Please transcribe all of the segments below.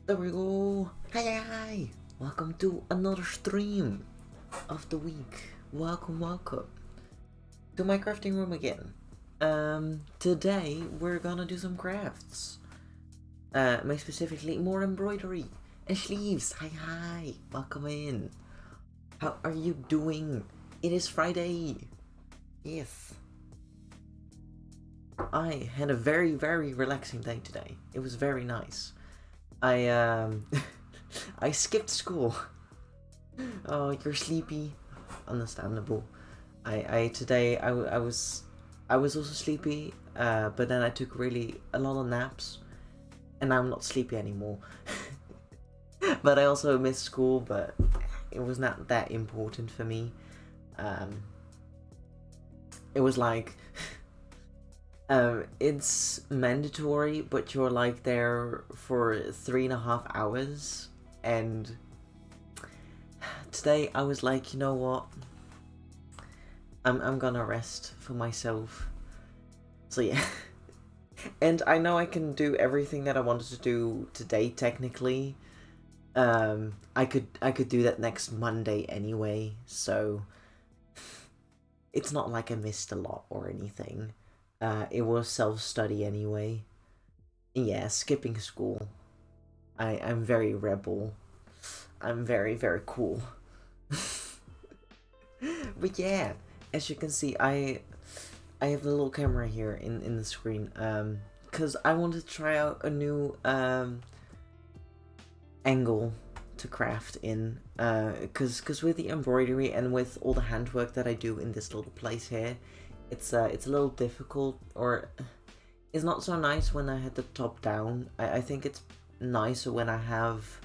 There we go. Hi. Welcome to another stream of the week. Welcome to my crafting room again. Today we're gonna do some crafts. More specifically, more embroidery and sleeves. Hi. Welcome in. How are you doing? It is Friday. Yes. I had a very relaxing day today. It was very nice. I I skipped school. Oh, you're sleepy. Understandable. Today I was also sleepy, but then I took really a lot of naps, and now I'm not sleepy anymore. But I also missed school, but it was not that important for me. It was like it's mandatory, but you're like there for 3.5 hours, and today I was like, you know what? I'm gonna rest for myself. So yeah. And I know I can do everything that I wanted to do today technically. I could do that next Monday anyway, so it's not like I missed a lot or anything. It was self-study anyway. Yeah, skipping school. I'm very rebel. I'm very cool. But yeah, as you can see, I have the little camera here in the screen, because I wanted to try out a new angle to craft in, because with the embroidery and with all the handwork that I do in this little place here, it's a little difficult, or it's not so nice when I had the top down. I think it's nicer when I have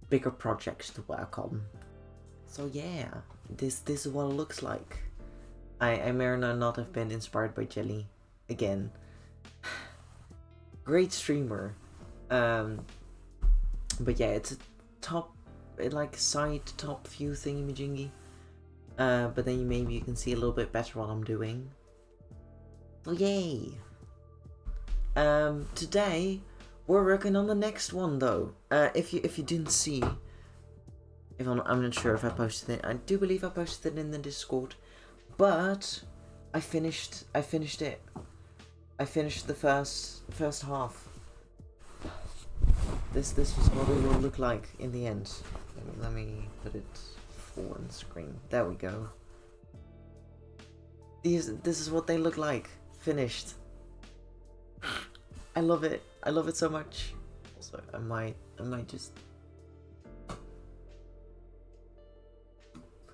bigger projects to work on. So yeah, this is what it looks like. I may or not have been inspired by Jelly again. Great streamer. But yeah, it's a top, like side top view thingy-majingy. But then maybe you can see a little bit better what I'm doing. So yay! Today we're working on the next one though. If you didn't see, I'm not sure if I posted it. I do believe I posted it in the Discord, but I finished it. I finished the first half. This was what it will look like in the end. Let me put it full on screen. There we go. This is what they look like finished. I love it. I love it so much. Also, I might just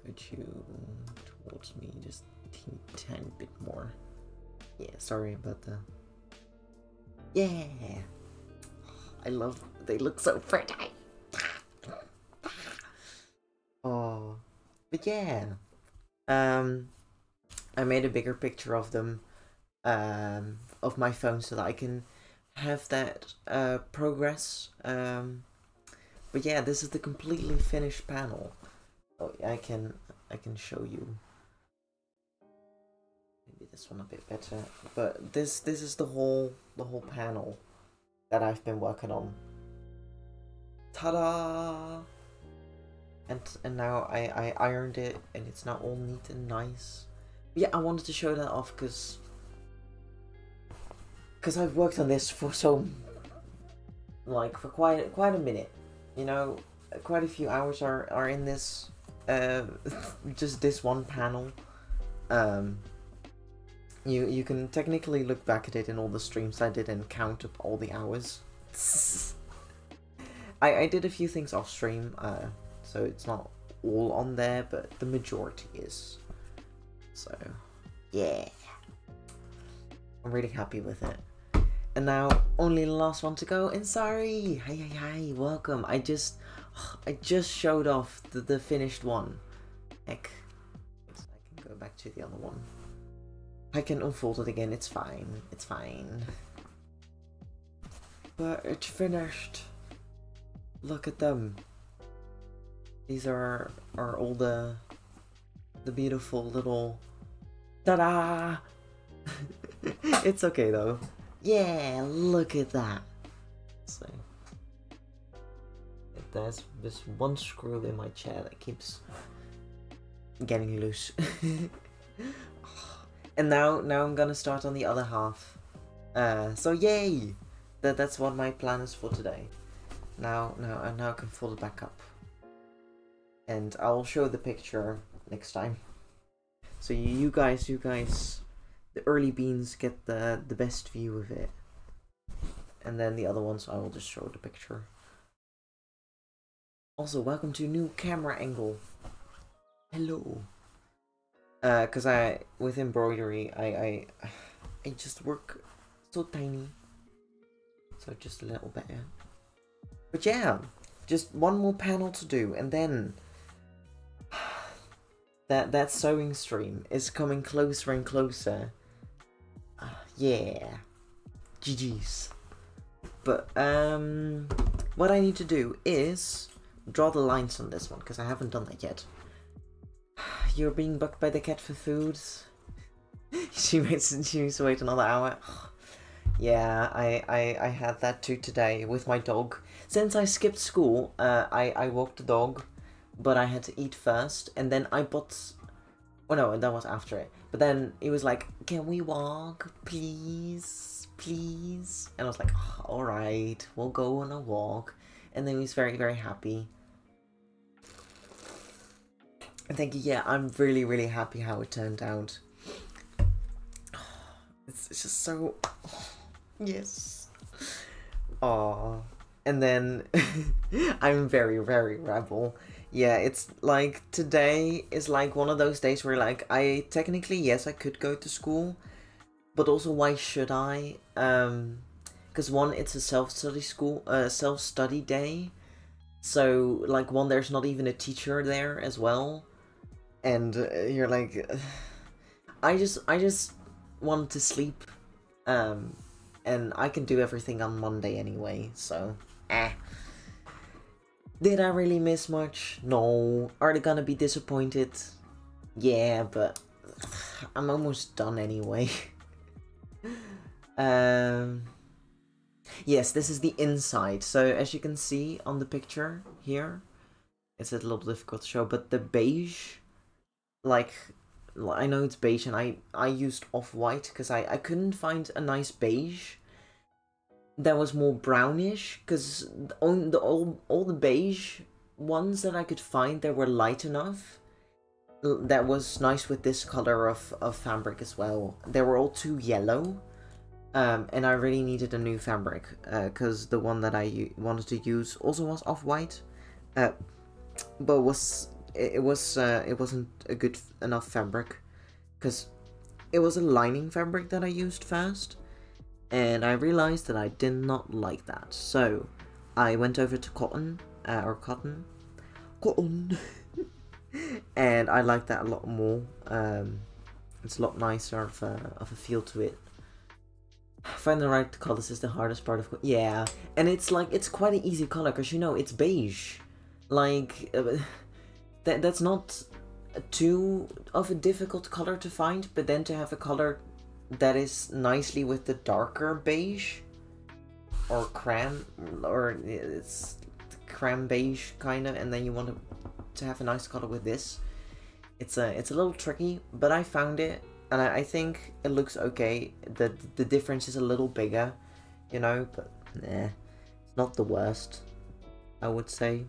put you towards me just a tiny bit more. Yeah, sorry about that. Yeah. I love, they look so pretty. Oh, but yeah. I made a bigger picture of them, of my phone, so that I can have that progress. But yeah, this is the completely finished panel. Oh, I can show you. Maybe this one a bit better. But this is the whole panel that I've been working on. Ta-da! And now I ironed it, and it's now all neat and nice. But yeah, I wanted to show that off because I've worked on this for for quite a minute. You know, quite a few hours are in this, just this one panel. You can technically look back at it in all the streams I did and count up all the hours. I did a few things off stream, so it's not all on there, but the majority is. So, yeah. I'm really happy with it. And now, only the last one to go, and sorry! Hi, welcome. I just showed off the finished one. Heck. I can go back to the other one. I can unfold it again, it's fine. It's fine. But it's finished. Look at them. These are all the beautiful little... Ta-da! It's okay though. Yeah, look at that. So, there's this one screw in my chair that keeps getting loose. And now I'm gonna start on the other half. So yay! That's what my plan is for today. Now I can fold it back up. And I'll show the picture next time. So you guys, the early beans get the best view of it. And then the other ones I will just show the picture. Also, welcome to a new camera angle. Hello. Cause with embroidery, I just work so tiny. So just a little bit. But yeah, just one more panel to do, and then that sewing stream is coming closer and closer. Yeah. GG's. But what I need to do is draw the lines on this one, because I haven't done that yet. You're being bugged by the cat for food. She needs to wait another hour. Yeah, I had that too today with my dog. Since I skipped school, I walked the dog, but I had to eat first, and then I bought... Oh no, that was after it. But then he was like, can we walk, please? Please? And I was like, oh, alright, we'll go on a walk. And then he was very, very happy. And thank you, yeah, I'm really, really happy how it turned out. It's just so... Yes. Aww. And then I'm very, very rebel. Yeah, it's like today is like one of those days where like I technically, yes, I could go to school, but also why should I? Because one, it's a self-study school, self-study day. So like one, there's not even a teacher there as well. And you're like, I just want to sleep. And I can do everything on Monday anyway, so Did I really miss much? No. Are they gonna be disappointed? Yeah, but I'm almost done anyway. Yes, this is the inside. So as you can see on the picture here, it's a little difficult to show, but the beige, like, I know it's beige, and I used off-white because I couldn't find a nice beige that was more brownish, because all the beige ones that I could find that were light enough that was nice with this color of fabric as well. They were all too yellow, and I really needed a new fabric because the one that I wanted to use also was off-white, but it wasn't a good enough fabric because it was a lining fabric that I used first, and I realized that I did not like that. So I went over to cotton, and I like that a lot more. It's a lot nicer of a feel to it. Finding the right colors is the hardest part of yeah, and it's like it's quite an easy color because you know it's beige, like that's not too of a difficult color to find, but then to have a color that is nicely with the darker beige or cram, or it's cram beige kind of, and then you want to have a nice color with this. It's a little tricky, but I found it, and I think it looks okay. The difference is a little bigger, you know, but it's not the worst, I would say.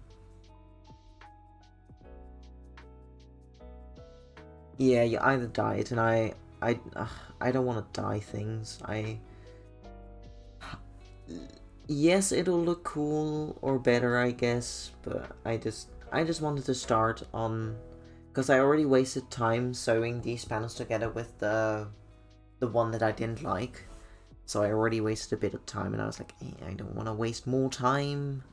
Yeah, you either dye it, and I don't want to dye things. Yes, it'll look cool or better, I guess, but I just wanted to start on, because I already wasted time sewing these panels together with the one that I didn't like, so I already wasted a bit of time, and I was like, I don't want to waste more time.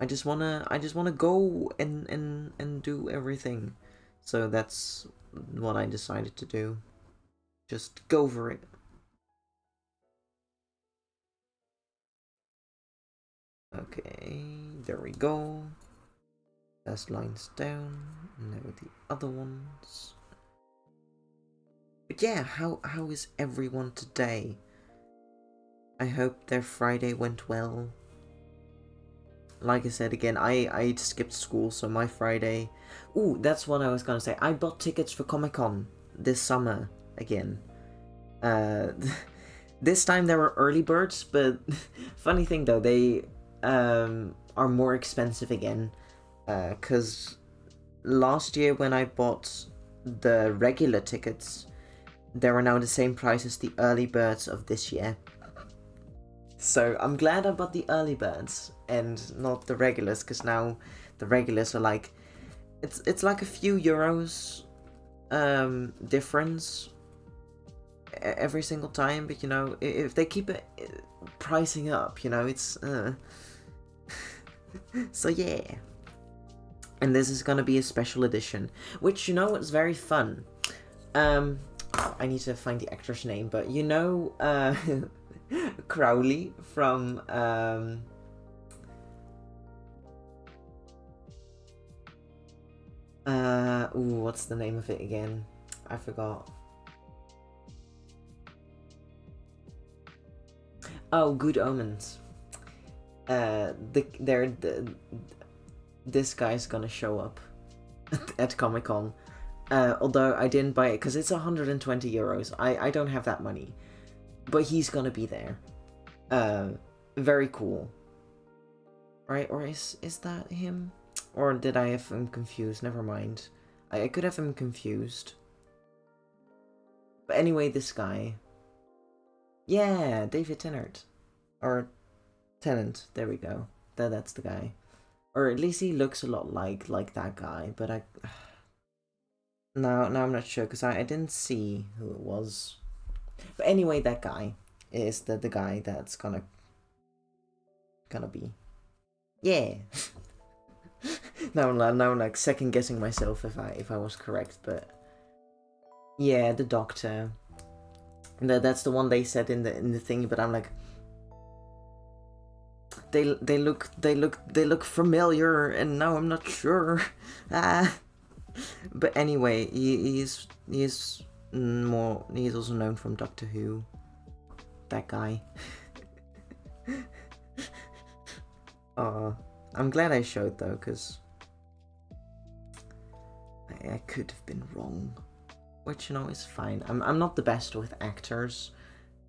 I just wanna go and do everything. So that's what I decided to do. Just go for it. Okay, there we go. Last lines down. Now the other ones. But yeah, how is everyone today? I hope their Friday went well. like I said again, I skipped school, so my Friday... Ooh, that's what I was gonna say. I bought tickets for Comic-Con this summer again. This time there were early birds, but funny thing though, they are more expensive again. Because last year when I bought the regular tickets, they were now the same price as the early birds of this year. So I'm glad I bought the early birds and not the regulars, because now the regulars are like, it's like a few euros difference every single time, but you know, if they keep it pricing up, you know, it's so yeah. And this is gonna be a special edition, which, you know, is very fun. I need to find the actor's name, but you know, Crowley from ooh, what's the name of it again? I forgot. Oh, Good Omens. This guy's gonna show up at Comic-Con. Although I didn't buy it because it's 120 euros. I don't have that money. But he's gonna be there. Very cool. Right, or is that him? Or did I have him confused? Never mind. I could have him confused. But anyway, this guy. Yeah, David Tennant. Or Tennant, there we go. That's the guy. Or at least he looks a lot like that guy, but I... Now I'm not sure, because I didn't see who it was. But anyway, that guy is the guy that's gonna be. Yeah. now I'm like second guessing myself if I was correct, but yeah, the Doctor. That's the one they said in the thing, but I'm like, they look familiar, and now I'm not sure. But anyway, he's also known from Doctor Who. That guy. I'm glad I showed though, because I could have been wrong, which, you know, is fine. I'm not the best with actors,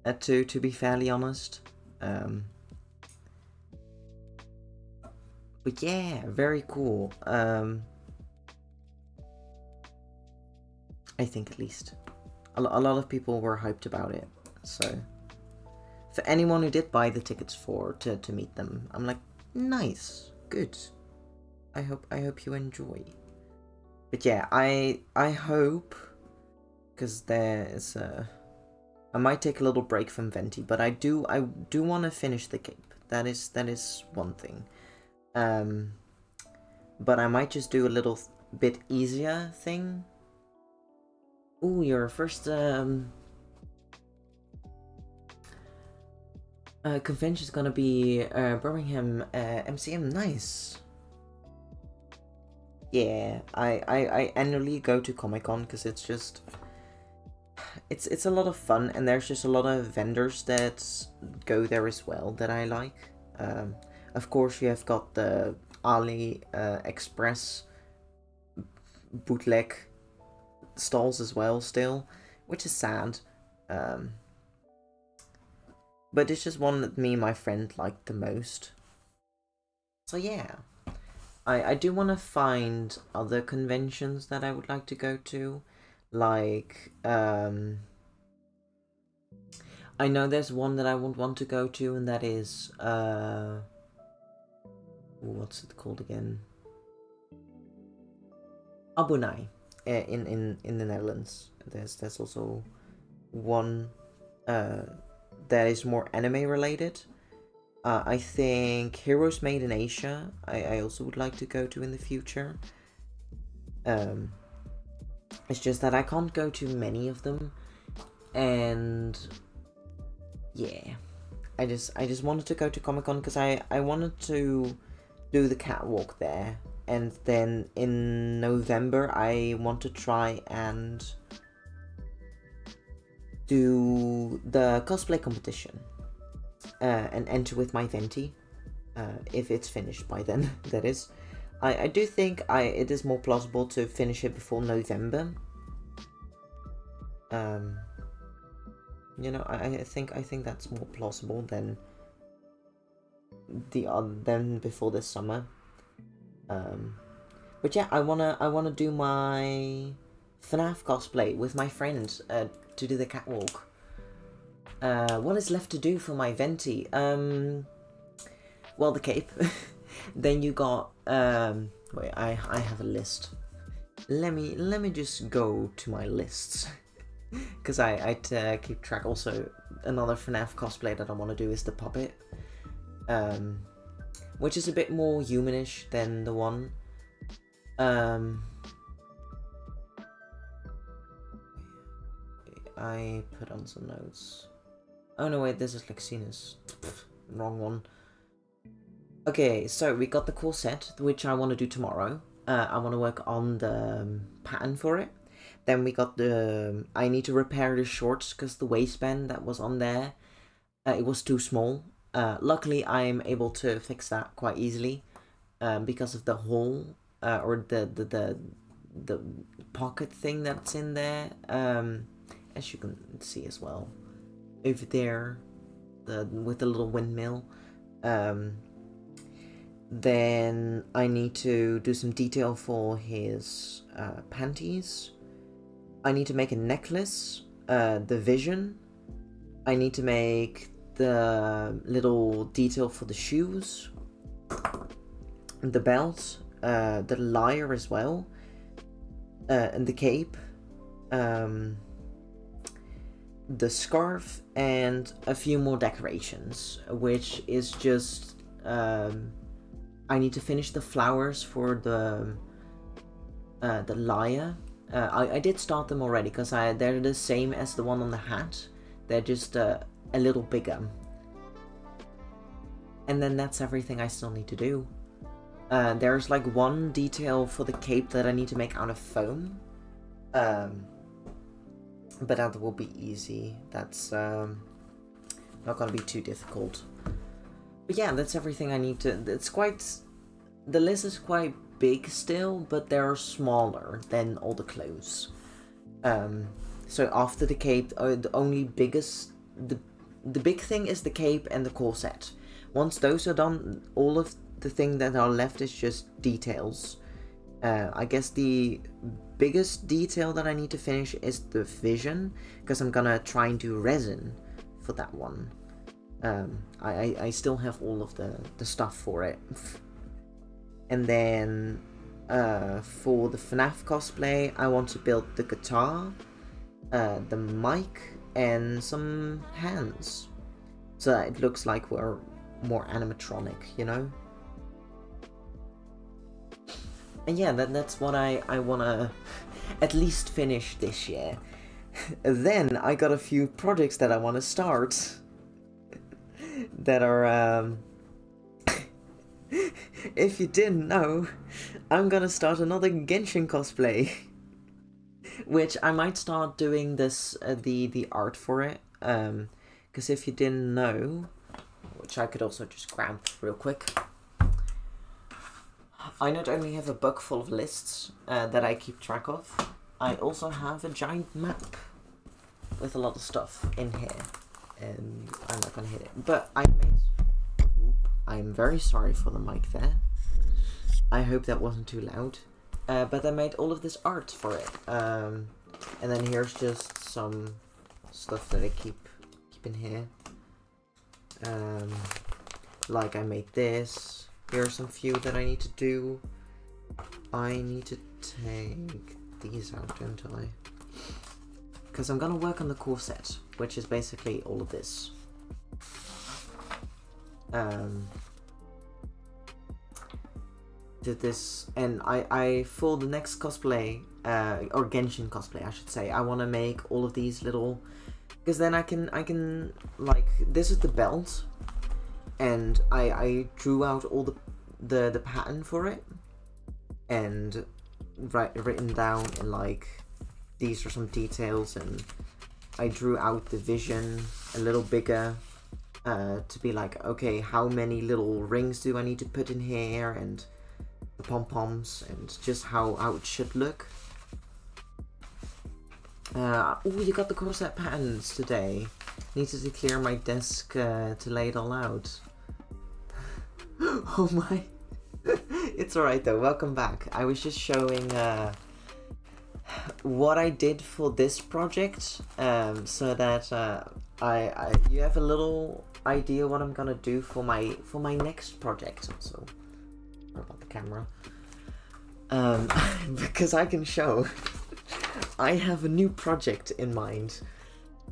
to be fairly honest. But yeah, very cool. I think, at least. A lot of people were hyped about it, so... For anyone who did buy the tickets to meet them, I'm like, nice, good. I hope you enjoy. But yeah, I hope... Because there is I might take a little break from Venti, but I do want to finish the Cape. That is one thing. But I might just do a little bit easier thing. Ooh, your first convention is gonna be Birmingham MCM. Nice. Yeah, I annually go to Comic-Con because it's just it's a lot of fun, and there's just a lot of vendors that go there as well that I like. Of course, you have got the Ali Express bootleg stalls as well still, which is sad. But it's just one that me and my friend liked the most. So yeah, I do want to find other conventions that I would like to go to, like I know there's one that I would want to go to, and that is what's it called again? Abunai. In the Netherlands. There's also one that is more anime related. I think Heroes Made in Asia I also would like to go to in the future. It's just that I can't go to many of them, and yeah, I just wanted to go to Comic-Con because I wanted to do the catwalk there. And then in November, I want to try and do the cosplay competition and enter with my Venti. if it's finished by then, that is. I do think it is more plausible to finish it before November. You know, I think that's more plausible than than before this summer. But yeah, I wanna do my FNAF cosplay with my friends to do the catwalk. What is left to do for my venti? Well, the cape. Then you got wait, I have a list. Let me just go to my lists. Because I keep track. Also, another FNAF cosplay that I want to do is the puppet, which is a bit more humanish than the one. I put on some notes. Oh no, wait, this is Lexinus. Wrong one. Okay, so we got the corset, which I want to do tomorrow. I want to work on the pattern for it. Then we got the... I need to repair the shorts because the waistband that was on there, it was too small. Luckily, I'm able to fix that quite easily because of the hole or the pocket thing that's in there. As you can see as well, over there, with the little windmill. Then I need to do some detail for his panties. I need to make a necklace, the vision. I need to make the little detail for the shoes, the belt, the lyre as well, and the cape, the scarf, and a few more decorations, which is just... I need to finish the flowers for the lyre. I did start them already because they're the same as the one on the hat. They're just a little bigger. And then that's everything I still need to do. There's like one detail for the cape that I need to make out of foam. But that will be easy. That's not gonna be too difficult. But yeah, that's everything I need to... It's quite... The list is quite big still, but they're smaller than all the clothes. So after the cape, the only biggest... The big thing is the cape and the corset. Once those are done, all of the thing that are left is just details. I guess the biggest detail that I need to finish is the vision, because I'm gonna try and do resin for that one. I still have all of the stuff for it. And then for the FNAF cosplay, I want to build the guitar, the mic, and some hands, so that it looks like we're more animatronic, you know? And yeah, that's what I want to at least finish this year. Then I got a few projects that I want to start that are, if you didn't know, I'm gonna start another Genshin cosplay. Which I might start doing this, the art for it, because if you didn't know, which I could also just grab real quick, I not only have a book full of lists that I keep track of, I also have a giant map with a lot of stuff in here, and I'm not gonna hit it, but I'm very sorry for the mic there. I hope that wasn't too loud. But I made all of this art for it. And then here's just some stuff that I keep in here. Like I made this. Here are some few that I need to do. I need to take these out, don't I? Because I'm gonna work on the corset, which is basically all of this. Did this, and I for the next cosplay, or Genshin cosplay I should say, I want to make all of these little, because then I can like, this is the belt, and I drew out all the pattern for it, and written down in like, these are some details, and I drew out the vision a little bigger, to be like, okay, how many little rings do I need to put in here, and the pom-poms, and just how it should look. Oh, you got the corset patterns today. Needed to clear my desk to lay it all out. Oh my. It's alright though, welcome back. I was just showing what I did for this project, so that you have a little idea what I'm gonna do for my next project also. Sorry about the camera. Because I can show I have a new project in mind.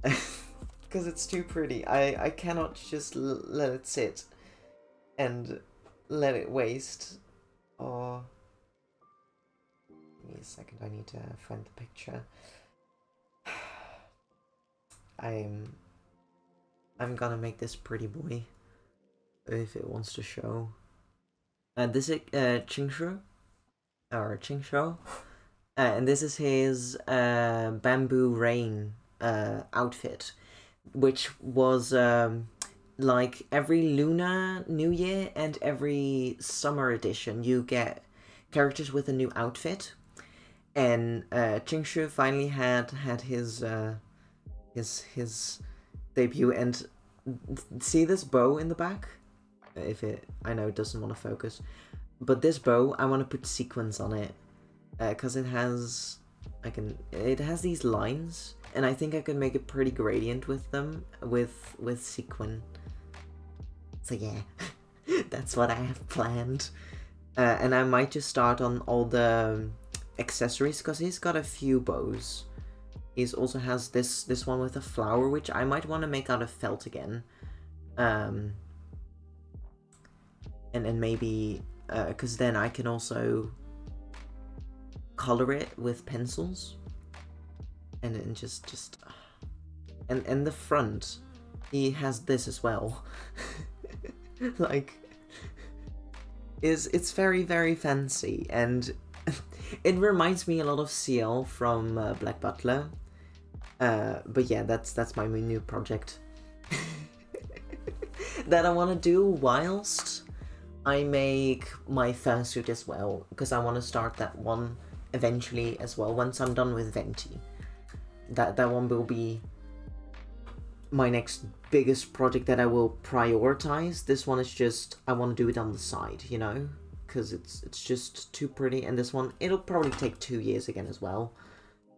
Because it's too pretty. I cannot just let it sit and let it waste. Or give me a second, I need to find the picture. I'm gonna make this pretty boy if it wants to show. This is Qingshu, or Qingshu, and this is his bamboo rain outfit, which was like every Lunar New Year and every summer edition you get characters with a new outfit, and Qingshu finally had his debut. And see this bow in the back? I know it doesn't want to focus, but this bow, I want to put sequins on it, because it has these lines, and I think I could make a pretty gradient with them with sequin. So yeah, that's what I have planned, and I might just start on all the accessories, because he's got a few bows. He also has this one with a flower, which I might want to make out of felt again. And maybe, because then I can also color it with pencils. And just... And the front, he has this as well. Like, it's very, very fancy. And it reminds me a lot of CL from Black Butler. But yeah, that's my new project that I want to do whilst I make my fursuit as well, because I want to start that one eventually as well once I'm done with Venti. That one will be my next biggest project that I will prioritize. This one is just, I want to do it on the side, you know, because it's just too pretty. And this one, it'll probably take 2 years again as well.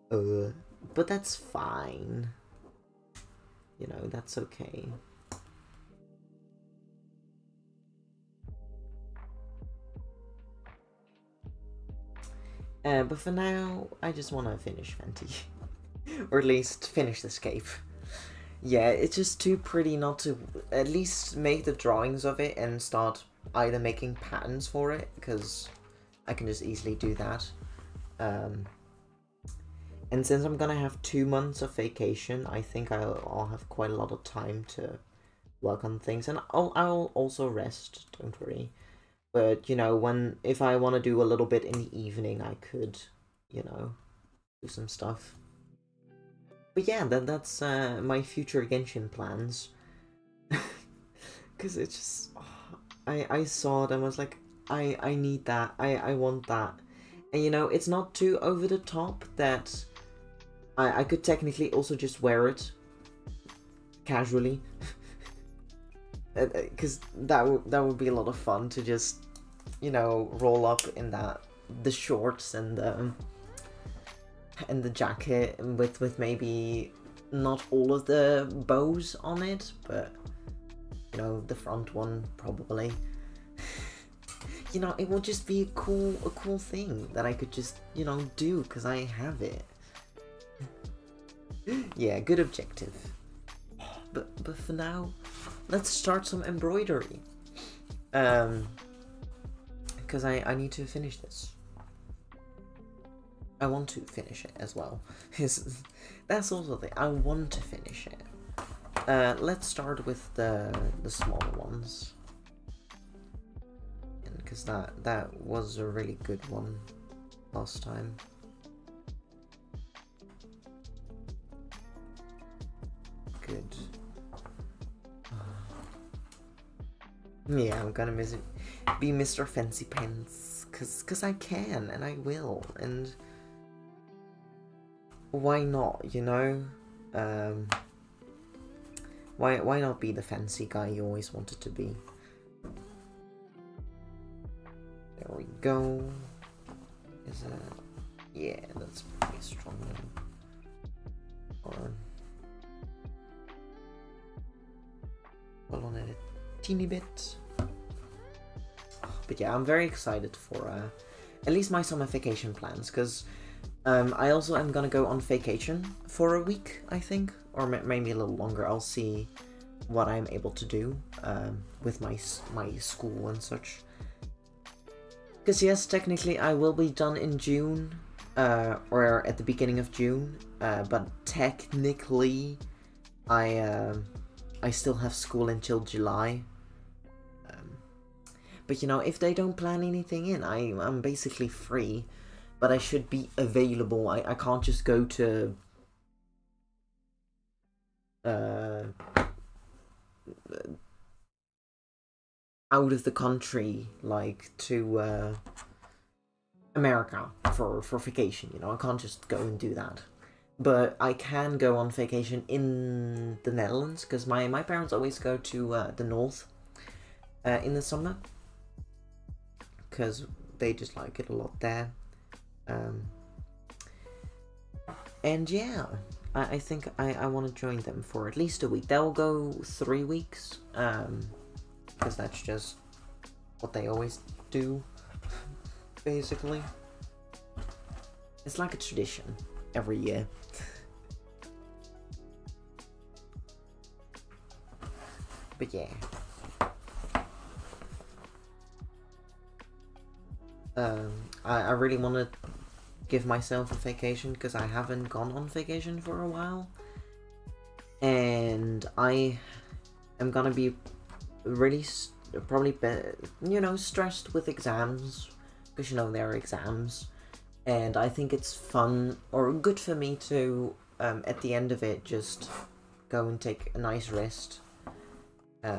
But that's fine. You know, that's okay. But for now, I just want to finish Venti. Or at least finish this cape. Yeah, it's just too pretty not to at least make the drawings of it and start either making patterns for it, because I can just easily do that. And since I'm gonna have 2 months of vacation, I think I'll have quite a lot of time to work on things, and I'll also rest, don't worry. But, you know, if I want to do a little bit in the evening, I could, you know, do some stuff. But yeah, that's my future Genshin plans. Because it's just... I saw it and was like, I need that, I want that. And, you know, it's not too over the top that I could technically also just wear it casually. Because that would be a lot of fun to just, you know, roll up in the shorts and the jacket with maybe not all of the bows on it, but, you know, the front one probably. You know, it will just be a cool thing that I could just, you know, do because I have it. Yeah, good objective. But for now, let's start some embroidery. Because I need to finish this. I want to finish it as well. That's also the thing. I want to finish it. Let's start with the smaller ones. Because that was a really good one last time. Good. Yeah, I'm gonna be Mr. Fancy Pants, cause I can and I will, and why not, you know? Why not be the fancy guy you always wanted to be? There we go. Is that? Yeah, that's pretty strong. Or pull on it a teeny bit. But yeah, I'm very excited for at least my summer vacation plans, because I also am gonna go on vacation for a week, I think, or maybe a little longer. I'll see what I'm able to do with my school and such. Because yes, technically I will be done in June, or at the beginning of June, but technically I still have school until July. But you know, if they don't plan anything in, I'm basically free, but I should be available. I can't just go to out of the country, like to America for vacation, you know. I can't just go and do that. But I can go on vacation in the Netherlands, because my parents always go to the north in the summer, because they just like it a lot there. And yeah, I think I want to join them for at least a week. They'll go 3 weeks, because that's just what they always do, basically. It's like a tradition every year. But yeah. I really want to give myself a vacation, because I haven't gone on vacation for a while. And I am gonna be really probably, you know, stressed with exams, because, you know, there are exams. And I think it's fun, or good for me to, at the end of it, just go and take a nice rest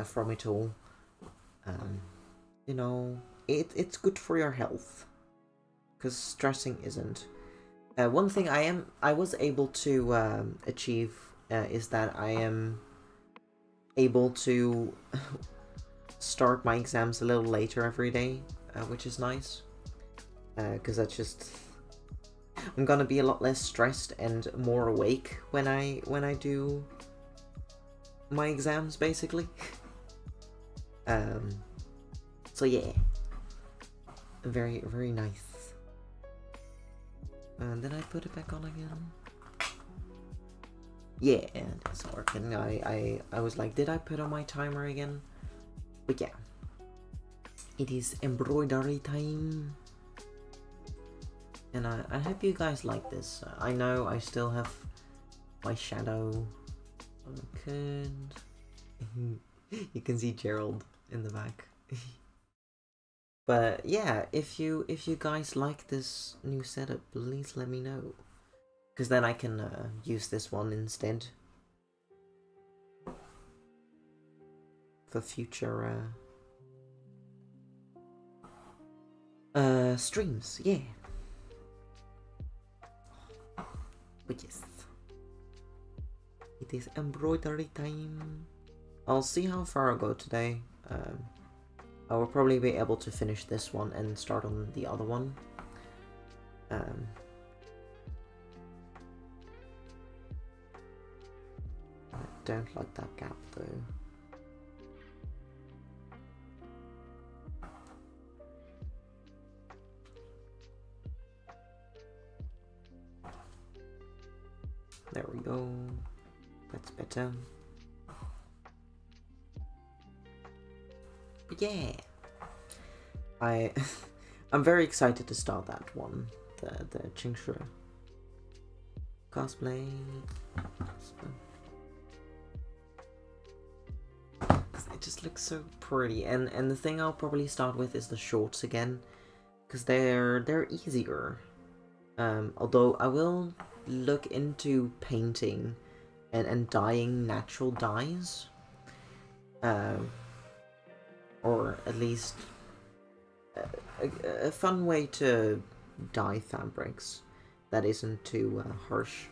from it all. You know, it's good for your health, because stressing isn't. One thing I was able to achieve is that I am able to start my exams a little later every day, which is nice, because that's just, I'm gonna be a lot less stressed and more awake when I do my exams, basically. So yeah, very, very nice. And then I put it back on again. Yeah, it's working. I was like, did I put on my timer again? But yeah, it is embroidery time. And I hope you guys like this. I know I still have my shadow on the curd. You can see Gerald in the back. But yeah, if you guys like this new setup, please let me know, because then I can use this one instead for future streams. Yeah. But yes, it is embroidery time. I'll see how far I go today. I will probably be able to finish this one and start on the other one. I don't like that gap though. There we go. That's better. But yeah, I'm very excited to start that one, the Chingshu cosplay. It just looks so pretty, and the thing I'll probably start with is the shorts again, because they're easier. Although I will look into painting and dyeing natural dyes. or at least a fun way to dye fabrics that isn't too harsh.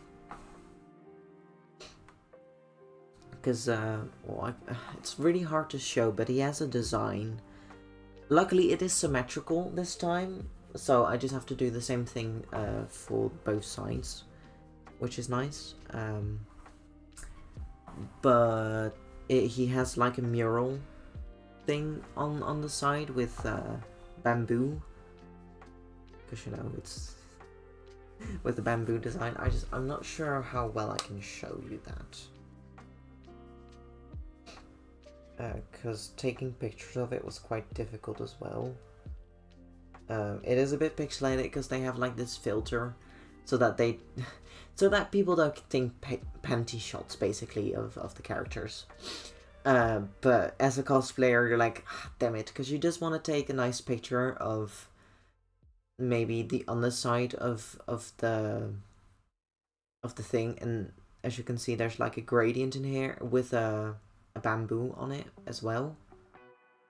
Because well, it's really hard to show, but he has a design. Luckily it is symmetrical this time, so I just have to do the same thing for both sides, which is nice. But he has like a mural thing on the side with bamboo, because you know it's with the bamboo design. I'm not sure how well I can show you that, because taking pictures of it was quite difficult as well. It is a bit pixelated because they have like this filter so that people don't think panty shots basically of the characters. But as a cosplayer, you're like, ah, damn it, because you just want to take a nice picture of maybe the underside of the thing, and as you can see, there's like a gradient in here with a bamboo on it as well.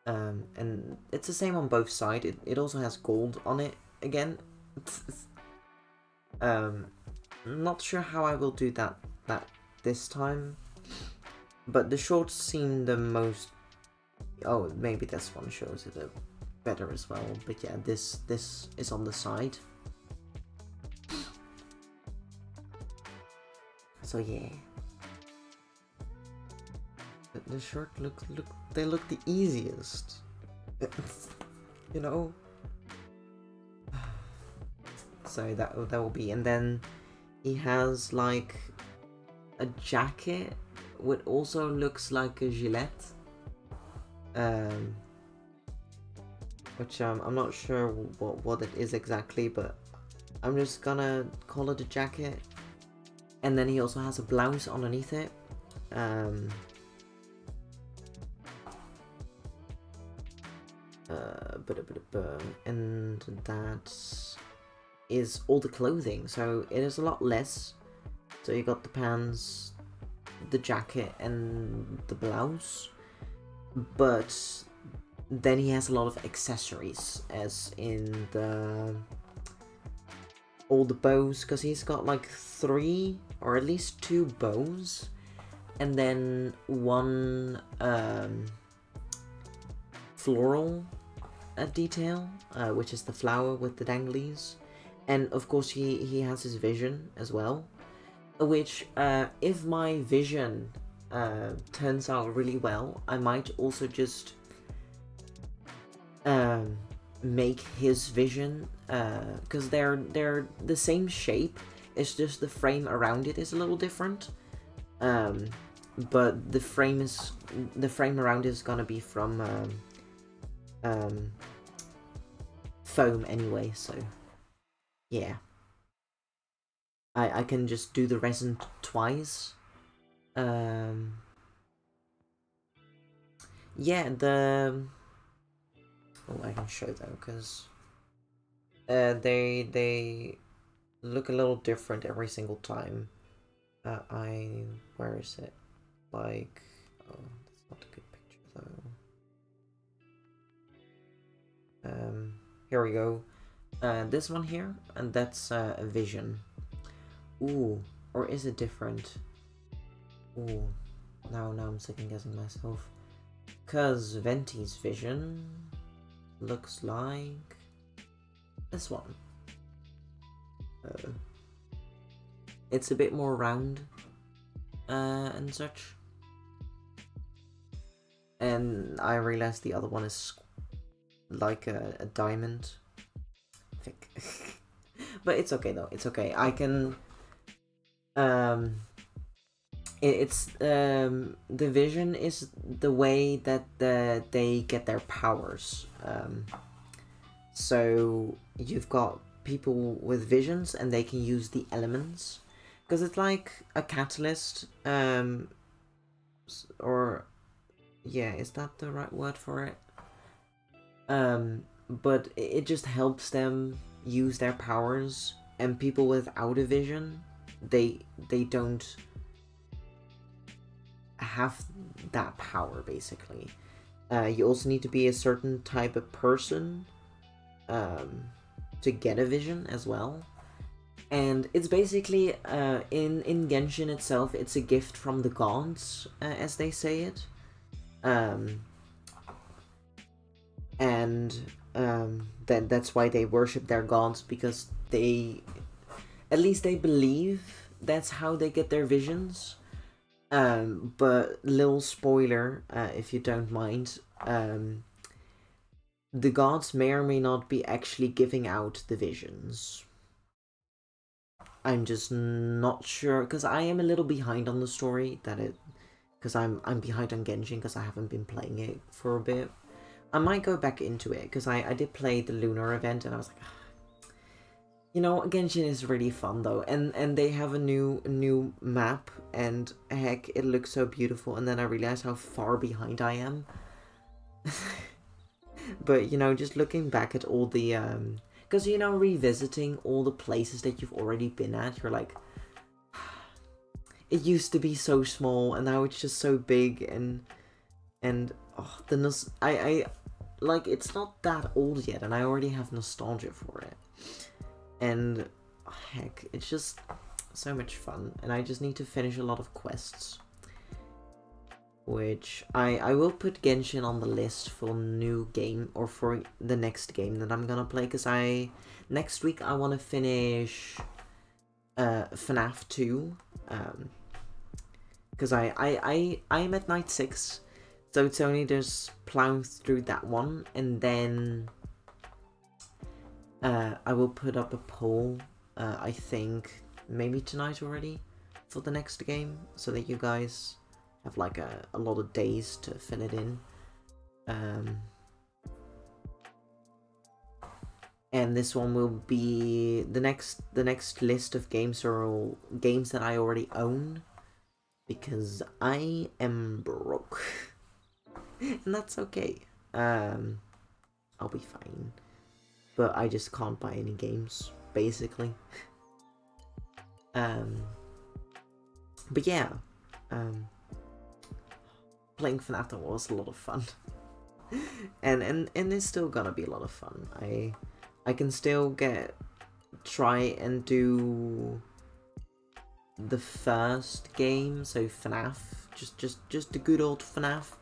And it's the same on both sides. It also has gold on it again. Not sure how I will do that this time, but the shorts seem the most. Oh, maybe this one shows it a better as well. But yeah, this is on the side. So yeah. But the short they look the easiest. You know? So that will be, and then he has like a jacket which also looks like a gilet. Which I'm not sure what it is exactly, but I'm just gonna call it a jacket. And then he also has a blouse underneath it. And that is all the clothing, so it is a lot less. So you got the pants, the jacket, and the blouse, but then he has a lot of accessories, as in all the bows, because he's got like 3 or at least 2 bows, and then one floral detail, which is the flower with the danglies. And of course he has his vision as well, which if my vision turns out really well, I might also just make his vision, because they're the same shape, it's just the frame around it is a little different. But the frame around it is gonna be from foam anyway, so yeah. I can just do the resin twice. Yeah, oh, I can show though, because they look a little different every single time. Where is it? Like, oh, that's not a good picture though. Here we go. This one here, and that's a vision. Ooh, or is it different? Ooh, now I'm second guessing myself. Cause Venti's vision looks like this one. It's a bit more round, and such. And I realized the other one is like a diamond. Thick. But it's okay though, it's okay. I can the vision is the way that they get their powers. So you've got people with visions and they can use the elements, because it's like a catalyst, or yeah, is that the right word for it? But it just helps them use their powers, and people without a vision, they don't have that power basically. You also need to be a certain type of person to get a vision as well. And it's basically, in Genshin itself, it's a gift from the gods, as they say it. That's why they worship their gods, because at least they believe that's how they get their visions. But little spoiler, if you don't mind, the gods may or may not be actually giving out the visions. I'm just not sure, because I am a little behind on the story, because I'm behind on Genshin, because I haven't been playing it for a bit. I might go back into it, because I did play the Lunar event, and I was like, you know, Genshin is really fun though, and they have a new map, and heck, it looks so beautiful, and then I realized how far behind I am. But, you know, just looking back at all the, because, you know, revisiting all the places that you've already been at, you're like, it used to be so small, and now it's just so big, and oh, like, it's not that old yet, and I already have nostalgia for it. And heck, it's just so much fun, and I just need to finish a lot of quests, which I will put Genshin on the list for new game, or for the next game that I'm gonna play, because next week I want to finish FNAF 2, because I'm at night 6, so it's only just plowing through that one, and then I will put up a poll, I think, maybe tonight already, for the next game, so that you guys have like a lot of days to fill it in. And this one will be the next list of games are all games that I already own, because I am broke. And that's okay. I'll be fine. But I just can't buy any games, basically. But yeah, playing FNAF was a lot of fun. and it's still gonna be a lot of fun. I can still try and do the first game, so FNAF, just the good old FNAF,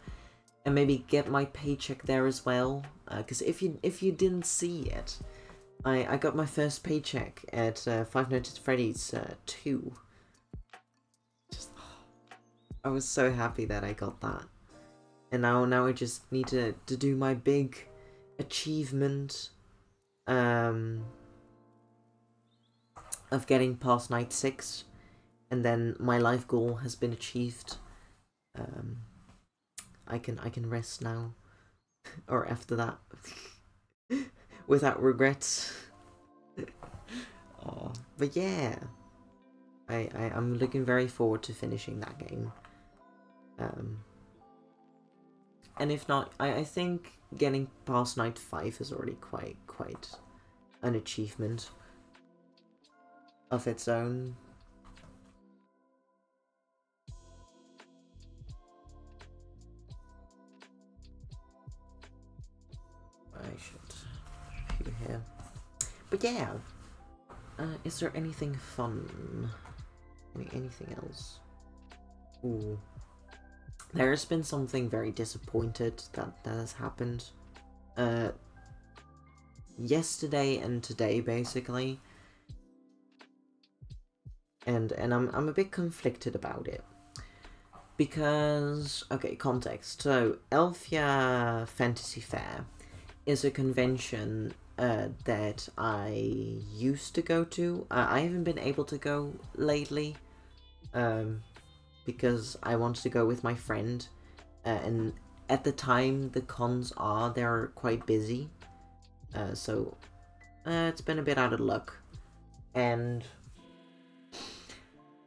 and maybe get my paycheck there as well. Because if you didn't see it, I got my first paycheck at Five Nights at Freddy's 2. I was so happy that I got that, and now I just need to do my big achievement of getting past night 6, and then my life goal has been achieved. I can rest now, or after that, without regrets. Oh, but yeah, I'm looking very forward to finishing that game. And if not, I think getting past night 5 is already quite an achievement of its own. I should review here. But yeah, is there anything fun? Anything else? Ooh. There has been something very disappointed that has happened. Yesterday and today, basically. And I'm a bit conflicted about it. Because, okay, context. So, Elfia Fantasy Fair is a convention that I used to go to. I haven't been able to go lately, because I wanted to go with my friend, and at the time the cons they're quite busy, so it's been a bit out of luck. And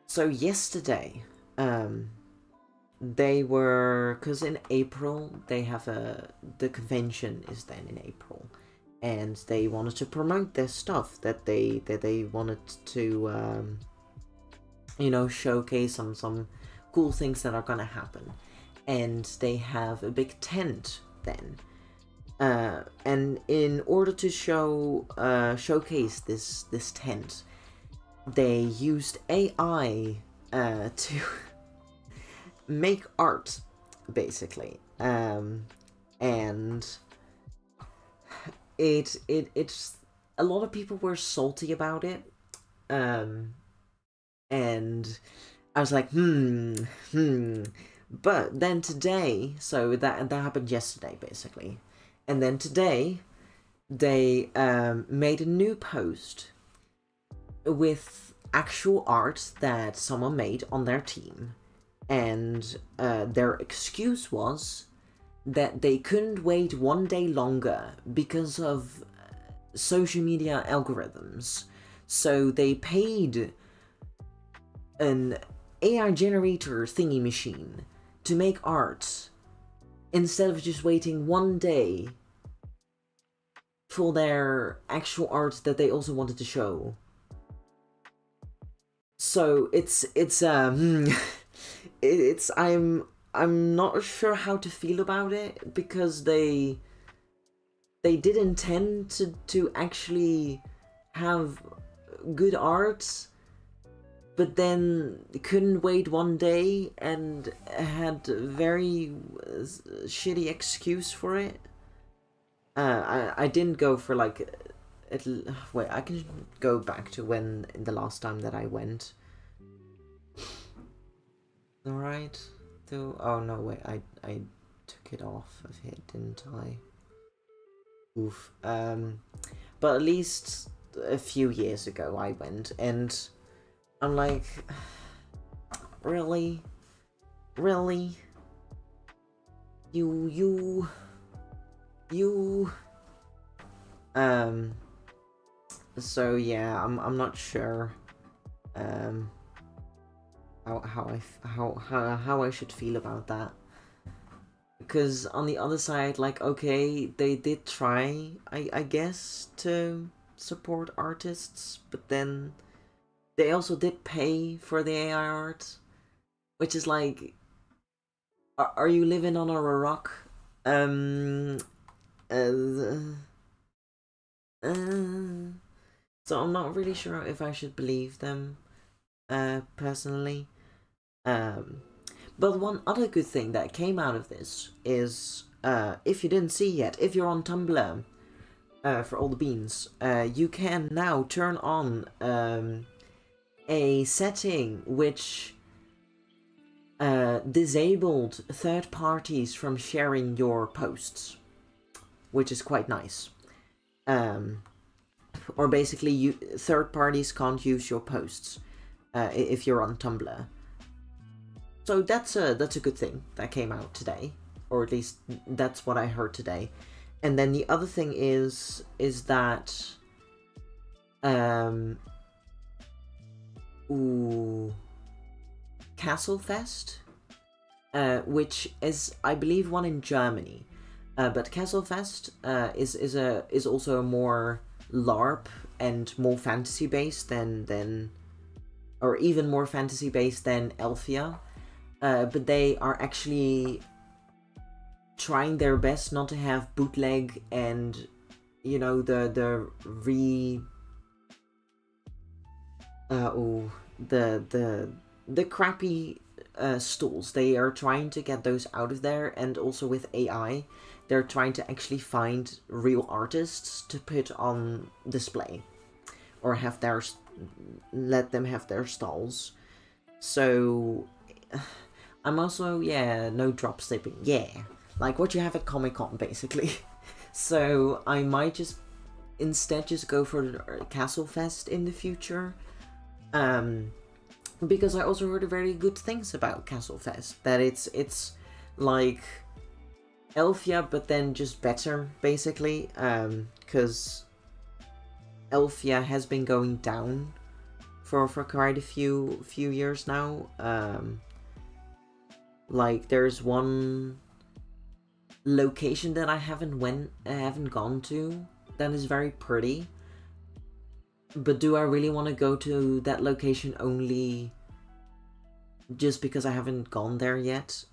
so yesterday, they were, because in April they have the convention is then in April, and they wanted to promote their stuff that they wanted to you know, showcase some cool things that are gonna happen. And they have a big tent then. And in order to showcase this tent, they used AI to make art, basically. And it's a lot of people were salty about it. And I was like, But then today, so that happened yesterday, basically. And then today, they made a new post with actual art that someone made on their team. And their excuse was that they couldn't wait one day longer because of social media algorithms. So they paid an AI generator thingy machine to make art instead of just waiting one day for their actual art that they also wanted to show. So it's I'm not sure how to feel about it, because they did intend to actually have good art, but then couldn't wait one day and had a very shitty excuse for it. I didn't go for like... wait, I can go back to when the last time that I went. Alright. Oh no, wait, I took it off of it, didn't I? Oof. But at least a few years ago I went, and I'm like, really? Really? You... So yeah, I'm not sure how I should feel about that. Because on the other side, like, okay, they did try, I guess, to support artists, but then they also did pay for the AI art, which is like, are you living on a rock? So I'm not really sure if I should believe them, personally. But one other good thing that came out of this is, if you didn't see yet, if you're on Tumblr, for all the beans, you can now turn on a setting which disabled third parties from sharing your posts, which is quite nice. Or basically, third parties can't use your posts if you're on Tumblr. So that's a good thing that came out today, or at least that's what I heard today. And then the other thing is that Castlefest, which is, I believe, one in Germany. But Castlefest is also a more LARP and more fantasy based than or even more fantasy based than Elfia. But they are actually trying their best not to have bootleg and, you know, the crappy stalls. They are trying to get those out of there, and also with AI, they're trying to actually find real artists to put on display, or have their let them have their stalls. So I'm also, yeah, no drop shipping, yeah, like what you have at Comic-Con, basically. So I might just instead just go for Castlefest in the future, because I also heard very good things about Castlefest, that it's like Elfia, but then just better, basically, because Elfia has been going down for quite a few years now. Like, there's one location that I haven't gone to that is very pretty, but do I really want to go to that location only just because I haven't gone there yet?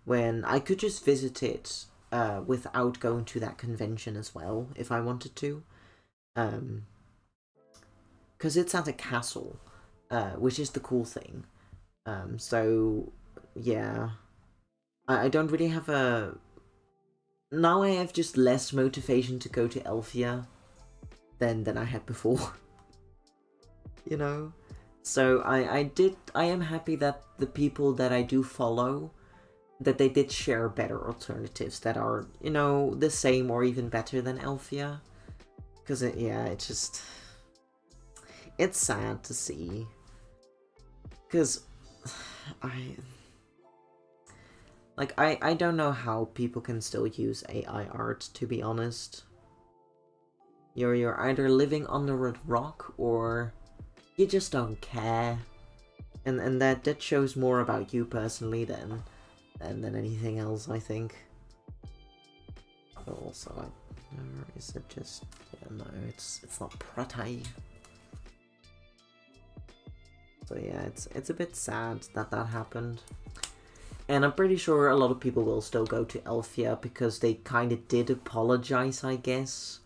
when I could just visit it without going to that convention as well, if I wanted to. Because it's at a castle, which is the cool thing. So, yeah. I don't really have a... Now I have just less motivation to go to Elfia than I had before. You know? So I am happy that the people that I do follow, that they did share better alternatives that are, you know, the same or even better than Elfia. Because, it's just... It's sad to see. Because I don't know how people can still use AI art, to be honest. You're either living under a rock or you just don't care. And that shows more about you personally than anything else, I think. Also, or is it just... Yeah, no, it's not pretty. So yeah, it's a bit sad that happened. And I'm pretty sure a lot of people will still go to Elfia because they kind of did apologize, I guess.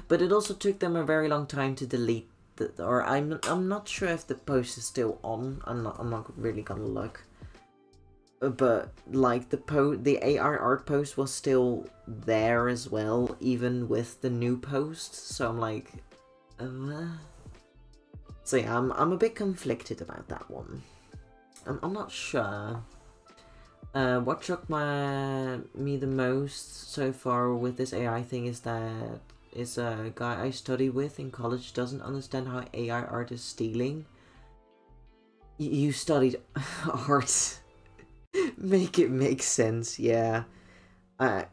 But it also took them a very long time to delete or I'm not sure if the post is still on. I'm not really gonna look. But like the AR art post was still there as well, even with the new post. So I'm like, so yeah, I'm a bit conflicted about that one. I'm not sure. What shocked me the most so far with this AI thing is that a guy I study with in college doesn't understand how AI art is stealing. You studied art. Make it make sense, yeah. I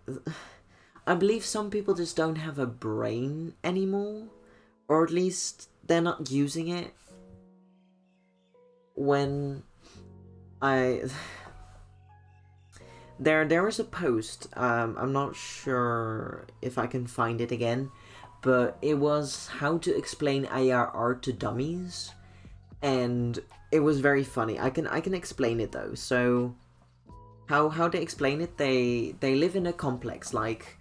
believe some people just don't have a brain anymore. Or at least they're not using it. When there was a post, I'm not sure if I can find it again, but it was how to explain AR art to dummies, and it was very funny. I can explain it though. So how they explain it, they live in a complex, like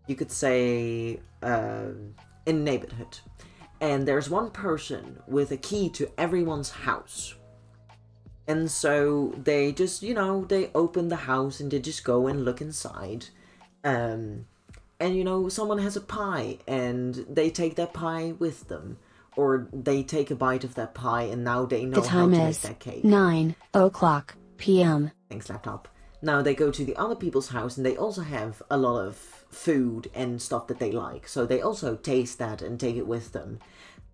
you could say in a neighborhood, and there's one person with a key to everyone's house. And so they just, you know, they open the house and they just go and look inside. And, you know, someone has a pie and they take that pie with them. Or they take a bite of that pie and now they know how to make that cake. The time is 9:00 p.m. Thanks, laptop. Now they go to the other people's house and they also have a lot of food and stuff that they like. So they also taste that and take it with them.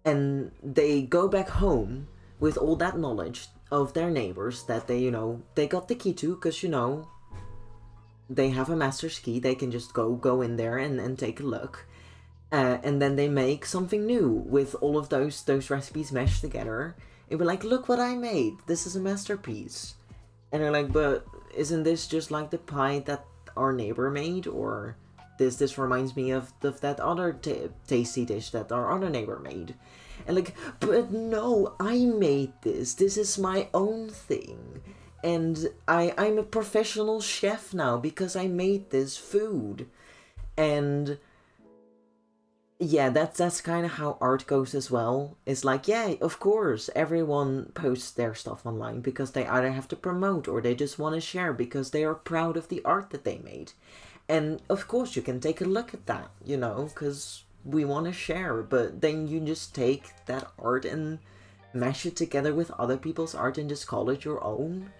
And they go back home with all that knowledge of their neighbors that they, you know, they got the key to, because, you know, they have a master's key. They can just go in there and take a look. And then they make something new with all of those recipes meshed together. And we're like, look what I made. This is a masterpiece. And they're like, but isn't this just like the pie that our neighbor made? Or this reminds me of that other tasty dish that our other neighbor made. And like, but no, I made this. This is my own thing. And I'm a professional chef now because I made this food. And yeah, that's kind of how art goes as well. It's like, yeah, of course, everyone posts their stuff online because they either have to promote or they just want to share because they are proud of the art that they made. And of course you can take a look at that, you know, because we want to share, but then you just take that art and mash it together with other people's art and just call it your own.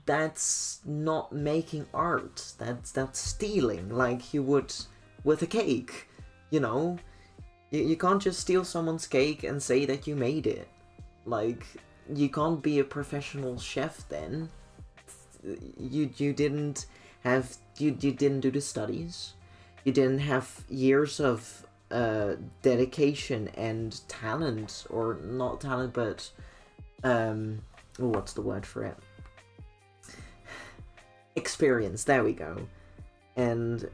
That's not making art. That's stealing, like you would with a cake, you know? You can't just steal someone's cake and say that you made it. Like, you can't be a professional chef then. You didn't do the studies. You didn't have years of dedication and talent, or not talent, but what's the word for it? Experience, there we go. And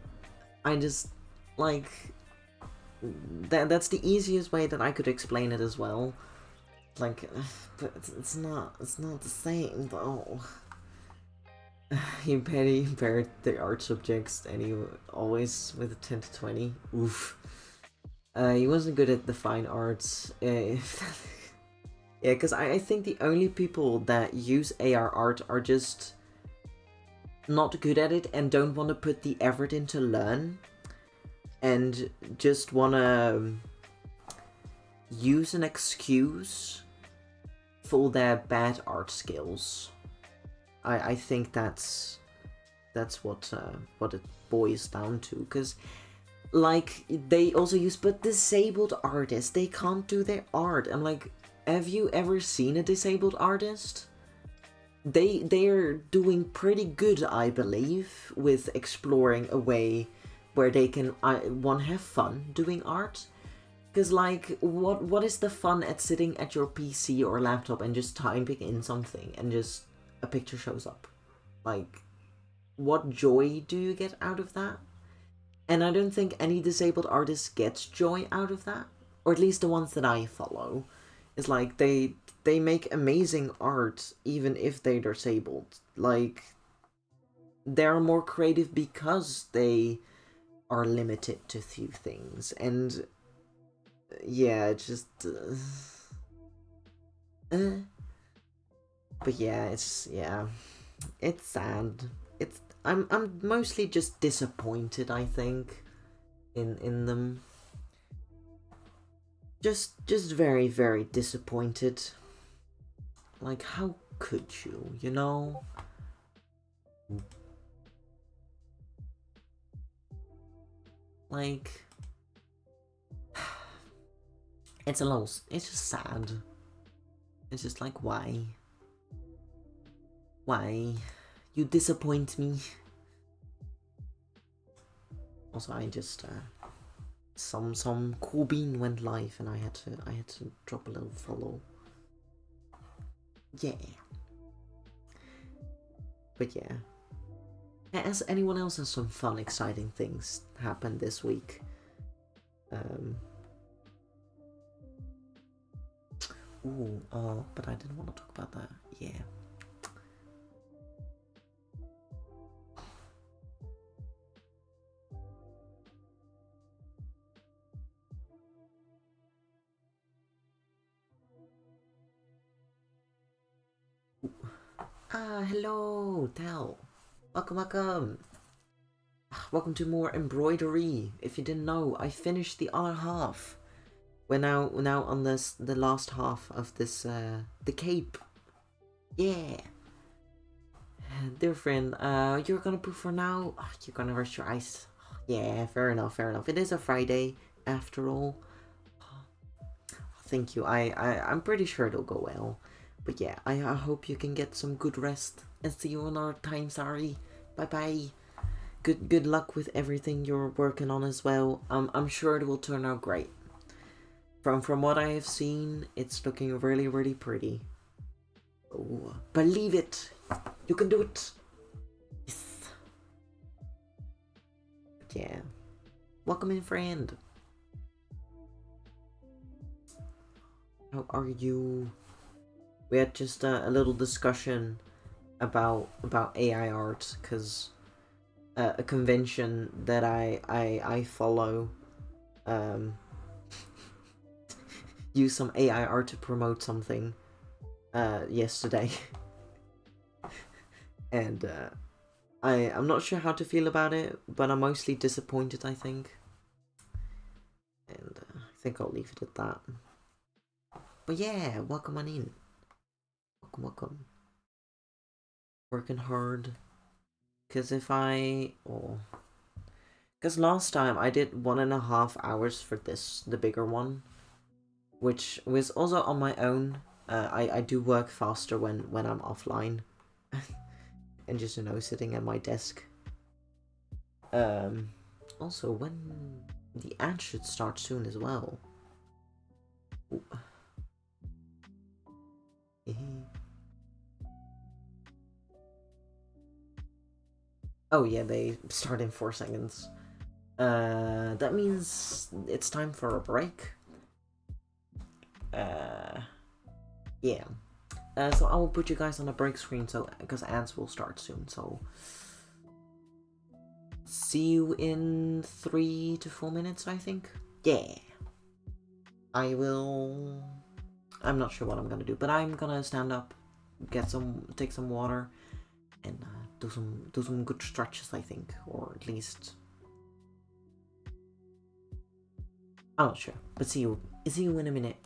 I just, like, that's the easiest way that I could explain it as well. Like, but it's not the same though. He paired the art subjects and he always with a 10 to 20. Oof. He wasn't good at the fine arts. Yeah, because I think the only people that use AR art are just not good at it and don't want to put the effort in to learn. And just want to use an excuse for their bad art skills. I think that's what it boils down to, because like they also use, but disabled artists, they can't do their art. I'm like, have you ever seen a disabled artist? They're doing pretty good, I believe, with exploring a way where they can one, have fun doing art. Because like, what is the fun at sitting at your PC or laptop and just typing in something and just a picture shows up? Like, what joy do you get out of that? And I don't think any disabled artist gets joy out of that. Or at least the ones that I follow. It's like, they make amazing art even if they're disabled. Like, they're more creative because they are limited to few things. And yeah, it's just but yeah, it's sad. I'm mostly just disappointed, I think, in them. Just very, very disappointed. Like, how could you, you know? Like, it's just sad. It's just like, why? Why? You disappoint me. Also, I just, some cool bean went live and I had to drop a little follow. Yeah. But yeah. Has anyone else has some fun, exciting things happened this week? Ooh, oh, but I didn't want to talk about that. Yeah. Hello, Tal. Welcome. Welcome to more embroidery. If you didn't know, I finished the other half. We're now on the last half of this the cape. Yeah. Dear friend, you're gonna poop for now. Oh, you're gonna rest your eyes. Yeah, fair enough. It is a Friday after all. Thank you. I'm pretty sure it'll go well. But yeah, I hope you can get some good rest and see you another time. Sorry. Bye bye. Good luck with everything you're working on as well. I'm sure it will turn out great. From what I have seen, it's looking really, really pretty. Oh, believe it. You can do it. Yes. But yeah. Welcome in, friend. How are you? We had just a little discussion about AI art, because a convention that I follow used some AI art to promote something yesterday. And I'm not sure how to feel about it, but I'm mostly disappointed, I think. And I think I'll leave it at that. But yeah, welcome on in. Welcome. Working hard. Because because last time I did 1.5 hours for the bigger one, which was also on my own. I do work faster when I'm offline, and just, you know, sitting at my desk. Also, when the ad should start soon as well. Ooh. Oh yeah, they start in 4 seconds. That means it's time for a break. yeah. So I will put you guys on a break screen, so because ads will start soon. So see you in 3 to 4 minutes, I think. Yeah. I will. I'm not sure what I'm gonna do, but I'm gonna stand up, take some water, and do some good stretches, I think, or at least I'm not sure. But see you in a minute.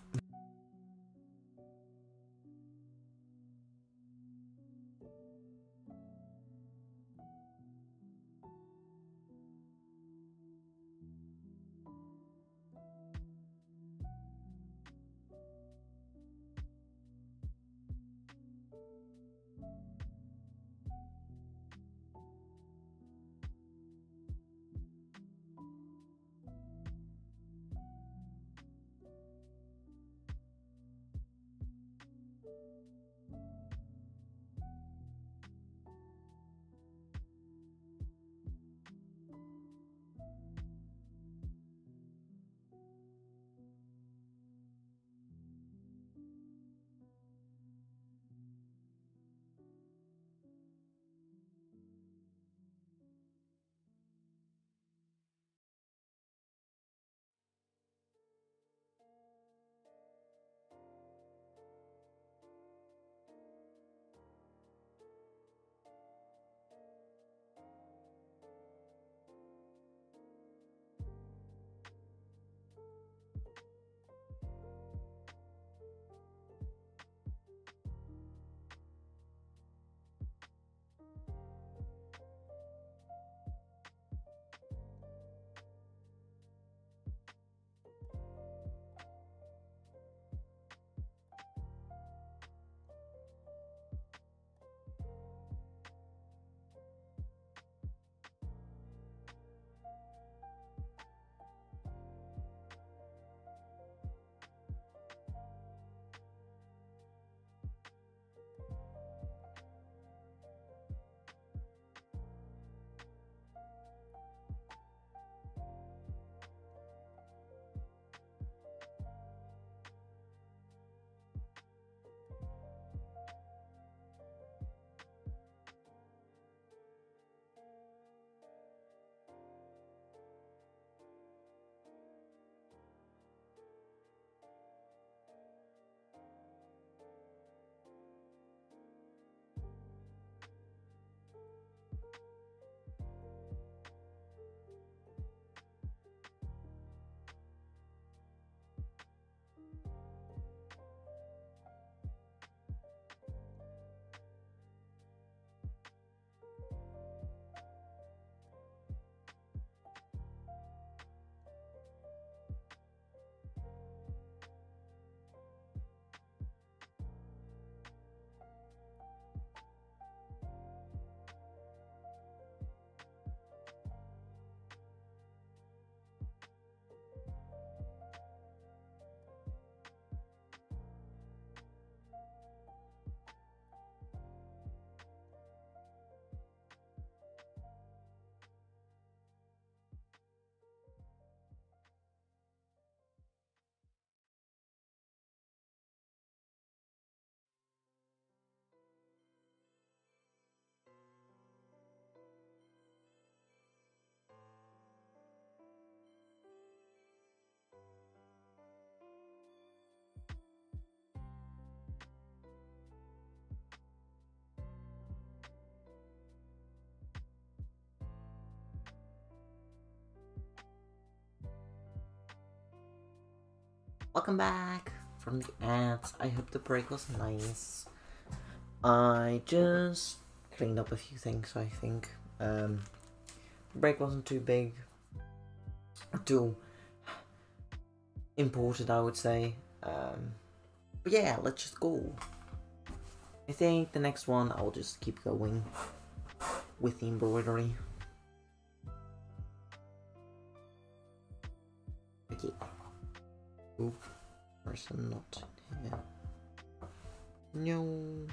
Welcome back from the ads. I hope the break was nice. I just cleaned up a few things, I think. The break wasn't too big, or too important, I would say. But yeah, let's just go. I think the next one I'll just keep going with the embroidery. Okay. Oop, person not here. No.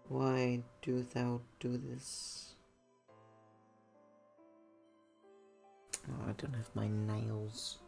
Why do this? Oh, I don't have my nails.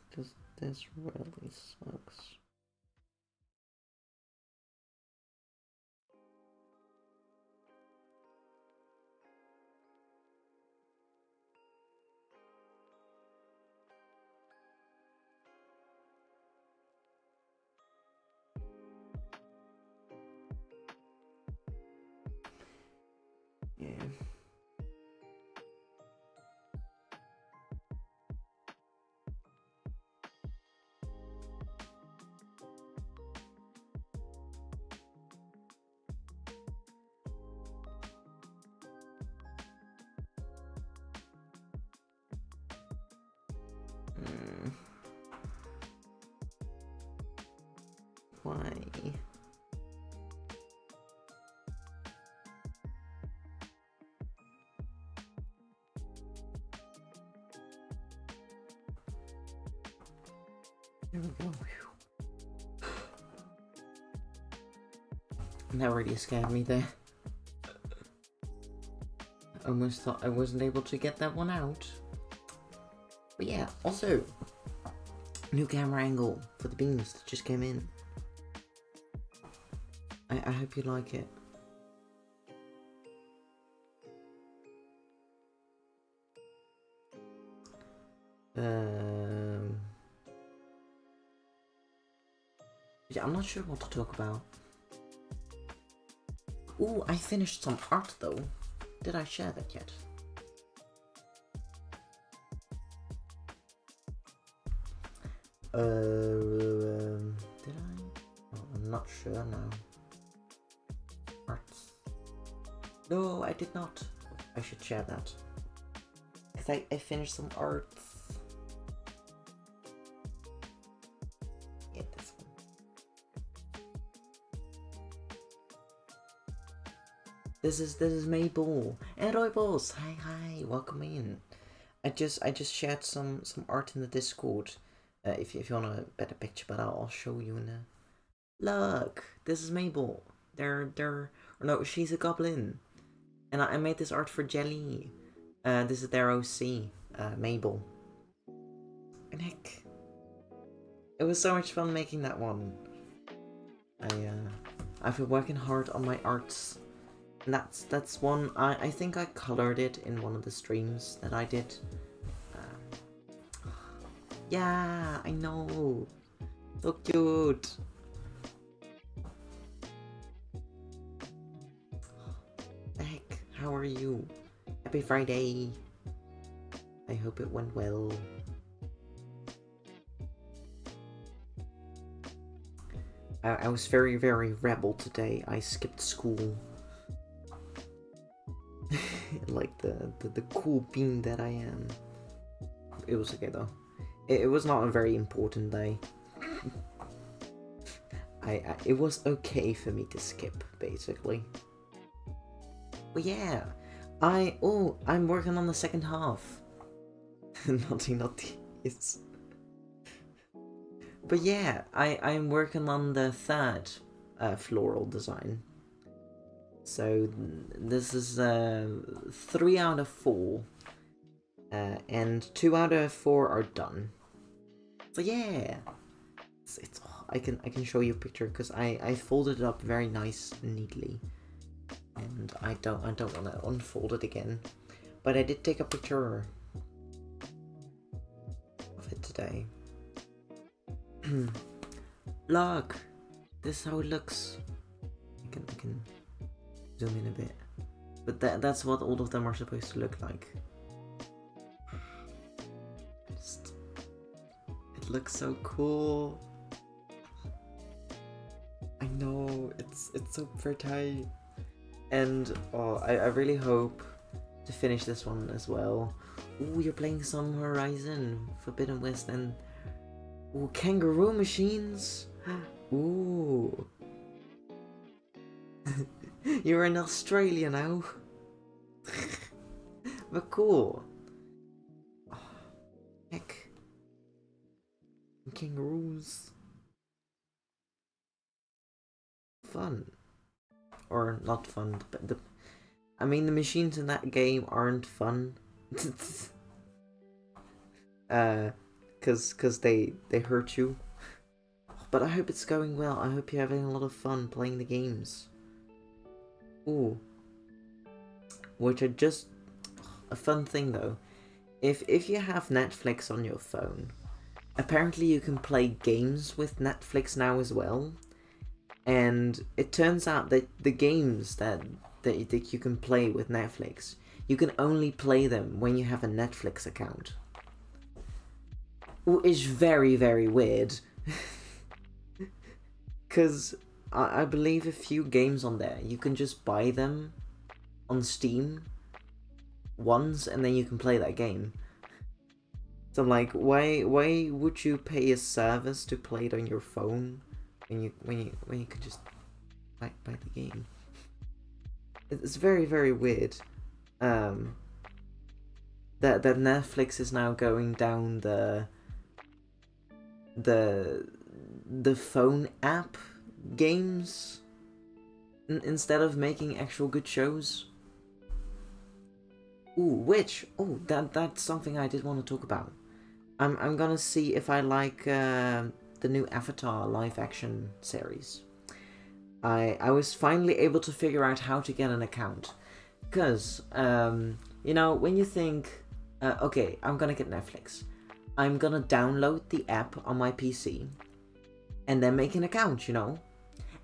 Because this really sucks. Yeah. Why? There we go. That really scared me there. I almost thought I wasn't able to get that one out. But yeah, also, new camera angle for the beams that just came in. I hope you like it. Yeah, I'm not sure what to talk about. Ooh, I finished some art though. Did I share that yet? Did I? Oh, I'm not sure now. Arts. No, I did not. I should share that. Because I finished some arts. Yeah, this one. This is Mabel and Roybos. Hi, welcome in. I just shared some art in the Discord. If you want a better picture, but I'll show you in a. Look, this is Mabel. Or no, she's a goblin, and I made this art for Jelly. This is their OC, Mabel. And heck, it was so much fun making that one. I've been working hard on my arts. And that's one, I think I colored it in one of the streams that I did. Yeah, I know. So cute. Heck, how are you? Happy Friday. I hope it went well. I was very rebel today. I skipped school. Like the cool bean that I am. It was okay though. It was not a very important day. It was okay for me to skip, basically. But yeah, I'm working on the second half. Naughty. But yeah, I'm working on the third floral design. So this is 3 out of 4, and 2 out of 4 are done. So yeah, I can show you a picture because I folded it up very nice and neatly, and I don't want to unfold it again, but I did take a picture of it today. Look, this is how it looks. I can zoom in a bit, but that's what all of them are supposed to look like. It looks so cool. I know, it's so pretty. And oh, I really hope to finish this one as well. Ooh, you're playing some Horizon Forbidden West and ooh, kangaroo machines. Ooh. You're in Australia now. But cool. Oh, heck. Kangaroos. Fun. Or not fun, but I mean the machines in that game aren't fun. Cause they hurt you. But I hope it's going well. I hope you're having a lot of fun playing the games. Ooh. Which are just a fun thing though. If you have Netflix on your phone, apparently you can play games with Netflix now as well. And it turns out that the games that you can play with Netflix, you can only play them when you have a Netflix account. Which is very, very weird. Because I believe a few games on there, you can just buy them on Steam once and then you can play that game. So I'm like, why would you pay a service to play it on your phone when you could just buy the game? It's very, very weird. That Netflix is now going down the phone app games instead of making actual good shows. Ooh, that's something I did want to talk about. I'm gonna see if I like the new Avatar live action series. I was finally able to figure out how to get an account. Because, you know, when you think, okay, I'm gonna get Netflix. I'm gonna download the app on my PC and then make an account, you know?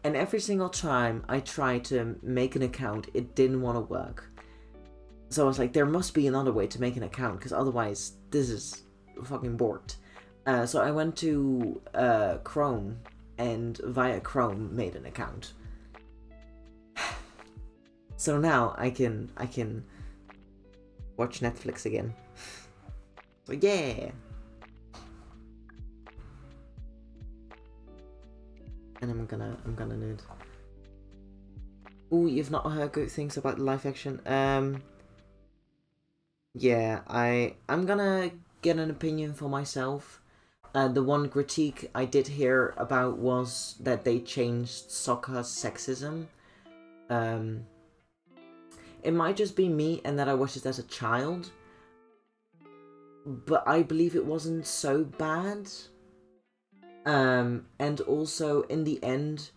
And every single time I tried to make an account, it didn't want to work. So I was like, there must be another way to make an account, because otherwise this is fucking bored. So I went to Chrome, and via Chrome made an account. So now I can watch Netflix again. So yeah. And I'm gonna nerd. Ooh, you've not heard good things about live action. Yeah, I'm gonna get an opinion for myself. The one critique I did hear about was that they changed Sokka's sexism. It might just be me and that I watched it as a child, but I believe it wasn't so bad. And also in the end,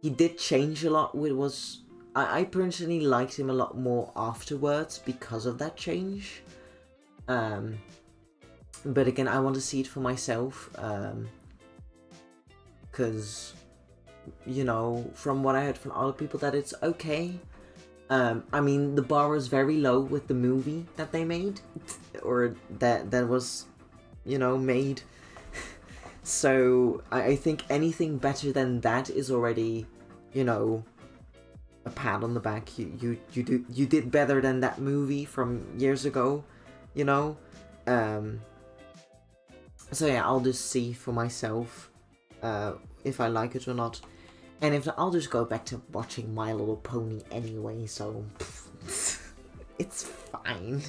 he did change a lot. I personally liked him a lot more afterwards because of that change. But again, I want to see it for myself. Because, you know, from what I heard from other people, that it's okay. I mean, the bar was very low with the movie that they made, or that was, you know, made. So I think anything better than that is already, you know, a pat on the back. You did better than that movie from years ago, you know. So yeah, I'll just see for myself if I like it or not. And if not, I'll just go back to watching My Little Pony anyway, so it's fine.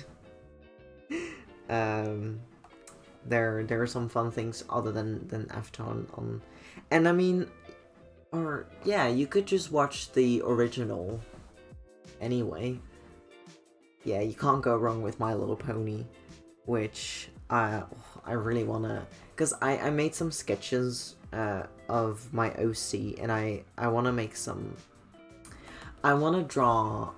There are some fun things other than Avatar on, and I mean, or yeah, you could just watch the original anyway. Yeah, you can't go wrong with My Little Pony, which I really wanna, because I made some sketches of my OC, and I wanna make some. I wanna draw.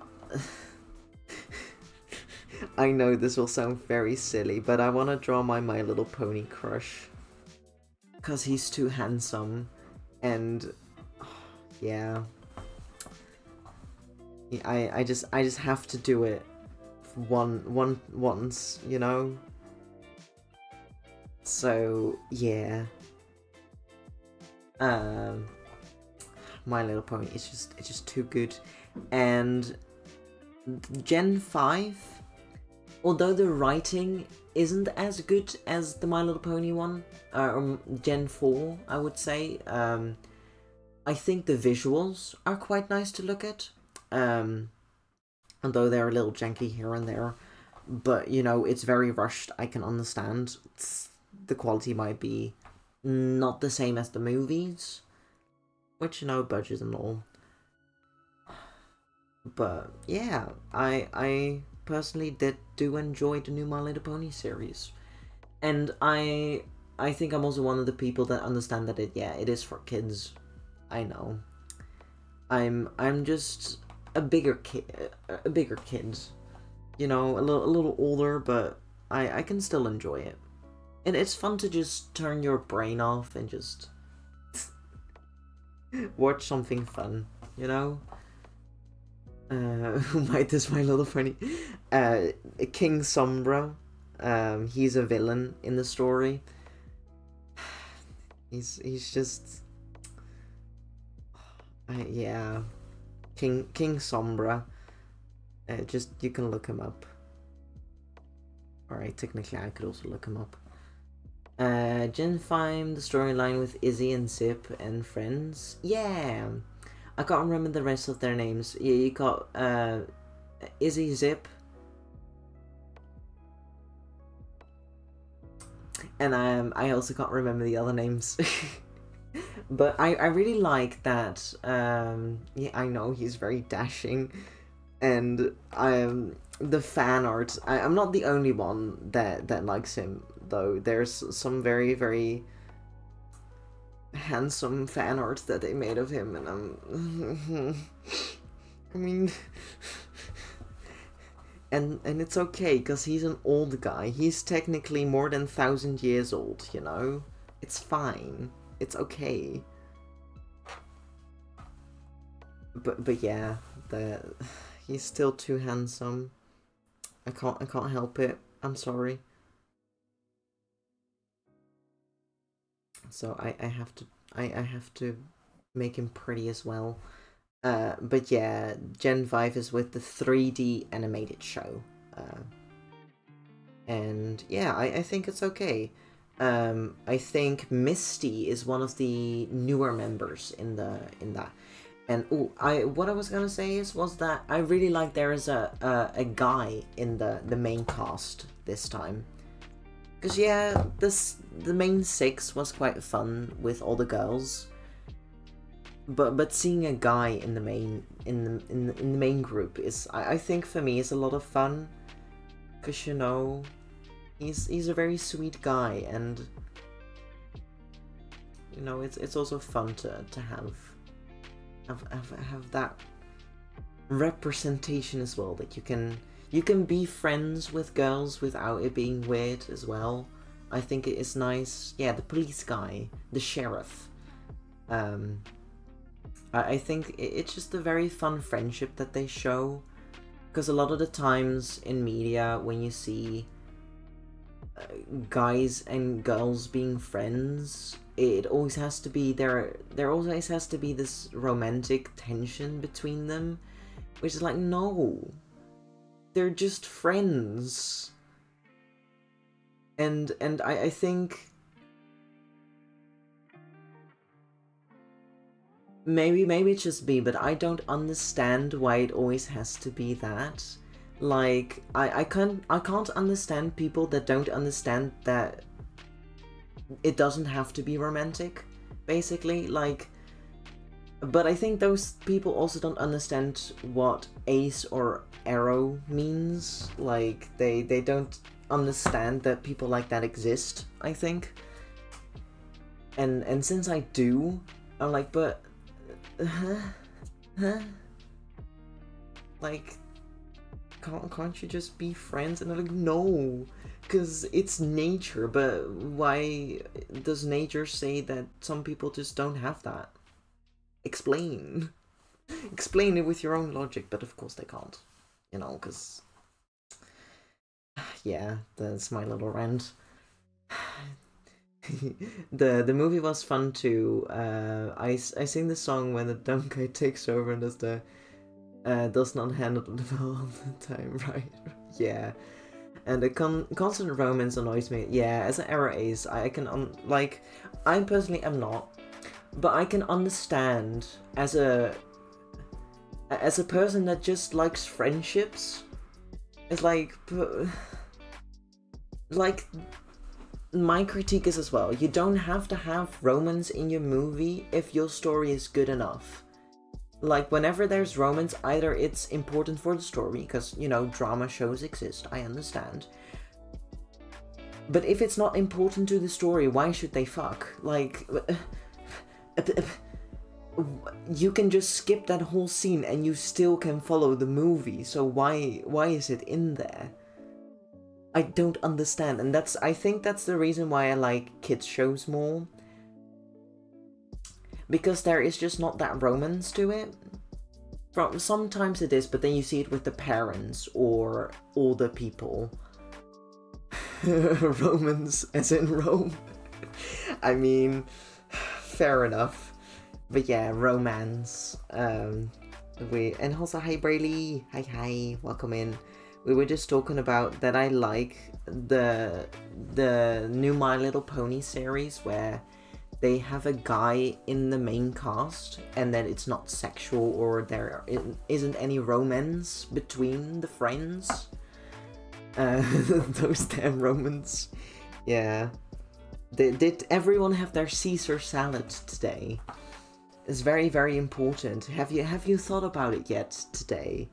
I know this will sound very silly, but I want to draw my Little Pony crush. Because he's too handsome. And, yeah. I just have to do it once, you know? So yeah, My Little Pony it's just too good, and Gen 5, although the writing isn't as good as the My Little Pony one, Gen 4, I would say. I think the visuals are quite nice to look at, although they're a little janky here and there. But, you know, it's very rushed, I can understand. The quality might be not the same as the movies, which, you know, budget and all. But, yeah, I personally do enjoy the new My Little Pony series. And I think I'm also one of the people that understand that it is for kids. I know. I'm just a bigger kid, you know, a little older, but I can still enjoy it. And it's fun to just turn your brain off and just watch something fun, you know? Who might this My Little Pony? King Sombra. He's a villain in the story. He's just... yeah. King Sombra. Just, you can look him up. Alright, technically I could also look him up. Gen 5, the storyline with Izzy and Zip and friends. Yeah! I can't remember the rest of their names. Yeah, you got Izzy, Zip. And I also can't remember the other names. But I really like that, yeah, I know he's very dashing. And the fan art, I'm not the only one that likes him, though. There's some very, very handsome fan art that they made of him, and I mean, and it's okay, because he's an old guy. He's technically more than 1,000 years old, you know? It's fine. It's okay. But yeah, he's still too handsome. I can't help it. I'm sorry. So I have to make him pretty as well. But yeah, Gen 5 is with the 3D animated show. And yeah, I think it's okay. I think Misty is one of the newer members in that. And what I was gonna say was that I really like there is a guy in the main cast this time. Cause yeah, the main 6 was quite fun with all the girls. But seeing a guy in the main group is, I think for me, is a lot of fun. Cause you know, he's a very sweet guy, and you know, it's also fun to have that representation as well, that you can be friends with girls without it being weird as well. I think it is nice. Yeah, the police guy, the sheriff. I think it's just a very fun friendship that they show, because a lot of the times in media when you see guys and girls being friends, it always has to be there always has to be this romantic tension between them, which is like, no, they're just friends. And I think maybe it's just me, but I don't understand why it always has to be that. Like, I can't understand people that don't understand that it doesn't have to be romantic, basically. Like, but I think those people also don't understand what ace or arrow means. Like, they don't understand that people like that exist, I think. And since I do, I'm like, but like, can't you just be friends? And they're like, no, because it's nature. But why does nature say that some people just don't have that? Explain it with your own logic. But of course they can't, you know, because yeah, that's my little rant. The movie was fun too. I sing the song when the dumb guy takes over and does not handle it well all the time, right? Yeah. And the constant romance annoys me. Yeah, as an era ace, I can like, I personally am not, but I can understand as a person that just likes friendships. It's like my critique is as well, you don't have to have romance in your movie if your story is good enough. Like, whenever there's romance, either it's important for the story, because, you know, drama shows exist, I understand. But if it's not important to the story, why should they fuck? Like, you can just skip that whole scene and you still can follow the movie, so why is it in there? I don't understand, and I think that's the reason why I like kids shows more. Because there is just not that romance to it. Sometimes it is, but then you see it with the parents or older people. Romance as in Rome. I mean, fair enough. But yeah, romance. And also, hi Braylee. Hi, welcome in. We were just talking about that I like the new My Little Pony series where they have a guy in the main cast and then it's not sexual or there isn't any romance between the friends. Those damn Romans. Yeah. Did everyone have their Caesar salad today? It's very, very important. Have you thought about it yet today?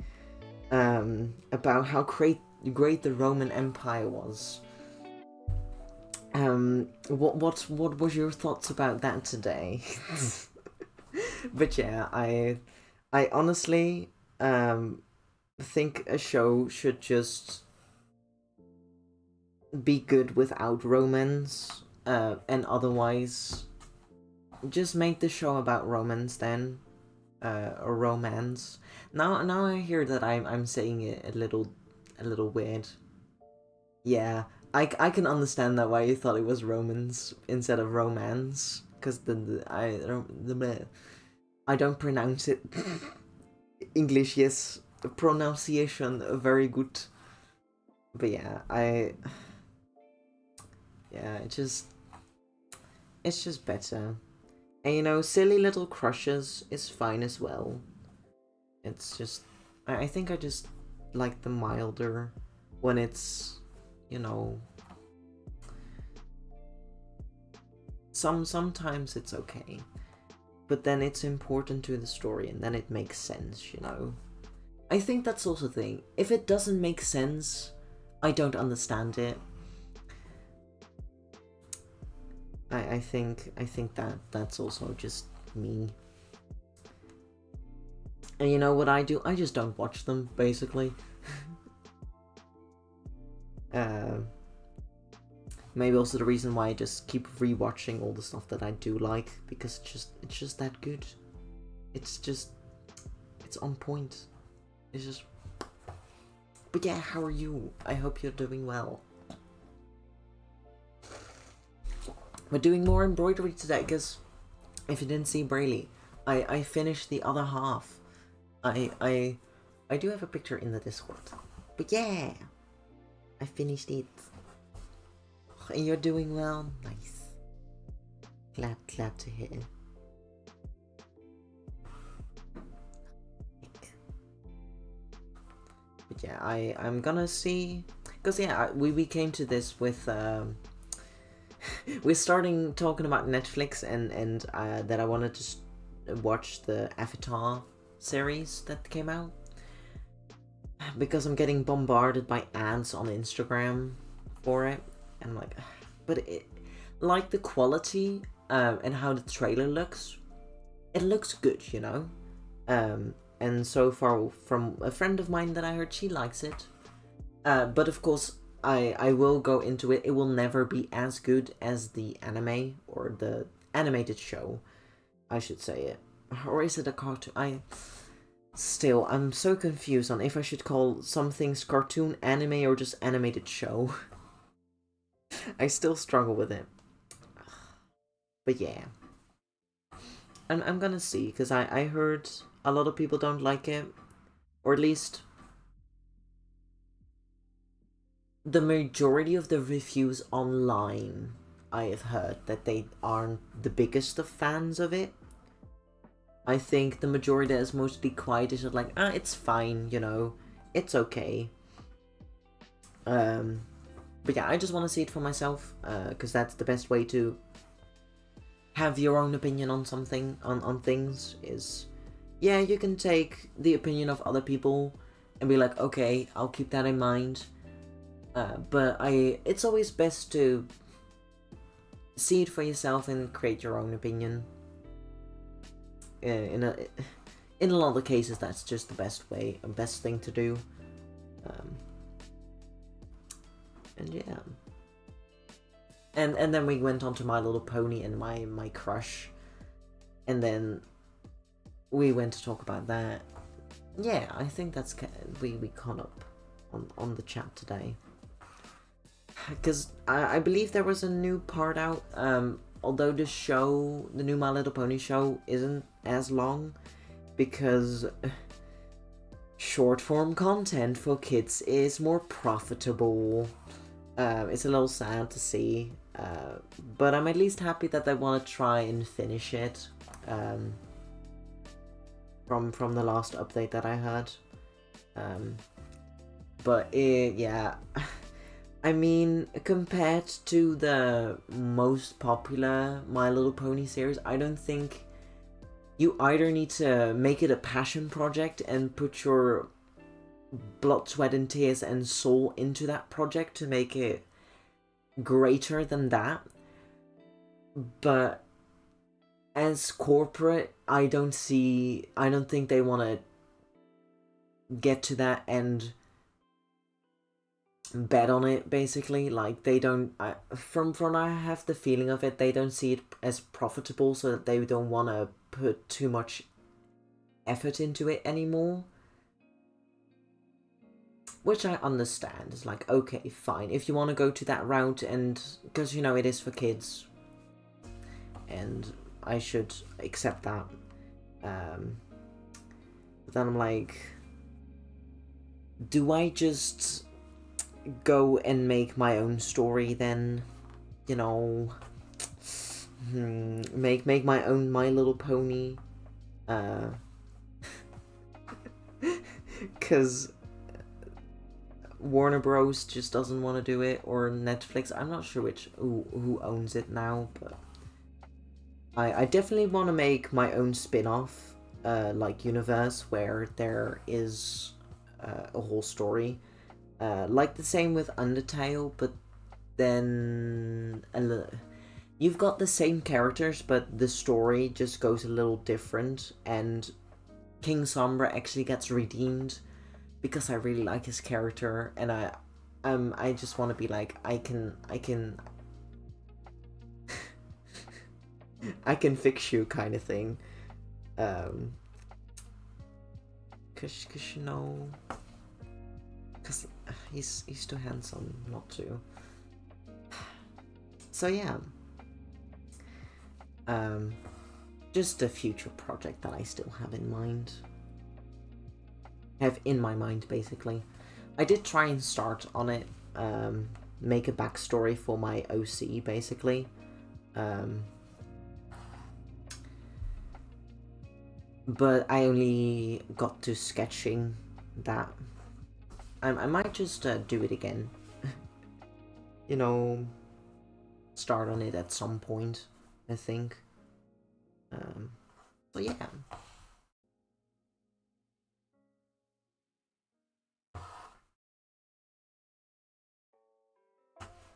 About how great the Roman Empire was. What was your thoughts about that today? But yeah, I honestly think a show should just be good without romance, and otherwise just make the show about romance then, or romance. Now I hear that I'm saying it a little weird. Yeah, I can understand that why you thought it was romance instead of romance, because I don't pronounce it. English, yes, pronunciation very good. But yeah, it's just better. And you know, silly little crushes is fine as well. It's just, I think I just like the milder when it's, you know, sometimes it's okay, but then it's important to the story and then it makes sense, you know. I think that's also the thing. If it doesn't make sense, I don't understand it. I think that's also just me. And you know what I do? I just don't watch them, basically. Maybe also the reason why I just keep rewatching all the stuff that I do like, because it's just that good. It's on point. It's just. But yeah, how are you? I hope you're doing well. We're doing more embroidery today, because if you didn't see Brayley, I finished the other half. I do have a picture in the Discord. But yeah, I finished it. And you're doing well? Nice. Glad to hear. But yeah, I'm gonna see, because yeah, we came to this with we're starting talking about Netflix and that I wanted to watch the Avatar series that came out, because I'm getting bombarded by ads on Instagram for it, and I'm like, but it, like the quality and how the trailer looks, it looks good, you know. And so far from a friend of mine that I heard, she likes it, but of course I will go into it. It will never be as good as the anime or the animated show, I should say it. Or is it a cartoon? I'm so confused on if I should call some things cartoon, anime, or just animated show. I still struggle with it. But yeah, I'm gonna see, because I heard a lot of people don't like it, or at least the majority of the reviews online. I have heard that they aren't the biggest of fans of it. I think the majority that is mostly quiet is just like, it's fine, you know, it's okay. But yeah, I just want to see it for myself, because that's the best way to have your own opinion on something, on things, is, yeah, you can take the opinion of other people and be like, okay, I'll keep that in mind. But it's always best to see it for yourself and create your own opinion. In a lot of cases, that's just the best thing to do. And yeah. And then we went on to My Little Pony and my crush. And then we went to talk about that. Yeah, I think that's we caught up on the chat today. Because I believe there was a new part out, although the new My Little Pony show isn't as long, because short form content for kids is more profitable. It's a little sad to see, but I'm at least happy that they want to try and finish it, from the last update that I heard. But yeah. I mean, compared to the most popular My Little Pony series, I don't think you either need to make it a passion project and put your blood, sweat and tears and soul into that project to make it greater than that. But as corporate, I don't think they want to get to that and bet on it, basically. Like, they don't, from I have the feeling of it, they don't see it as profitable, so that they don't want to put too much effort into it anymore. Which I understand. It's like, okay, fine, if you want to go to that route, and because, you know, it is for kids, and I should accept that. But then I'm like, do I just go and make my own story then? You know, make my own My Little Pony, because Warner Bros just doesn't want to do it, or Netflix. I'm not sure who owns it now, but I definitely want to make my own spin-off, like universe, where there is a whole story. Like the same with Undertale, but then you've got the same characters, but the story just goes a little different, and King Sombra actually gets redeemed, because I really like his character, and I just want to be like, I can I can fix you, kind of thing. Cause you know, cause he's too handsome not to. So yeah. Just a future project that I still have in mind. Have in my mind, basically. I did try and start on it, make a backstory for my OC, basically. But I only got to sketching that. I might just do it again. You know, start on it at some point, I think. So yeah.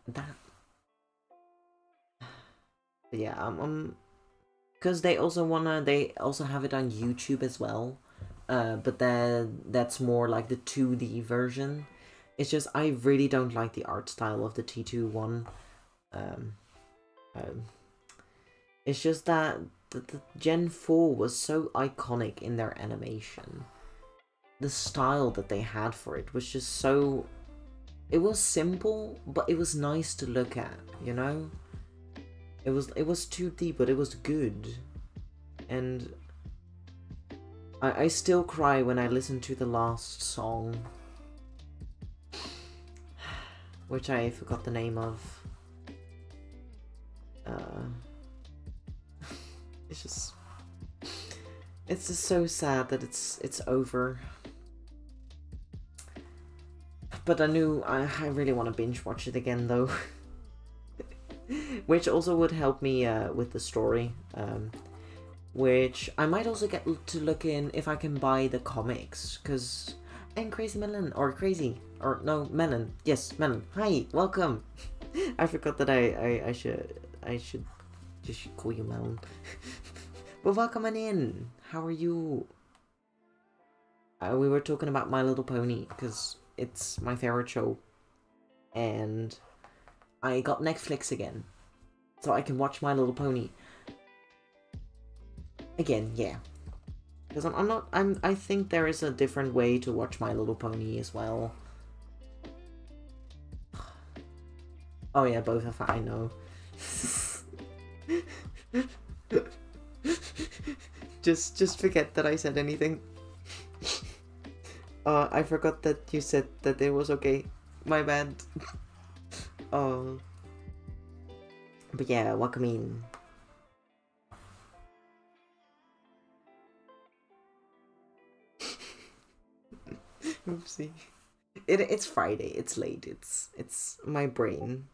That. But yeah, because they also have it on YouTube as well. But then that's more like the 2D version. It's just, I really don't like the art style of the T2 one. It's just that the Gen 4 was so iconic in their animation. The style that they had for it was just so... It was simple, but it was nice to look at, you know? It was too deep, but it was good. And I still cry when I listen to the last song, which I forgot the name of. It's just so sad that it's over. But I really want to binge watch it again though. Which also would help me with the story. Which I might also get to look in if I can buy the comics, because I'm Crazy Melon, or Crazy, or no, Melon. Yes, Melon. Hi, welcome. I forgot that I should just call you Melon. But welcome on in. How are you? We were talking about My Little Pony because it's my favorite show, and I got Netflix again, so I can watch My Little Pony again. Yeah, because I think there is a different way to watch My Little Pony as well. Oh yeah, both are fine. I know. Just forget that I said anything. I forgot that you said that it was okay. My bad. But yeah, welcome in. Oopsie. It's Friday. It's late. It's my brain.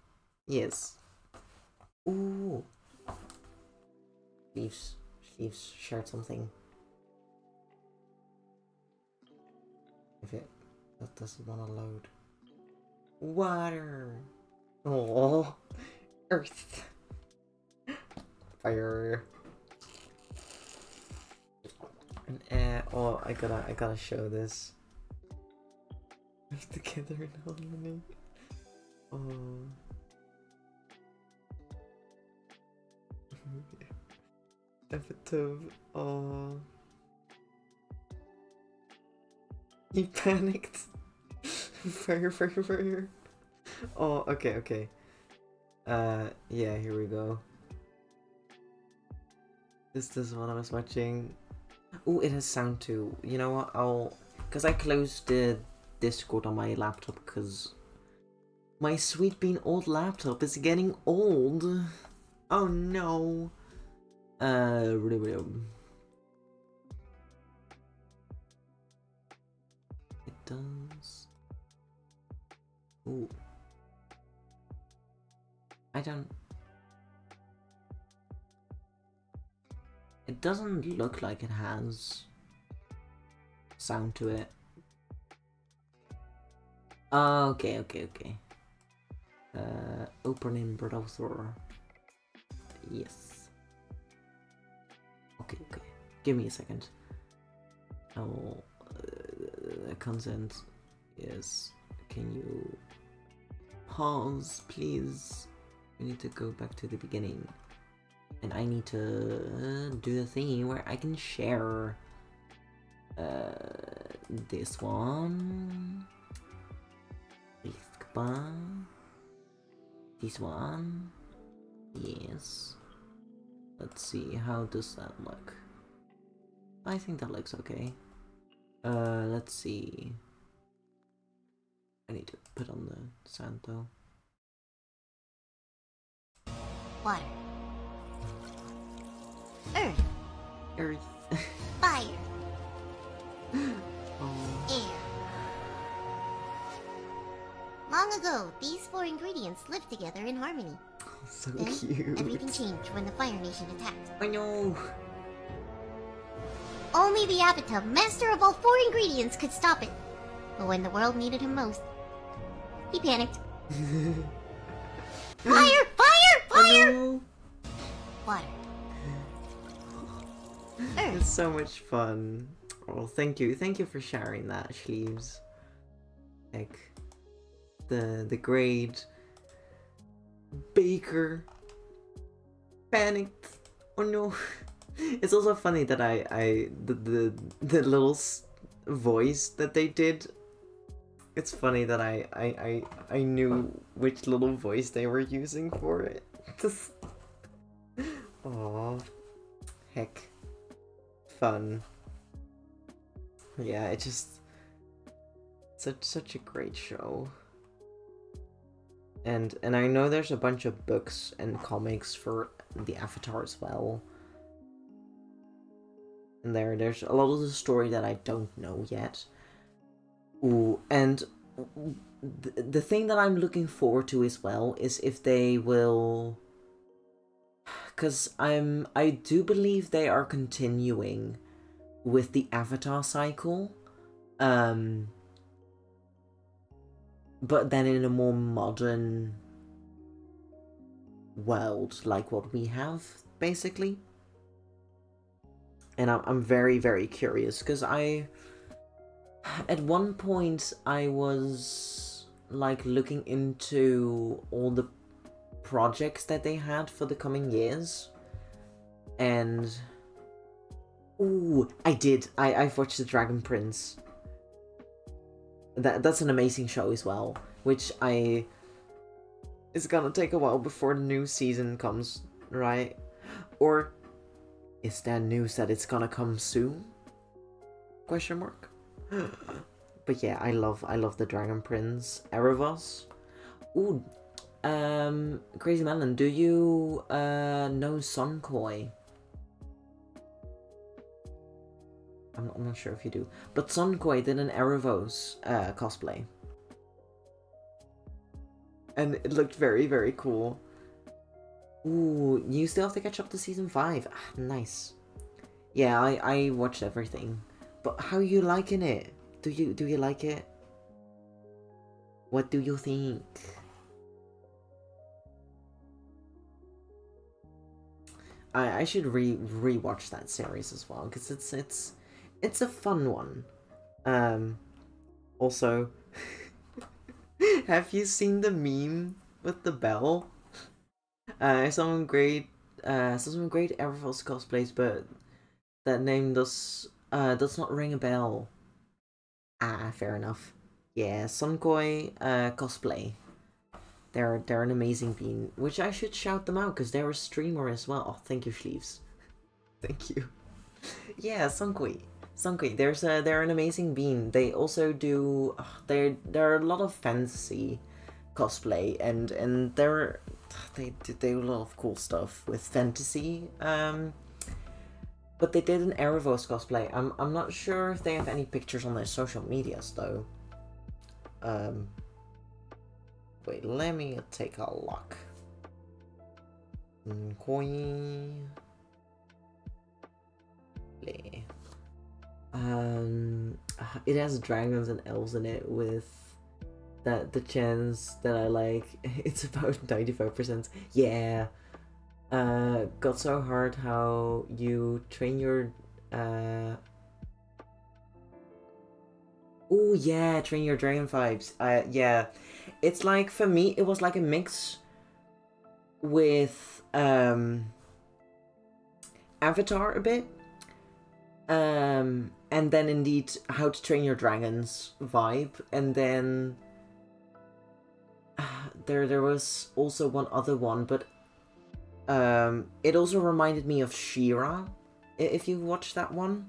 Yes. Ooh. Sleeves shared something. If that doesn't want to load. Water. Oh. Earth. Fire. And air. Oh, I gotta show this. Together in harmony. Oh. Epitome. Oh. He panicked. Fire. Oh, okay. Yeah, here we go. This is what I was watching. Oh, it has sound too. You know what? Because I closed the Discord on my laptop because my sweet bean old laptop is getting old. Oh no. It does. Ooh. It doesn't look like it has sound to it. Okay. Opening browser. Yes. Okay. Give me a second. Oh, consent. Yes. Can you pause, please? We need to go back to the beginning. And I need to do the thingy where I can share this one. This one. Yes. Let's see, how does that look? I think that looks okay. Let's see. I need to put on the sound though. Water. Earth. Fire. Air. Long ago, these four ingredients lived together in harmony. So then, cute. Everything changed when the Fire Nation attacked. I know. Only the Avatar, master of all four ingredients, could stop it. But when the world needed him most, he panicked. Fire! No. Water. Earth. It's so much fun. Well, thank you for sharing that, Sleeves. Like the great baker panicked. Oh no. It's also funny that the little voice that they did. It's funny that I knew which little voice they were using for it. Aw. Heck. Fun. Yeah, it just... Such a great show. And I know there's a bunch of books and comics for the Avatar as well. And there's a lot of the story that I don't know yet. Ooh, and the thing that I'm looking forward to as well is if they will... Because I do believe they are continuing with the Avatar cycle. But then in a more modern world, like what we have, basically. And I'm very, very curious, because at one point, I was, like, looking into all the projects that they had for the coming years. And... Ooh, I did. I've watched The Dragon Prince. That's an amazing show as well, which it's gonna take a while before the new season comes, right? Or is there news that it's gonna come soon? Question mark. But yeah, I love The Dragon Prince. Erebos. Ooh, Crazy Melon, do you know Sunkoi? I'm not sure if you do, but Sunkoi did an Erebos cosplay, and it looked very, very cool. Ooh, you still have to catch up to season 5. Ah, nice. Yeah, I watched everything, but how are you liking it? Do you like it? What do you think? I should rewatch that series as well, because it's a fun one. Also, have you seen the meme with the bell? Some great Everforce cosplays, but that name does not ring a bell. Ah, fair enough. Yeah, Sunkoi cosplay. They're an amazing bean, which I should shout them out because they're a streamer as well. Oh, thank you, Sleeves. Thank you. Yeah, Sunkoi. They're an amazing bean. They also do there are a lot of fantasy cosplay and they do a lot of cool stuff with fantasy. But they did an Erebos cosplay. I'm not sure if they have any pictures on their social medias though. Wait, let me take a look. It has dragons and elves in it with the chance that I like. It's about 95%. Yeah. Got so hard how you train your oh yeah, train your dragon vibes. Yeah. It's like, for me, it was like a mix with Avatar a bit. And then indeed How to Train Your Dragons vibe, and then there was also one other one, but it also reminded me of She-Ra, if you watched that one.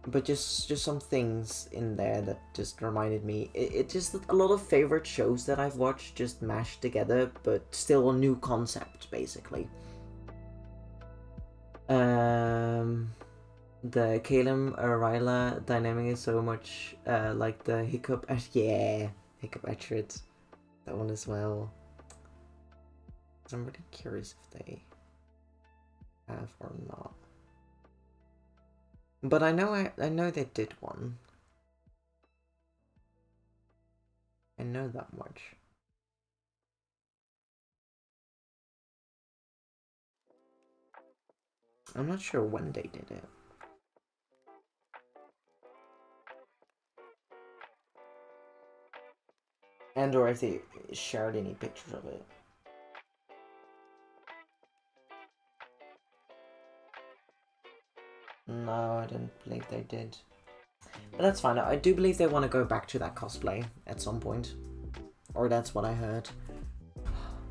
But just some things in there that just reminded me. It just a lot of favorite shows that I've watched just mashed together, but still a new concept basically. The Caleb Ryla dynamic is so much like the Hiccup Hiccup Etchard. That one as well. I'm really curious if they have or not. But I know they did one. I know that much. I'm not sure when they did it. And or if they shared any pictures of it. No, I don't believe they did. But that's fine. I do believe they want to go back to that cosplay at some point. Or that's what I heard.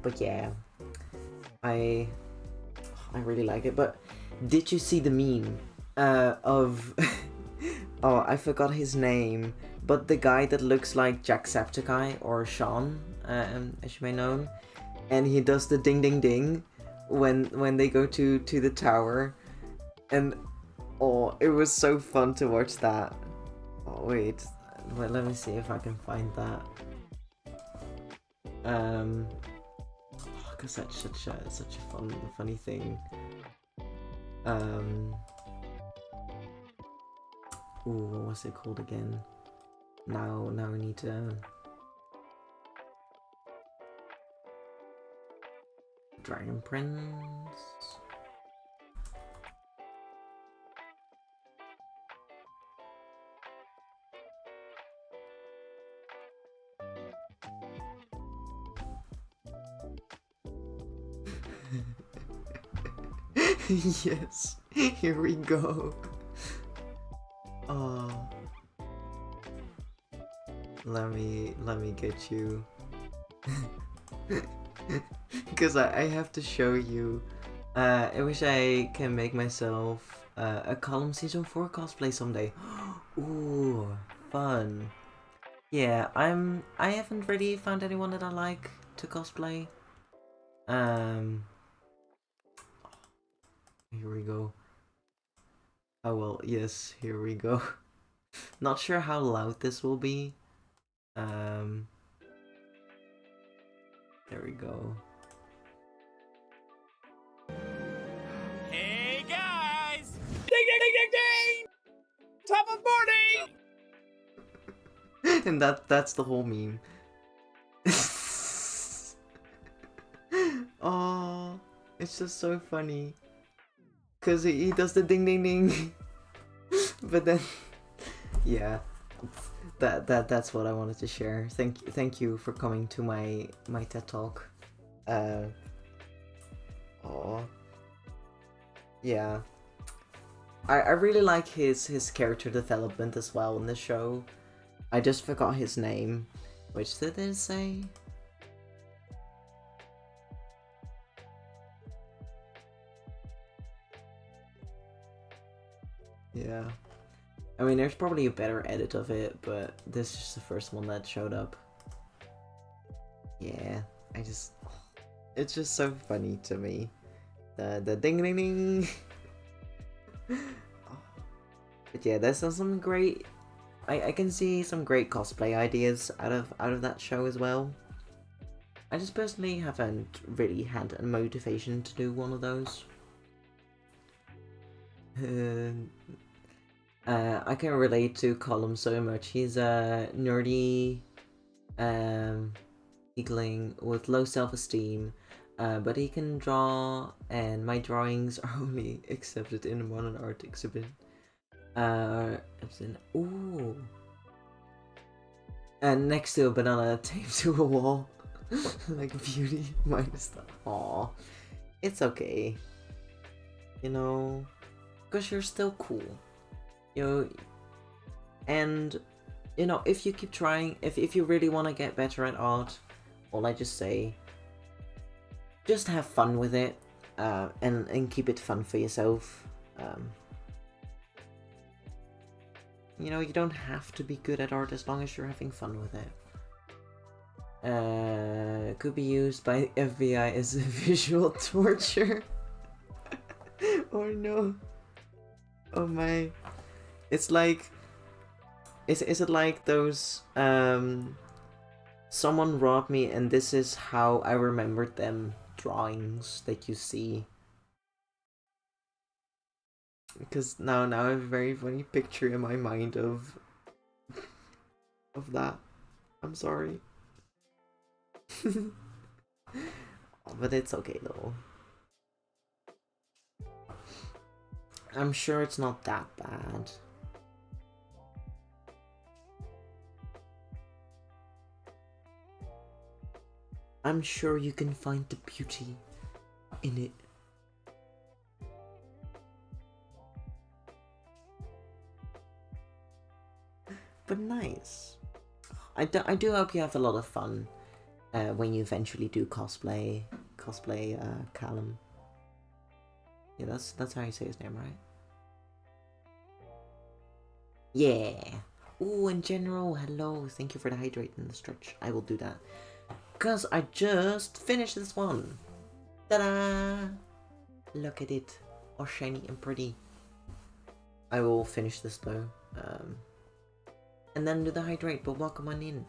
But yeah, I really like it. But did you see the meme of oh, I forgot his name, but the guy that looks like Jacksepticeye or Sean, as you may know him, and he does the ding ding ding when they go to the tower, and oh, it was so fun to watch that. Oh wait, let me see if I can find that. Cause that's such a funny thing. Ooh, what was it called again? Now we need to Dragon Prince. Yes, here we go. Oh, let me get you, because I have to show you. I wish I can make myself a Column Season 4 cosplay someday. Ooh, fun. Yeah, I haven't really found anyone that I like to cosplay. Here we go. Oh well, yes, here we go. Not sure how loud this will be. There we go. Hey guys! Ding ding ding ding ding! Top of morning! And that's the whole meme. Oh, it's just so funny. Cause he does the ding ding ding. But then yeah. That's what I wanted to share. Thank you for coming to my TED Talk. Oh. Yeah. I really like his character development as well in the show. I just forgot his name. Which did it say? Yeah. I mean, there's probably a better edit of it, but this is just the first one that showed up. Yeah, it's just so funny to me. The ding ding ding. But yeah, there's some great. I can see some great cosplay ideas out of that show as well. I just personally haven't really had a motivation to do one of those. I can relate to Colum so much. He's a nerdy, eagling with low self-esteem, but he can draw, and my drawings are only accepted in a modern art exhibit. Ooh. And next to a banana taped to a wall, like Beauty minus that. Aw, it's okay. You know, because you're still cool. And you know, if you keep trying, if you really want to get better at art, all I just say, just have fun with it, and keep it fun for yourself. You know, you don't have to be good at art as long as you're having fun with it. Could be used by FBI as a visual torture. Or no. Oh my. It's like, is it like those, someone robbed me and this is how I remembered them drawings that you see? Because now I have a very funny picture in my mind of that. I'm sorry. But it's okay though. I'm sure it's not that bad. I'm sure you can find the beauty in it. But nice. I do hope you have a lot of fun when you eventually do cosplay, Callum. Yeah, that's how you say his name, right? Yeah. Oh, in general, hello. Thank you for the hydrate and the stretch. I will do that. Because I just finished this one. Ta-da! Look at it. All shiny and pretty. I will finish this though. And then do the hydrate, but welcome on in.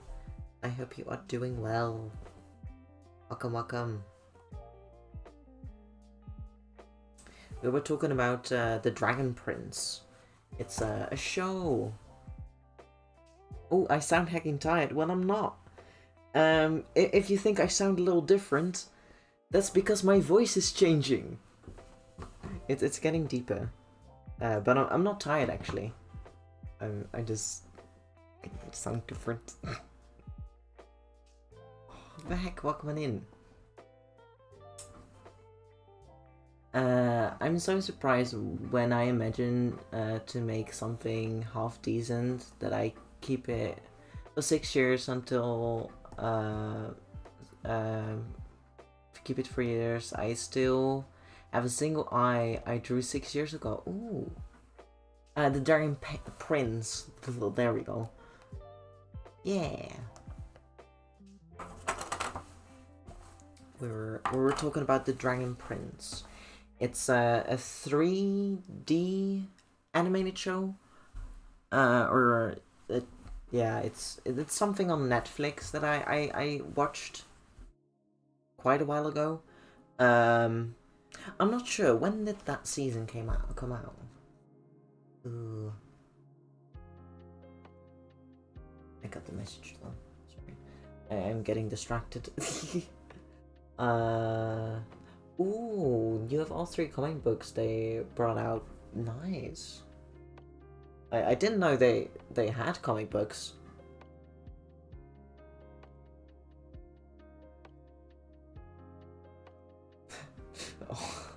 I hope you are doing well. Welcome, welcome. We were talking about the Dragon Prince. It's a show. Oh, I sound heckin' tired. Well, I'm not. If you think I sound a little different, that's because my voice is changing. It's getting deeper. But I'm not tired actually. I just sound different. What the heck? Welcome on in. I'm so surprised when I imagine to make something half decent that I keep it for 6 years until keep it for years. I still have a single eye I drew 6 years ago. Ooh, the Dragon Prince. There we go. Yeah. We were talking about the Dragon Prince. It's a 3D animated show, yeah, it's something on Netflix that I watched quite a while ago. I'm not sure when did that season come out. Ooh. I got the message though. Sorry, I'm getting distracted. Ooh, you have all 3 comic books they brought out. Nice. I didn't know they had comic books. Oh.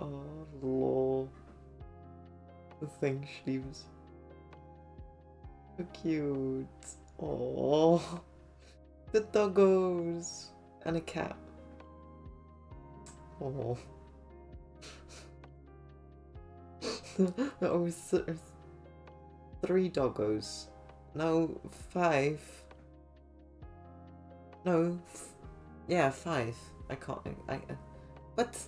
Oh, lol. Thanks, Sleeves. So cute. Oh, the doggos. And a cat. Oh. Oh, 3 doggos. No, 5. No, yeah, 5. I can't. What?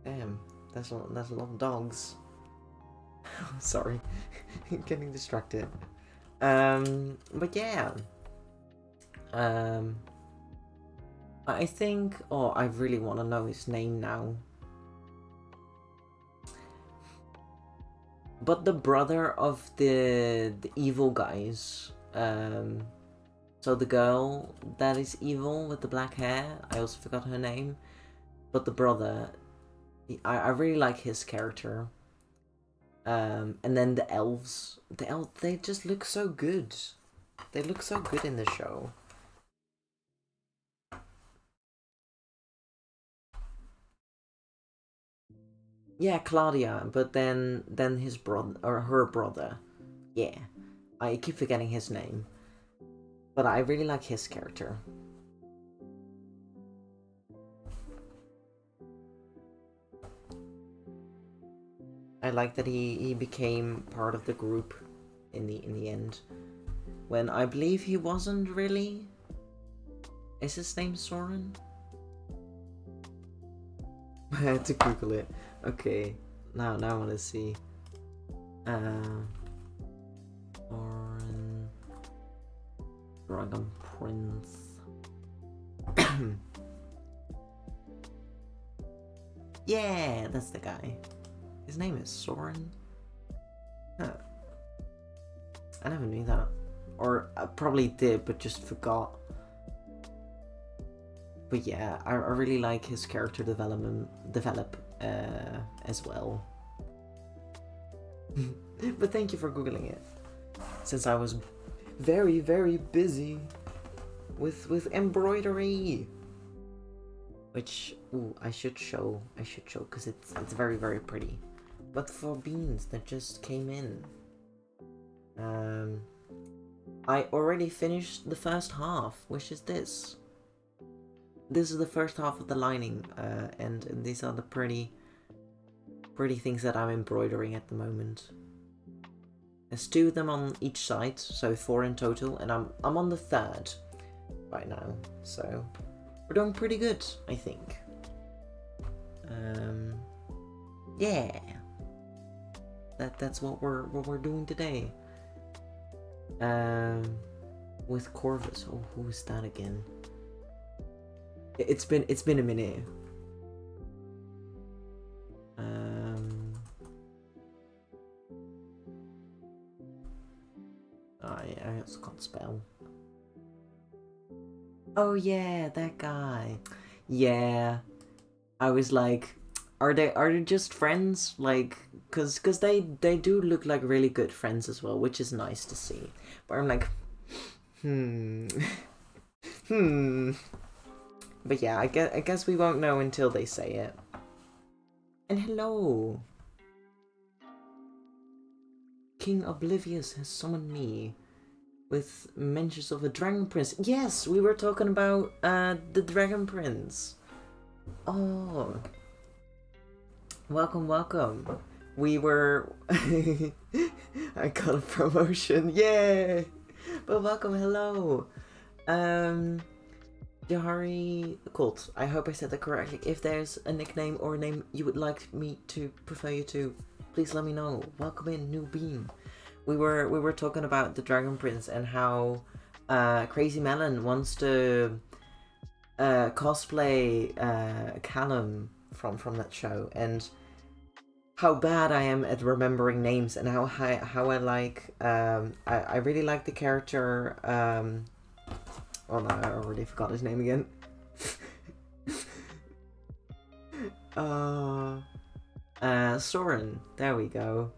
Damn, that's a lot of dogs. Sorry, getting distracted. But yeah. I think. Oh, I really want to know his name now. But the brother of the evil guys, so the girl that is evil with the black hair, I also forgot her name, but the brother, I really like his character. And then the elves, they just look so good. They look so good in the show. Yeah, Claudia, but then his brother, or her brother. Yeah, I keep forgetting his name. But I really like his character. I like that he became part of the group in the end. When I believe he wasn't really. Is his name Soren? I had to Google it. Okay, now I want to see. Soren, Dragon Prince. Yeah, that's the guy. His name is Soren. Huh. I never knew that, or I probably did, but just forgot. But yeah, I really like his character develop as well. But thank you for googling it, since I was very busy with embroidery, which I should show because it's very pretty. But for beans that just came in, I already finished the first half, which is this. This is the first half of the lining, and these are the pretty things that I'm embroidering at the moment. There's 2 of them on each side, so 4 in total, and I'm on the 3rd right now, so we're doing pretty good, I think. Yeah, that's what we're doing today. With Corvus. Oh, who is that again? It's been a minute. I also can't spell. Oh yeah, that guy. Yeah, I was like, are they just friends? Like, cause they do look like really good friends as well, which is nice to see. But I'm like, But yeah, I guess we won't know until they say it. And hello, King Oblivious has summoned me with mentions of a Dragon Prince. Yes, we were talking about the Dragon Prince. Oh, welcome. We were I got a promotion, yay! But welcome, hello. Jahari Colt, I hope I said that correctly. If there's a nickname or a name you would like me to prefer you to, please let me know. Welcome in, New Bean. We were talking about the Dragon Prince and how Crazy Melon wants to cosplay Callum from that show, and how bad I am at remembering names, and how I like I really like the character oh no, I already forgot his name again. Soren, there we go.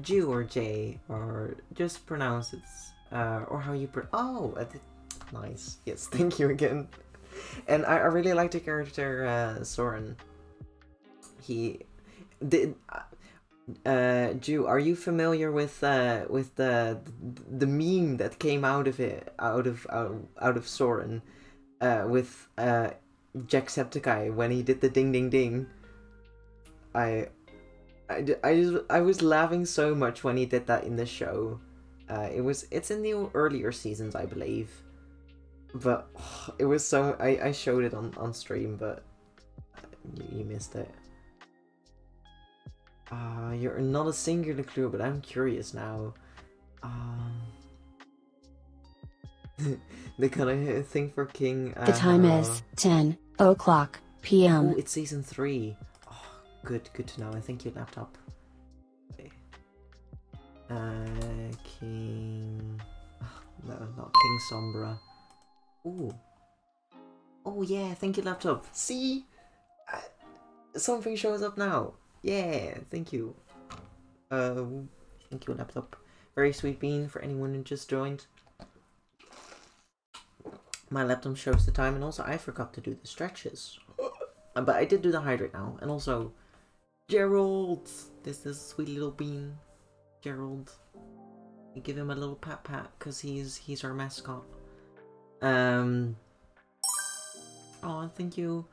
Jew or J, or just pronounce it, or how you nice. Yes, thank you again. And I really like the character Soren. He did. Jew, are you familiar with the meme that came out of it, out of Soren, with Jacksepticeye when he did the ding ding ding? I was laughing so much when he did that in the show. It's in the earlier seasons, I believe, but it was so I showed it on stream, but you missed it. You're not a singular clue, but I'm curious now. The kind of thing for King. The time is 10 o'clock p.m. Oh, it's season 3. Oh, good to know. I think your laptop. Okay. King. No, not King Sombra. Ooh. Oh yeah, thank you, laptop. See, something shows up now. Yeah, thank you. Thank you, laptop. Very sweet bean for anyone who just joined. My laptop shows the time, and also I forgot to do the stretches. But I did do the hydrate now, and also Gerald. This sweet little bean, Gerald. We give him a little pat, cause he's our mascot. Oh, thank you.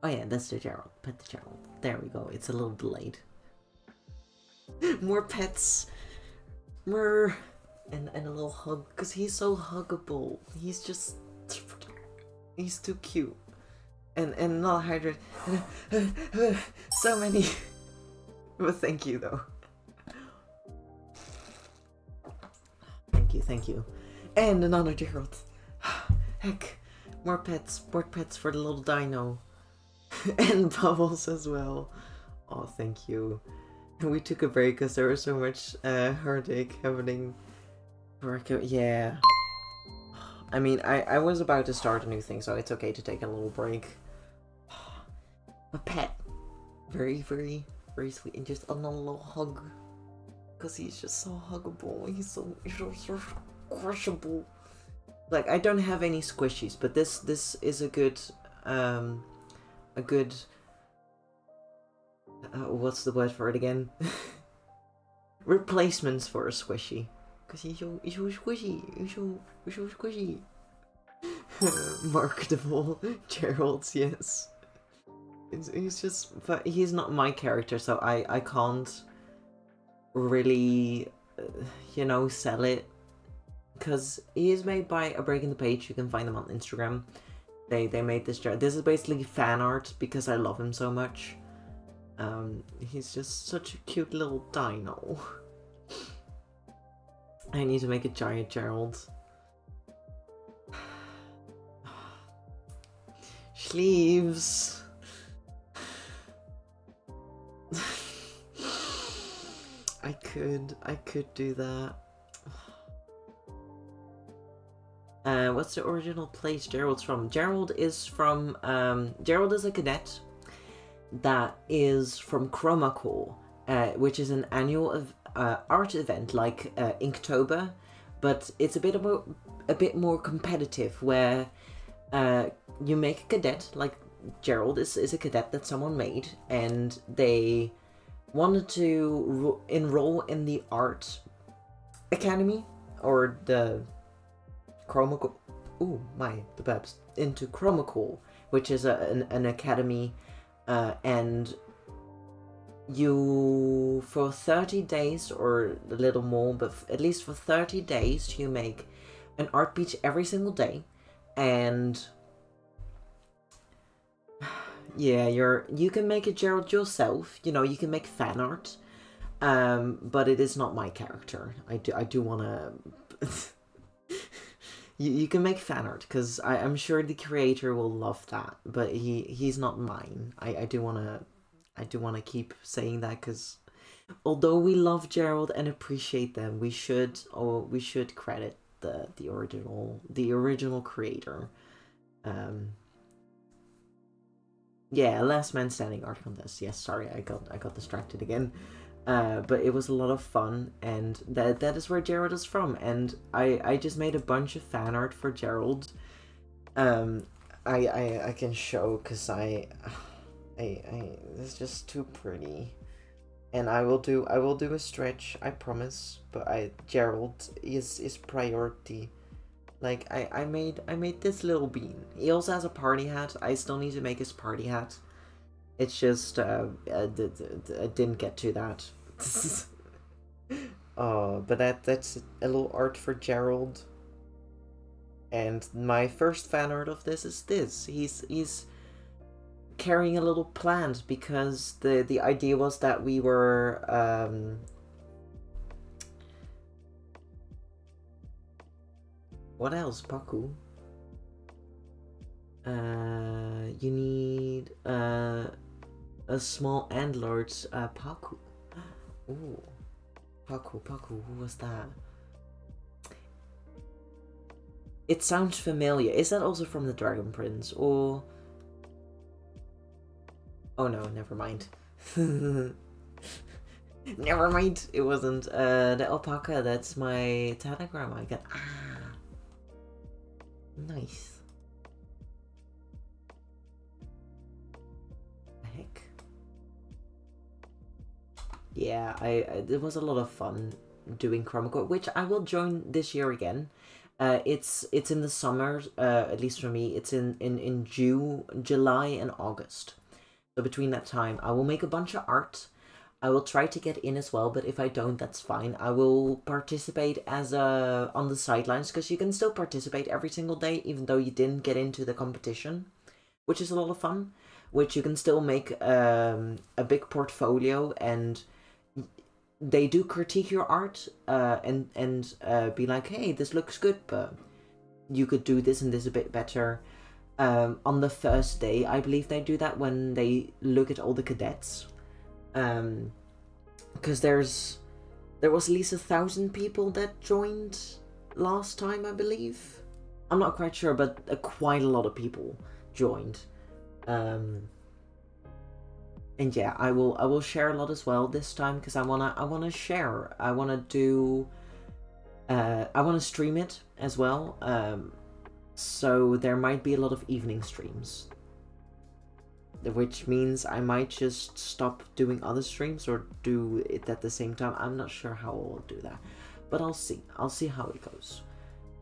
Oh yeah, that's the Gerald. Pet the Gerald. There we go. It's a little delayed. More pets. More. And a little hug. Because he's so huggable. He's just... He's too cute. And not hydrated. So many. But thank you though. Thank you. And another Gerald. Heck. More pets for the little dino. And Bubbles as well. Oh, thank you. We took a break because there was so much heartache happening. Yeah. I mean, I was about to start a new thing, so it's okay to take a little break. A pet. Very, very, very sweet. And just another little hug. Because he's just so huggable. He's so crushable. Like, I don't have any squishies, but this is a good... what's the word for it again? replacements for a squishy. Because he's so squishy. He's so squishy. Marketable Gerald's, yes. He's just, but he's not my character, so I can't really, you know, sell it. Because he is made by A Break in the Page. You can find them on Instagram. They made this. This is basically fan art because I love him so much. He's just such a cute little dino. I need to make a giant Gerald. Sleeves. I could do that. What's the original place Gerald's from? Gerald is from, Gerald is a cadet that is from Chromacall, which is an annual art event like Inktober, but it's a bit more competitive, where you make a cadet, like Gerald is a cadet that someone made, and they wanted to enroll in the art academy, or the Chromacall, into Chromacall, which is an academy, and you, for 30 days, or a little more, but at least for 30 days, you make an art piece every single day, and yeah, you can make a Gerald yourself, you know, you can make fan art, but it is not my character. I do wanna... You can make fan art, because I'm sure the creator will love that, but he's not mine. I do wanna keep saying that, because although we love Gerald and appreciate them, we should credit the original creator. Yeah, Last Man Standing art contest. Yes, sorry, I got distracted again. But it was a lot of fun, and that is where Gerald is from, and I just made a bunch of fan art for Gerald. I can show, because it's just too pretty, and I will do a stretch, I promise. But Gerald is priority. Like I made this little bean. He also has a party hat. I still need to make his party hat. It's just I didn't get to that. Oh, but that's a little art for Gerald. And my first fan art of this is this. He's carrying a little plant, because the idea was that we were what else, Paku? You need a small and large Paku. Ooh, Paku, who was that? It sounds familiar. Is that also from the Dragon Prince, or... Oh no, never mind. Never mind, it wasn't. The alpaca, that's my telegram I got. Ah, nice. Yeah, it was a lot of fun doing Chromacall, which I will join this year again. It's in the summer, at least for me. It's in June, July, and August. So between that time, I will make a bunch of art. I will try to get in as well, but if I don't, that's fine. I will participate as on the sidelines, because you can still participate every single day, even though you didn't get into the competition, which is a lot of fun. Which you can still make a big portfolio, and they do critique your art and be like, hey, this looks good, but you could do this and this a bit better. On the first day, I believe they do that when they look at all the cadets. Because there was at least 1,000 people that joined last time, I believe. I'm not quite sure, but quite a lot of people joined. And yeah, I will share a lot as well this time, because I wanna share. I wanna do. I wanna stream it as well. So there might be a lot of evening streams. which means I might just stop doing other streams or do it at the same time. I'm not sure how I'll do that, but I'll see how it goes.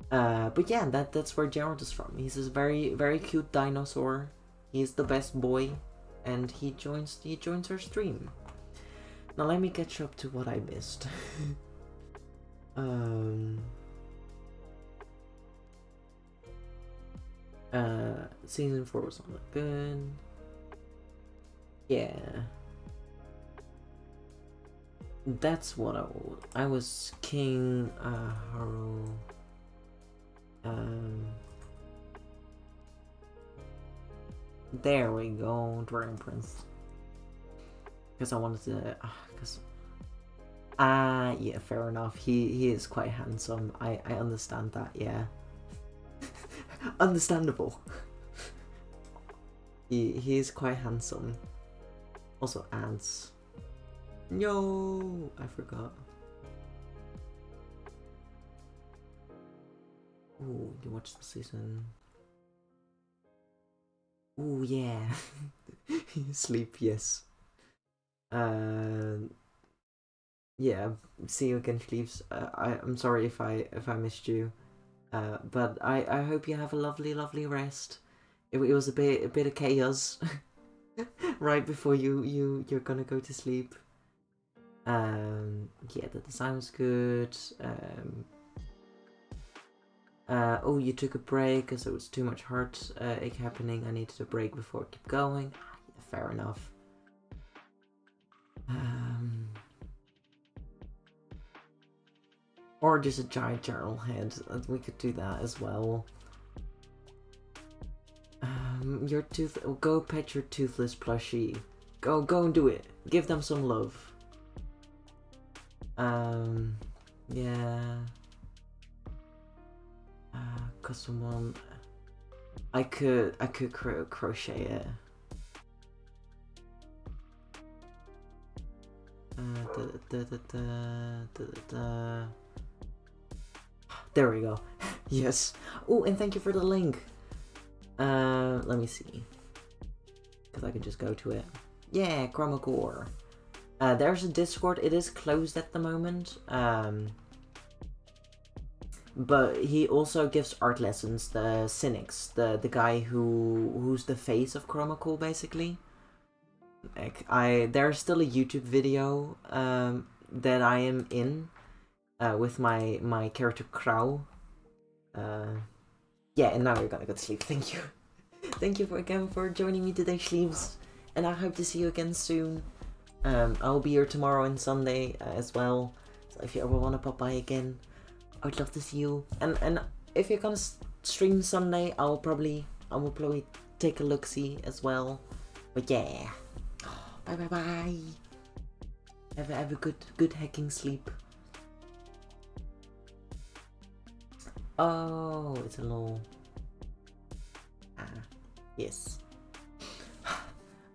But yeah, that's where Gerald is from. He's this very cute dinosaur. He's the best boy, and he joins our stream. Now let me catch up to what I missed. Season 4 was not good. Yeah. That's what I was King Haru. There we go, Dragon Prince. Because I wanted to, yeah, fair enough. He is quite handsome. I understand that. Yeah. Understandable. He is quite handsome. Also, ants. No, I forgot. Ooh, you watched the season. Ooh, yeah. Sleep, yes. Yeah. See you again, Sleeps. I'm sorry if I missed you. But I hope you have a lovely rest. It was a bit of chaos right before you're gonna go to sleep. Yeah, the design was good. Oh, you took a break because it was too much heartache happening. I needed a break before I keep going. Yeah, fair enough. Or just a giant journal head. We could do that as well. Your tooth. Go pet your toothless plushie. Go and do it. Give them some love. Yeah. Custom one. I could crochet it. There we go. Yes. Oh, and thank you for the link. Let me see. Because I can just go to it. Yeah, Chromacore. There's a Discord. It is closed at the moment. But he also gives art lessons. The Cynics, the guy who's the face of Chromacore, basically. Like, there's still a YouTube video that I am in with my character Crow. Yeah, and now you're gonna go to sleep. Thank you. Thank you again for joining me today, Sleeves. And I hope to see you again soon. I'll be here tomorrow and Sunday as well. So if you ever want to pop by again, I would love to see you. And if you're gonna stream Sunday, I will probably take a look-see as well. But yeah. Bye. Have a good hacking sleep. Oh, it's a little... yes.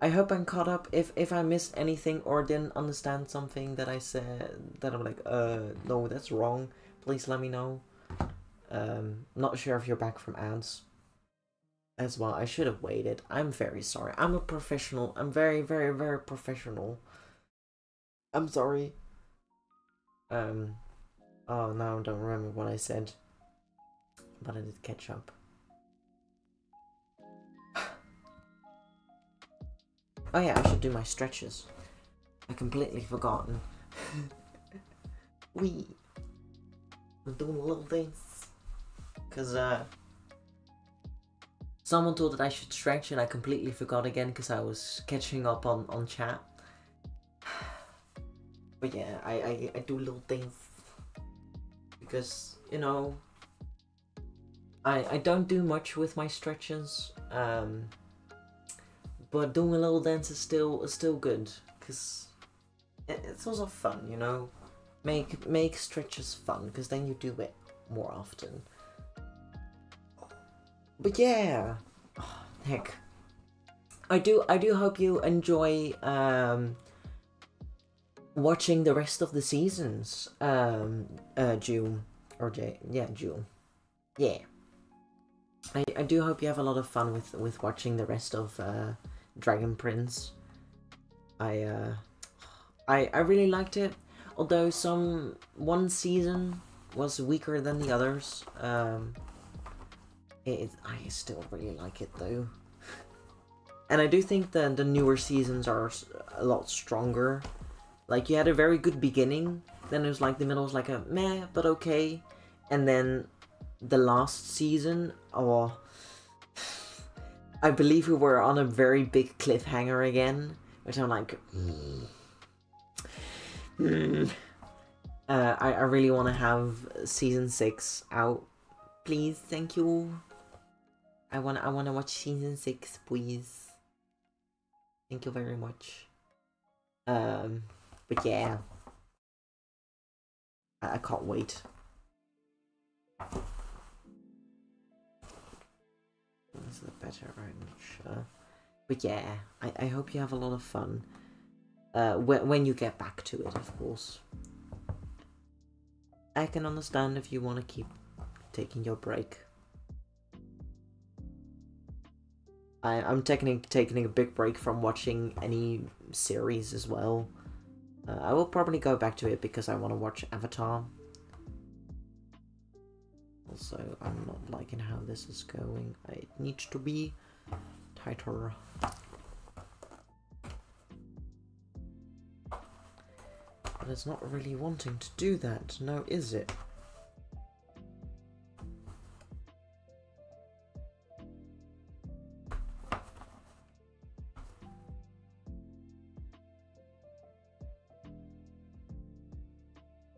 I hope I'm caught up. If I missed anything or didn't understand something that I said, that I'm like, no, that's wrong, please let me know. Not sure if you're back from ads as well. I should have waited. I'm very sorry. I'm a professional. I'm very professional. I'm sorry. Oh, now I don't remember what I said. But I did catch up. Oh yeah, I should do my stretches. I completely forgotten. I'm doing a little dance. Cause someone told that I should stretch and I completely forgot again because I was catching up on chat. But yeah, I do a little dance. Because, you know, I don't do much with my stretches, but doing a little dance is still good, because it's also fun, you know. Make stretches fun, because then you do it more often. But yeah, heck, I do hope you enjoy watching the rest of the seasons, June or June, yeah. I do hope you have a lot of fun with watching the rest of Dragon Prince. I really liked it, although one season was weaker than the others. I still really like it though. And I do think the newer seasons are a lot stronger. Like, you had a very good beginning, then it was like the middle was like a meh, but okay. And then the last season, oh, I believe we were on a very big cliffhanger again, which I'm like, I really want to have season 6 out, please, thank you. I want to watch season 6, please. Thank you very much. But yeah, I can't wait. This is better, I'm not sure. But yeah, I hope you have a lot of fun. When you get back to it, of course. I can understand if you want to keep taking your break. I'm taking a big break from watching any series as well. I will probably go back to it because I want to watch Avatar. Also, I'm not liking how this is going. It needs to be tighter. But it's not really wanting to do that, no, is it?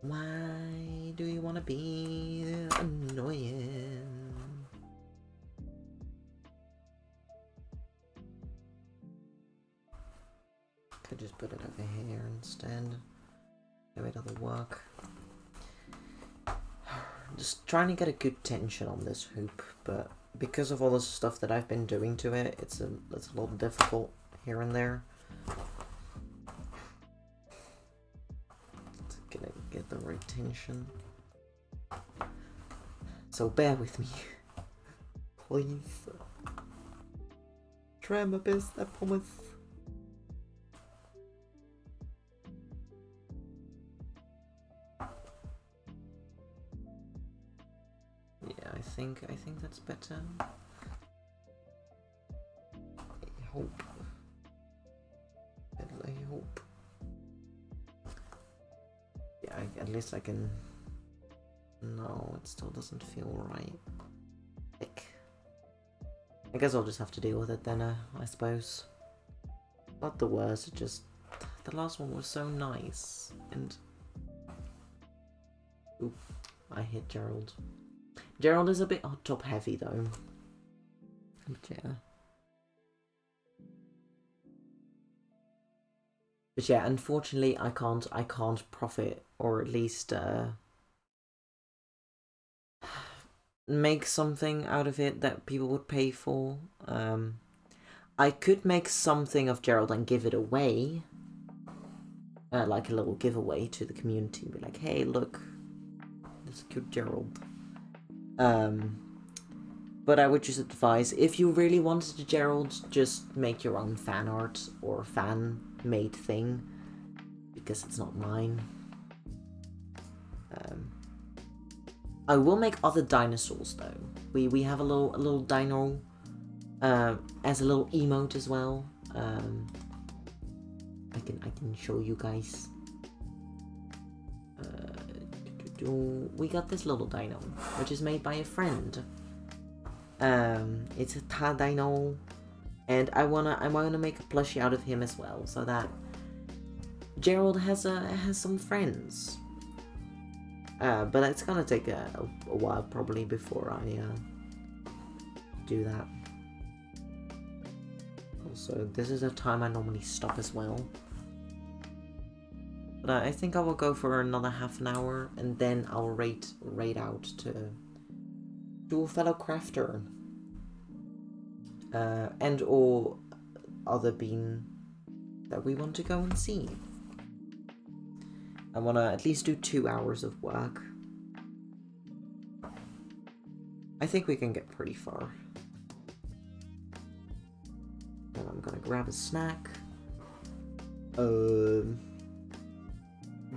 Why do you want to be annoying? Could just put it over here instead. Maybe it'll work. Just trying to get a good tension on this hoop, but because of all the stuff that I've been doing to it, it's a little difficult here and there. Get the right tension. So bear with me. Please. Try my best, I promise. Yeah, I think that's better. I hope. I hope. Yeah, at least I can... No, it still doesn't feel right. I guess I'll just have to deal with it then, I suppose. Not the worst, it just... The last one was so nice, and... Oop, I hit Gerald. Gerald is a bit top heavy though. But yeah. But yeah, unfortunately I can't profit, or at least make something out of it that people would pay for. I could make something of Gerald and give it away. Like a little giveaway to the community. Be like, hey, look, this is cute Gerald. But I would just advise, if you really wanted a Gerald, just make your own fan art or fan-made thing, because it's not mine. I will make other dinosaurs though. We have a little dino as a little emote as well. I can show you guys. We got this little dino, which is made by a friend. It's a Ta dino, and I wanna make a plushie out of him as well, so that Gerald has some friends. But it's gonna take a while probably before I do that. Also, this is a time I normally stop as well. But I think I will go for another half an hour, and then I'll raid out to a fellow crafter. And or other bean that we want to go and see. I want to at least do 2 hours of work. I think we can get pretty far. I'm gonna grab a snack.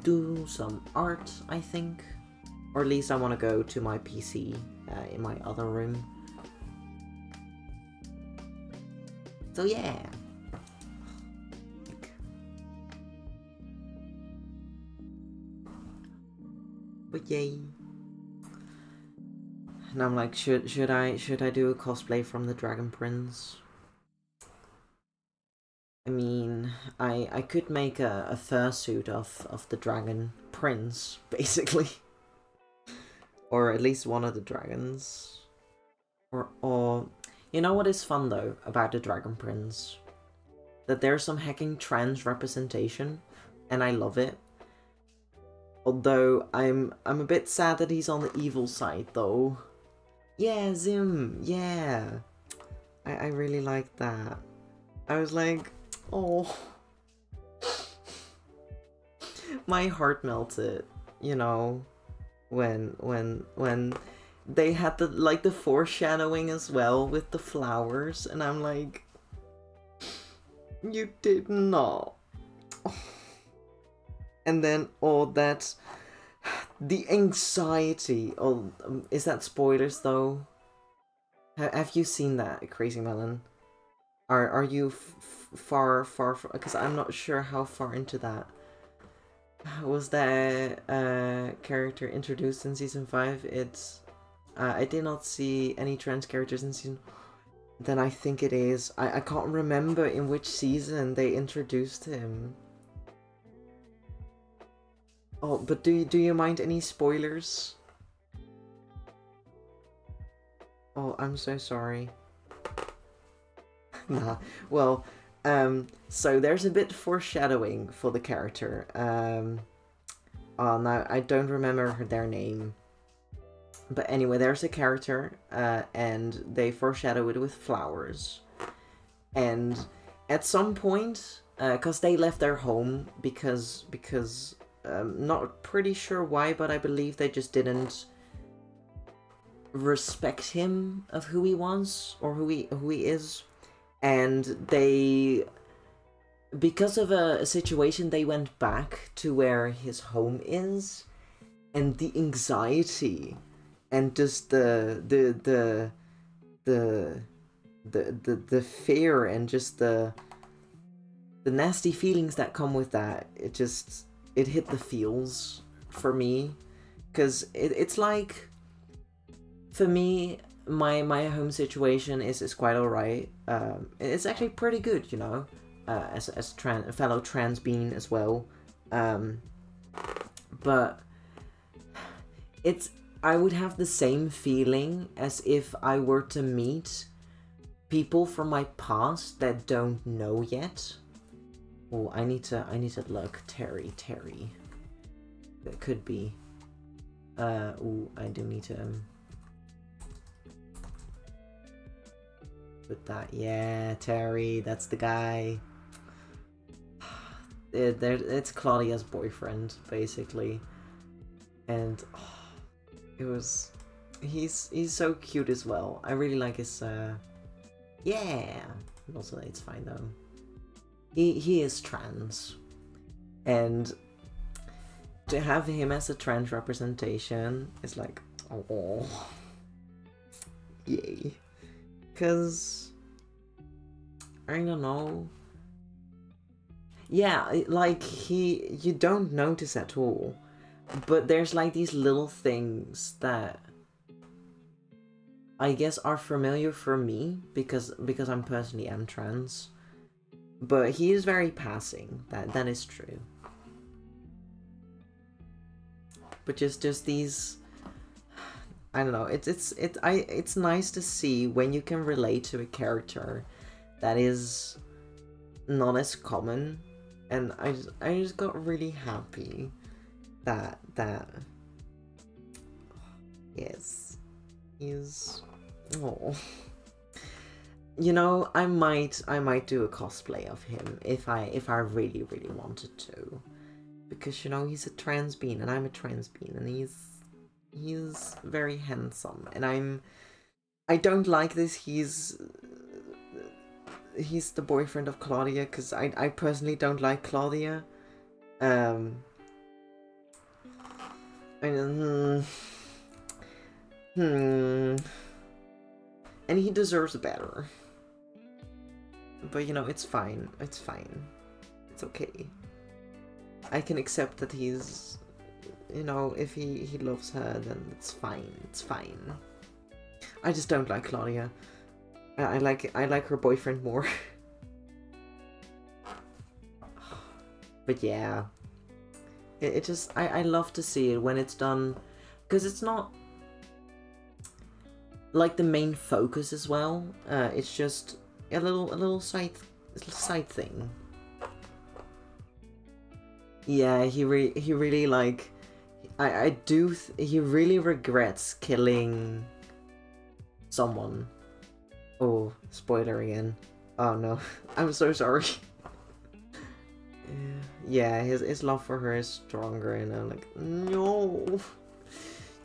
Do some art, I think. Or at least I want to go to my PC in my other room. So yeah. But yay. And I'm like, should I do a cosplay from the Dragon Prince? I mean, I could make a fursuit of the Dragon Prince, basically. Or at least one of the dragons. Or you know what is fun though about the Dragon Prince? That there's some hecking trans representation, and I love it. Although I'm a bit sad that he's on the evil side though. Yeah, Zim, yeah. I really like that. I was like, oh. My heart melted, you know, when they had the foreshadowing as well with the flowers, and I'm like, you did not. And then all that, the anxiety. Oh, is that spoilers though? Have you seen that, Crazy Melon? Are you far? Because I'm not sure how far into that. Was that character introduced in season 5? It's I did not see any trans characters in season. Then I think it is. I can't remember in which season they introduced him. Oh, but do you mind any spoilers? Oh, I'm so sorry. Nah. Well, so there's a bit foreshadowing for the character. Oh, now I don't remember their name. But anyway, there's a character, and they foreshadow it with flowers. And at some point, because they left their home because not pretty sure why, but I believe they just didn't respect him of who he was or who he is, and they, because of a situation, they went back to where his home is, and the anxiety and just the fear and just the nasty feelings that come with that, it hit the feels for me, because it's like, for me, my home situation is quite alright. It's actually pretty good, you know, as a fellow trans being as well. But I would have the same feeling as if I were to meet people from my past that don't know yet. Oh, I need to look. Terry. That could be. Oh, I do need to put that. Yeah, Terry, that's the guy. It's Claudia's boyfriend, basically, and he's so cute as well. I really like his yeah. Also, it's fine though. He is trans, and to have him as a trans representation is like, oh, yay. Cause I don't know. Yeah, like you don't notice at all, but there's like these little things that I guess are familiar for me because I'm personally am trans. But he is very passing. That is true. But just these, I don't know. It's nice to see when you can relate to a character that is not as common, and I just got really happy that yes, he's, oh. You know, I might do a cosplay of him if I really wanted to, because you know, he's a trans being and I'm a trans being, and he's very handsome, and I don't like this. he's the boyfriend of Claudia, because I personally don't like Claudia. And he deserves better. But you know, it's fine. It's fine. It's okay. I can accept that he's, you know, if he loves her, then it's fine. It's fine. I just don't like Claudia. I like her boyfriend more. But yeah, it just I love to see it when it's done, because it's not like the main focus as well. It's just a little side thing. Yeah, he really like, he really regrets killing someone. Oh, spoiler again. Oh no, I'm so sorry. Yeah, his love for her is stronger, and I'm like, no,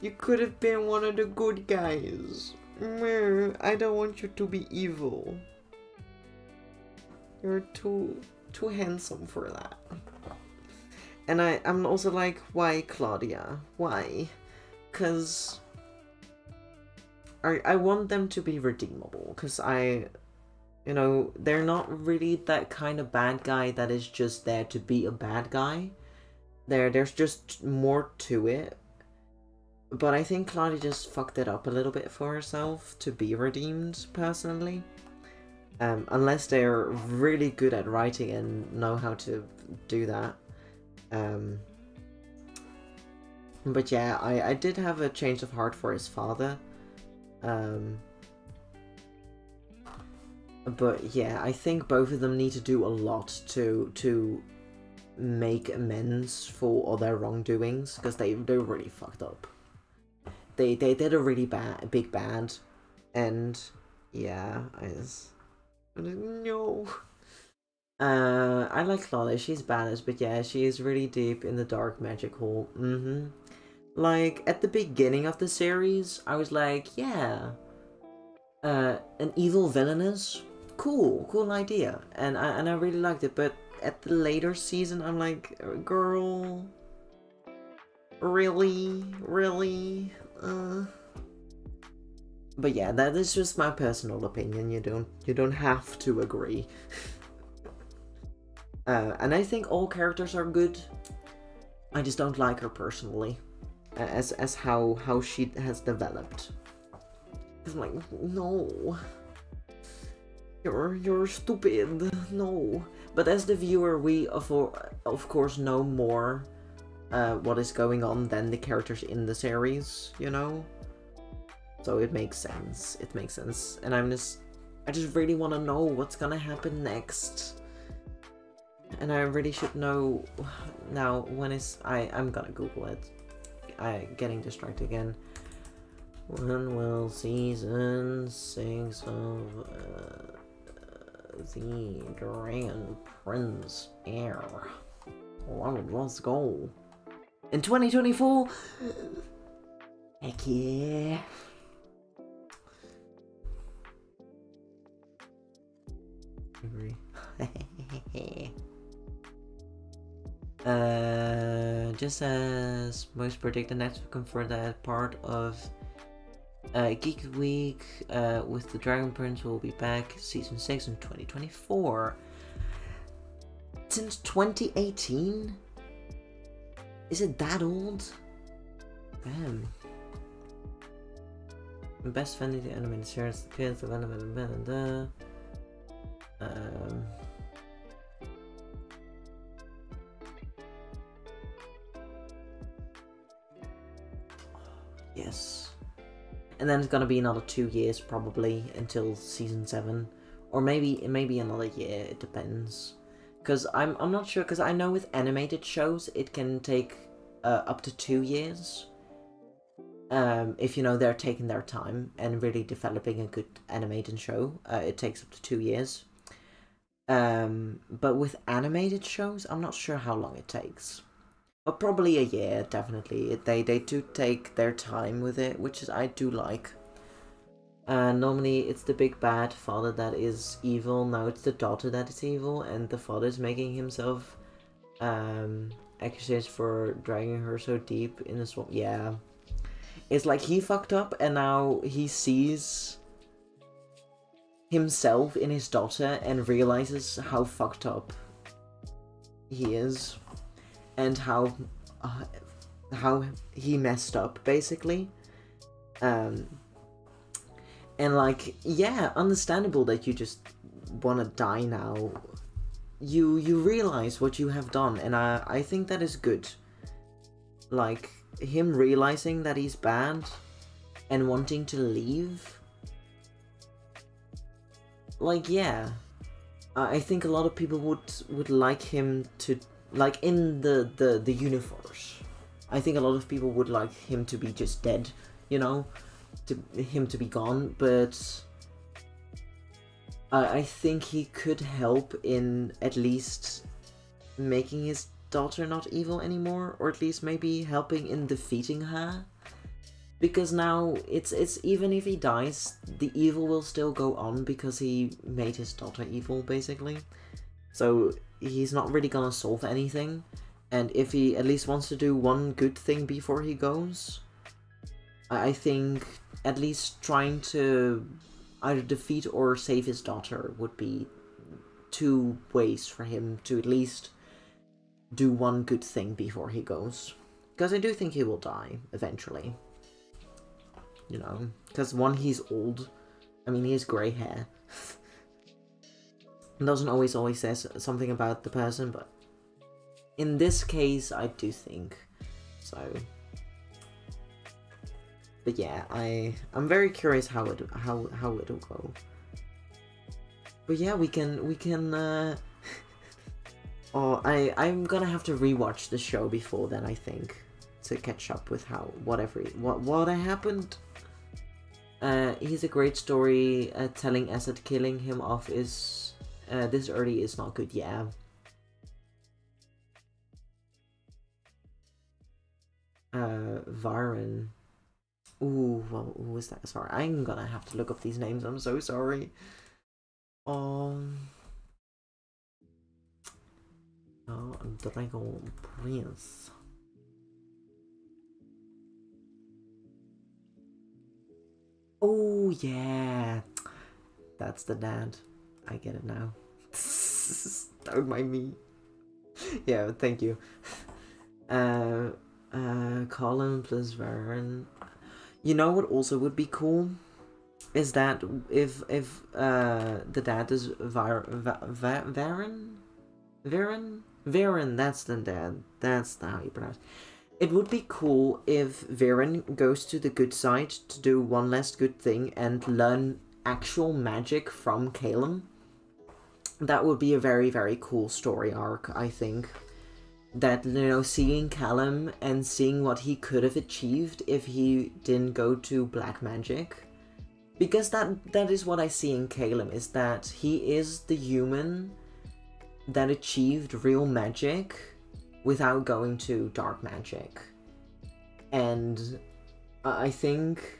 you could have been one of the good guys. I don't want you to be evil. You're too handsome for that. And I'm also like, why Claudia? Why? Because I want them to be redeemable, because you know, they're not really that kind of bad guy that is just there to be a bad guy. There's just more to it. But I think Claudia just fucked it up a little bit for herself to be redeemed, personally. Unless they're really good at writing and know how to do that. But yeah, I did have a change of heart for his father. But yeah, I think both of them need to do a lot to make amends for all their wrongdoings, because they're really fucked up. They did a really big bad, and yeah, no. I like Claudia, she's badass, but yeah, she is really deep in the dark magic hole. Like, at the beginning of the series, I was like, yeah, an evil villainess, cool idea, and I really liked it. But at the later season, I'm like, girl, really. But yeah, that is just my personal opinion. You don't have to agree. And I think all characters are good. I just don't like her personally, as how she has developed. I'm like, no, you're stupid, no. But as the viewer, we of course know more what is going on than the characters in the series, you know. So it makes sense. It makes sense, and I just really want to know what's gonna happen next. And I really should know now. I'm gonna Google it. Getting distracted again. When will season 6 of the Grand Prince air? Let's go. In 2024? Heck yeah. Just as most predicted, next confirmed that part of Geek Week with the Dragon Prince will be back season 6 in 2024. Since 2018? Is it that old? Damn. Best fantasy animated series, kids of animated. Yes. And then it's gonna be another 2 years probably until season 7, or maybe another year. It depends, because I'm not sure, because I know with animated shows it can take up to 2 years. If you know they're taking their time and really developing a good animated show, it takes up to 2 years. But with animated shows, I'm not sure how long it takes. But probably a year, definitely. They do take their time with it, which is I do like. Normally it's the big bad father that is evil. Now it's the daughter that is evil, and the father is making himself accused for dragging her so deep in the swamp. Yeah. It's like he fucked up, and now he sees himself in his daughter and realizes how fucked up he is, and how he messed up, basically. And like, yeah, understandable that you just want to die now. You realize what you have done, and I think that is good. Like, him realizing that he's bad and wanting to leave. Like, yeah, I think a lot of people would like him to, like, in the universe, I think a lot of people would like him to be just dead, you know, him to be gone, but I think he could help in at least making his daughter not evil anymore, or at least maybe helping in defeating her. Because now, it's even if he dies, the evil will still go on because he made his daughter evil, basically. So he's not really gonna solve anything. And if he at least wants to do one good thing before he goes, I think at least trying to either defeat or save his daughter would be 2 ways for him to at least do one good thing before he goes. Because I do think he will die, eventually. You know, because one, he's old. I mean, he has grey hair. It doesn't always say something about the person, but in this case, I do think so. But yeah, I'm very curious how it'll go. But yeah, we can. Oh, I'm gonna have to rewatch the show before then, I think, to catch up with what happened. He's a great story telling Asad killing him off is this early is not good. Yeah. Varen. Ooh, well, who is that? Sorry, I'm gonna have to look up these names. I'm so sorry. Oh, Dragon Prince. Oh yeah, that's the dad. I get it now. Don't mind me. Yeah, thank you. Colin plus Varen. You know what also would be cool is that if the dad is Varen, that's the dad. That's how you pronounce it. It would be cool if Viren goes to the good side to do one last good thing and learn actual magic from Calum. That would be a very, very cool story arc, I think. That, you know, seeing Callum and seeing what he could have achieved if he didn't go to black magic. Because that is what I see in Calum, is that he is the human that achieved real magic without going to dark magic. And I think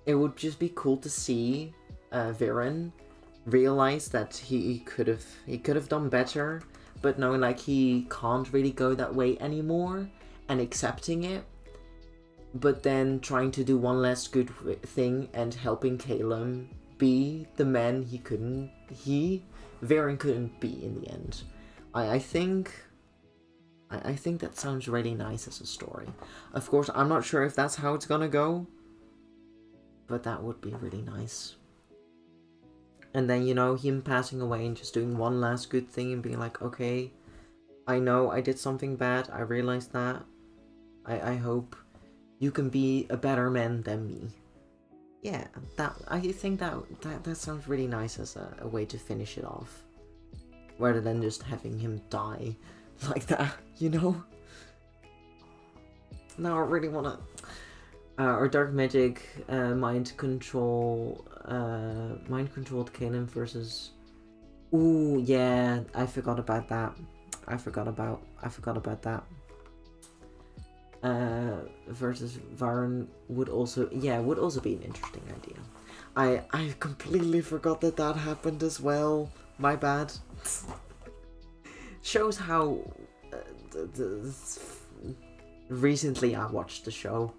it would just be cool to see Viren realize that he could have done better, but knowing like he can't really go that way anymore and accepting it, but then trying to do one last good thing and helping Calum be the man Viren couldn't be in the end. I think that sounds really nice as a story. Of course, I'm not sure if that's how it's gonna go, but that would be really nice. And then, you know, him passing away and just doing one last good thing and being like, okay, I know I did something bad, I realized that. I hope you can be a better man than me. Yeah, I think that sounds really nice as a way to finish it off. Rather than just having him die like that, you know? Now I really wanna... or dark magic, mind control, mind-controlled Kanan versus... Ooh, yeah, I forgot about that. I forgot about that. versus Varun would also be an interesting idea. I completely forgot that that happened as well. My bad. Shows how recently I watched the show.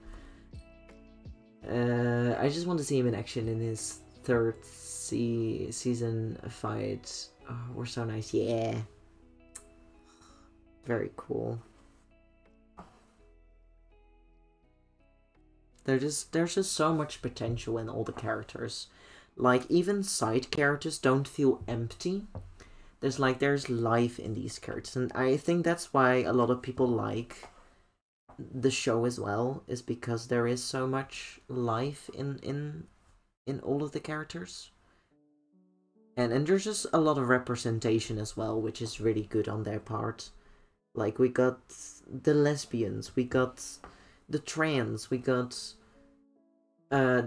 I just want to see him in action in his third season fight. Oh, we're so nice, yeah. Very cool. There's just so much potential in all the characters. Like, even side characters don't feel empty. There's life in these characters, and I think that's why a lot of people like the show as well, is because there is so much life in all of the characters. And there's just a lot of representation as well, which is really good on their part. Like, we got the lesbians, we got the trans, we got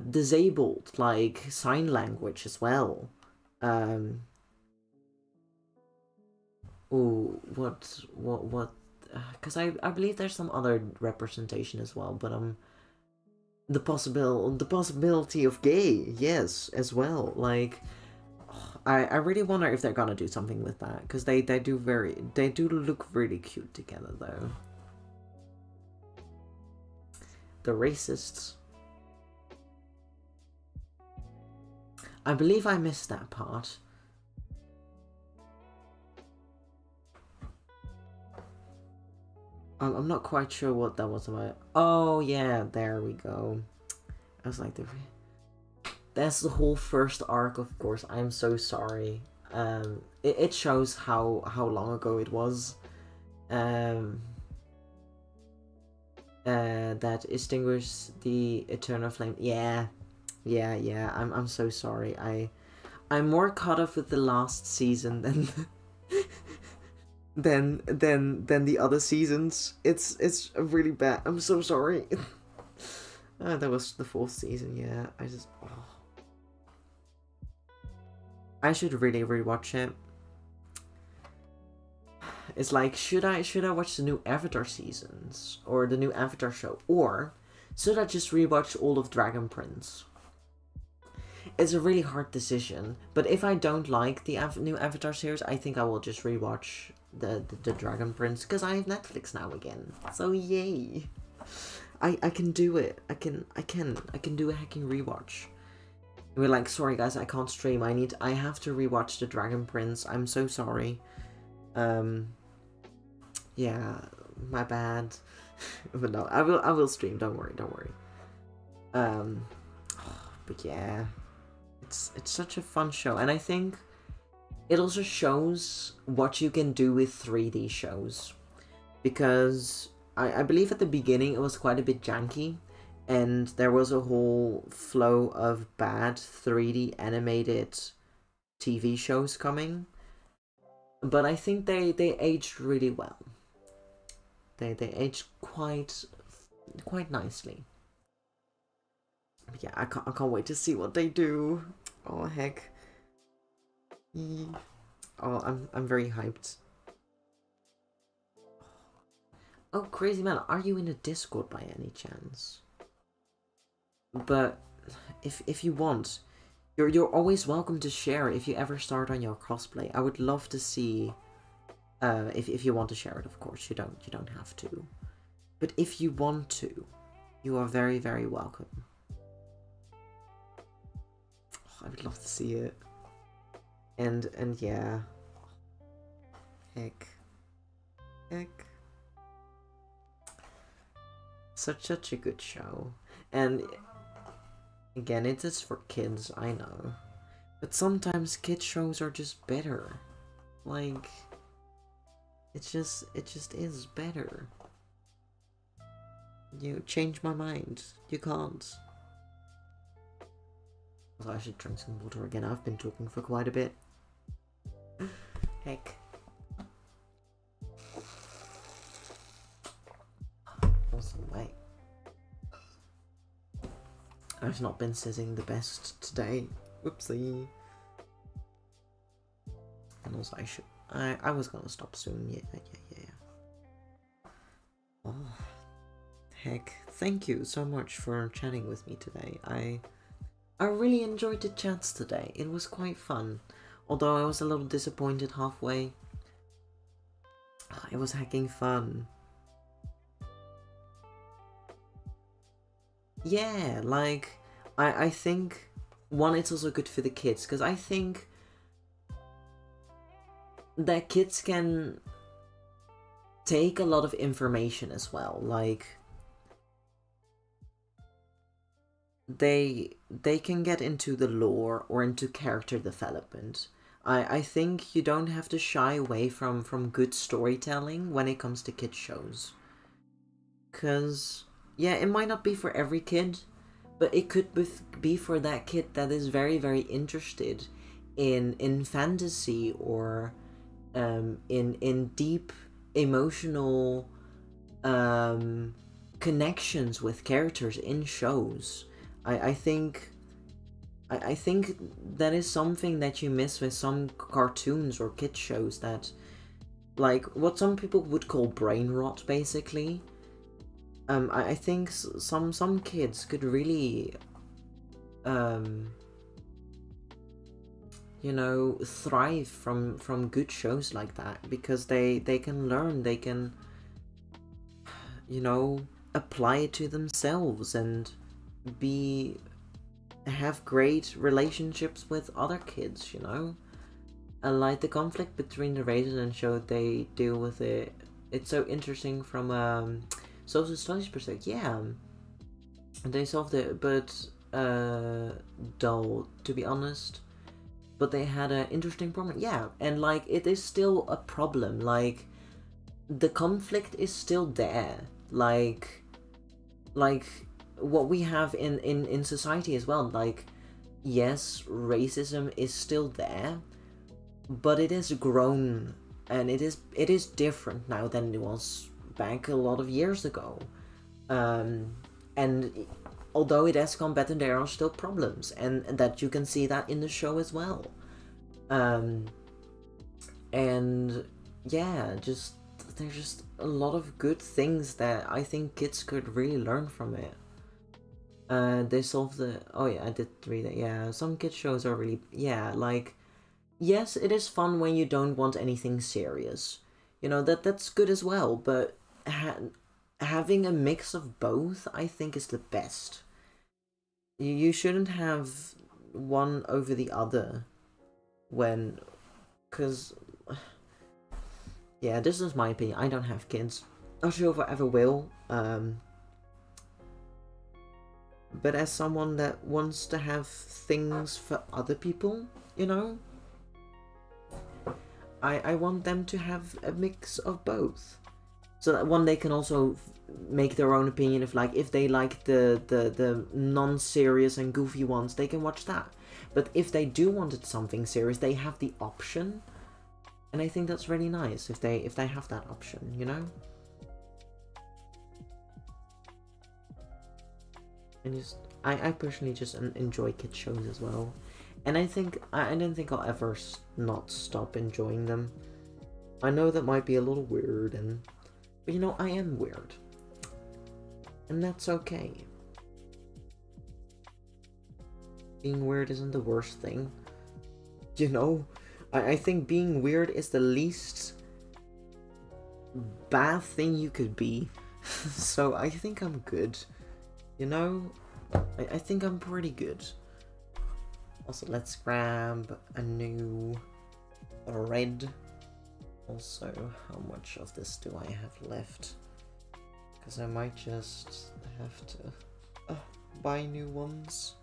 disabled, like sign language as well. Oh, what? Because I believe there's some other representation as well, but the possibility of gay, yes, as well. Like, I really wonder if they're gonna do something with that, because they do look really cute together though. The racists. I believe I missed that part. I'm not quite sure what that was about. Oh yeah, there we go. I was like, that's the whole first arc, of course. I'm so sorry. It shows how long ago it was. That extinguished the eternal flame. Yeah. I'm so sorry. I'm more caught up with the last season than than the other seasons. It's really bad. I'm so sorry. That was the 4th season. Yeah, I should really rewatch it. It's like, should I watch the new Avatar seasons or the new Avatar show, or should I just rewatch all of Dragon Prince? It's a really hard decision, but if I don't like the new Avatar series, I think I will just rewatch the Dragon Prince, because I have Netflix now again. So yay! I can do it. I can do a hacking rewatch. We're like, sorry guys, I can't stream. I have to rewatch the Dragon Prince. I'm so sorry. Yeah, my bad. But no, I will stream. Don't worry. But yeah, it's such a fun show, and I think it also shows what you can do with 3D shows, because I believe at the beginning it was quite a bit janky, and there was a whole flow of bad 3D animated TV shows coming, but I think they aged really well. They aged quite nicely. But yeah, I can't wait to see what they do. Oh heck. Oh, I'm very hyped. Oh, crazy man, are you in a Discord by any chance? But if you want, you're always welcome to share if you ever start on your cosplay. I would love to see. If you want to share it, of course, you don't have to. But if you want to, you are very, very welcome. Oh, I would love to see it. And yeah. Heck. Such a good show. And again, it is for kids, I know. But sometimes kids shows are just better. Like, it just is better. You change my mind. You can't. I should drink some water again. I've been talking for quite a bit. Heck. Also, wait. I've not been sitting the best today. Whoopsie. And also, I was gonna stop soon. Yeah. Oh. heck, thank you so much for chatting with me today. I really enjoyed the chats today. It was quite fun. Although I was a little disappointed halfway. It was hecking fun. Yeah, like, I think, one, it's also good for the kids, because I think that kids can take a lot of information as well. Like, they can get into the lore or into character development. I think you don't have to shy away from good storytelling when it comes to kids shows. Because, yeah, it might not be for every kid, but it could be for that kid that is very, very interested in fantasy or in deep emotional connections with characters in shows. I think that is something that you miss with some cartoons or kid shows, that, like, what some people would call brain rot, basically. I think some kids could really, you know, thrive from good shows like that, because they can learn, they can, you know, apply it to themselves and have great relationships with other kids, you know? And like the conflict between the races and show, they deal with it. It's so interesting from social studies perspective. Yeah, they solved it, but dull, to be honest. But they had an interesting problem. Yeah, and like, it is still a problem. Like, the conflict is still there. Like what we have in society as well. Like, yes, racism is still there, but it has grown, and it is different now than it was back a lot of years ago. And although it has gone better, there are still problems, and that you can see that in the show as well. And yeah, there's just a lot of good things that I think kids could really learn from it. They solved the... Oh yeah, I did read it. Yeah, some kids shows are really... Yeah, like... Yes, it is fun when you don't want anything serious. You know, that's good as well, but having a mix of both, I think, is the best. You shouldn't have one over the other when... Because... Yeah, this is my opinion. I don't have kids. Not sure if I ever will. But as someone that wants to have things for other people, you know, I want them to have a mix of both, so that one, they can also make their own opinion. If they like the non-serious and goofy ones, they can watch that. But if they do want something serious, they have the option, and I think that's really nice if they have that option, you know. And I personally just enjoy kids shows as well, and I don't think I'll ever not stop enjoying them. I know that might be a little weird, but you know, I am weird, and that's okay. Being weird isn't the worst thing, you know. I think being weird is the least bad thing you could be. So I think I'm good. You know, I think I'm pretty good. Also, let's grab a new red. Also, how much of this do I have left? Because I might just have to buy new ones.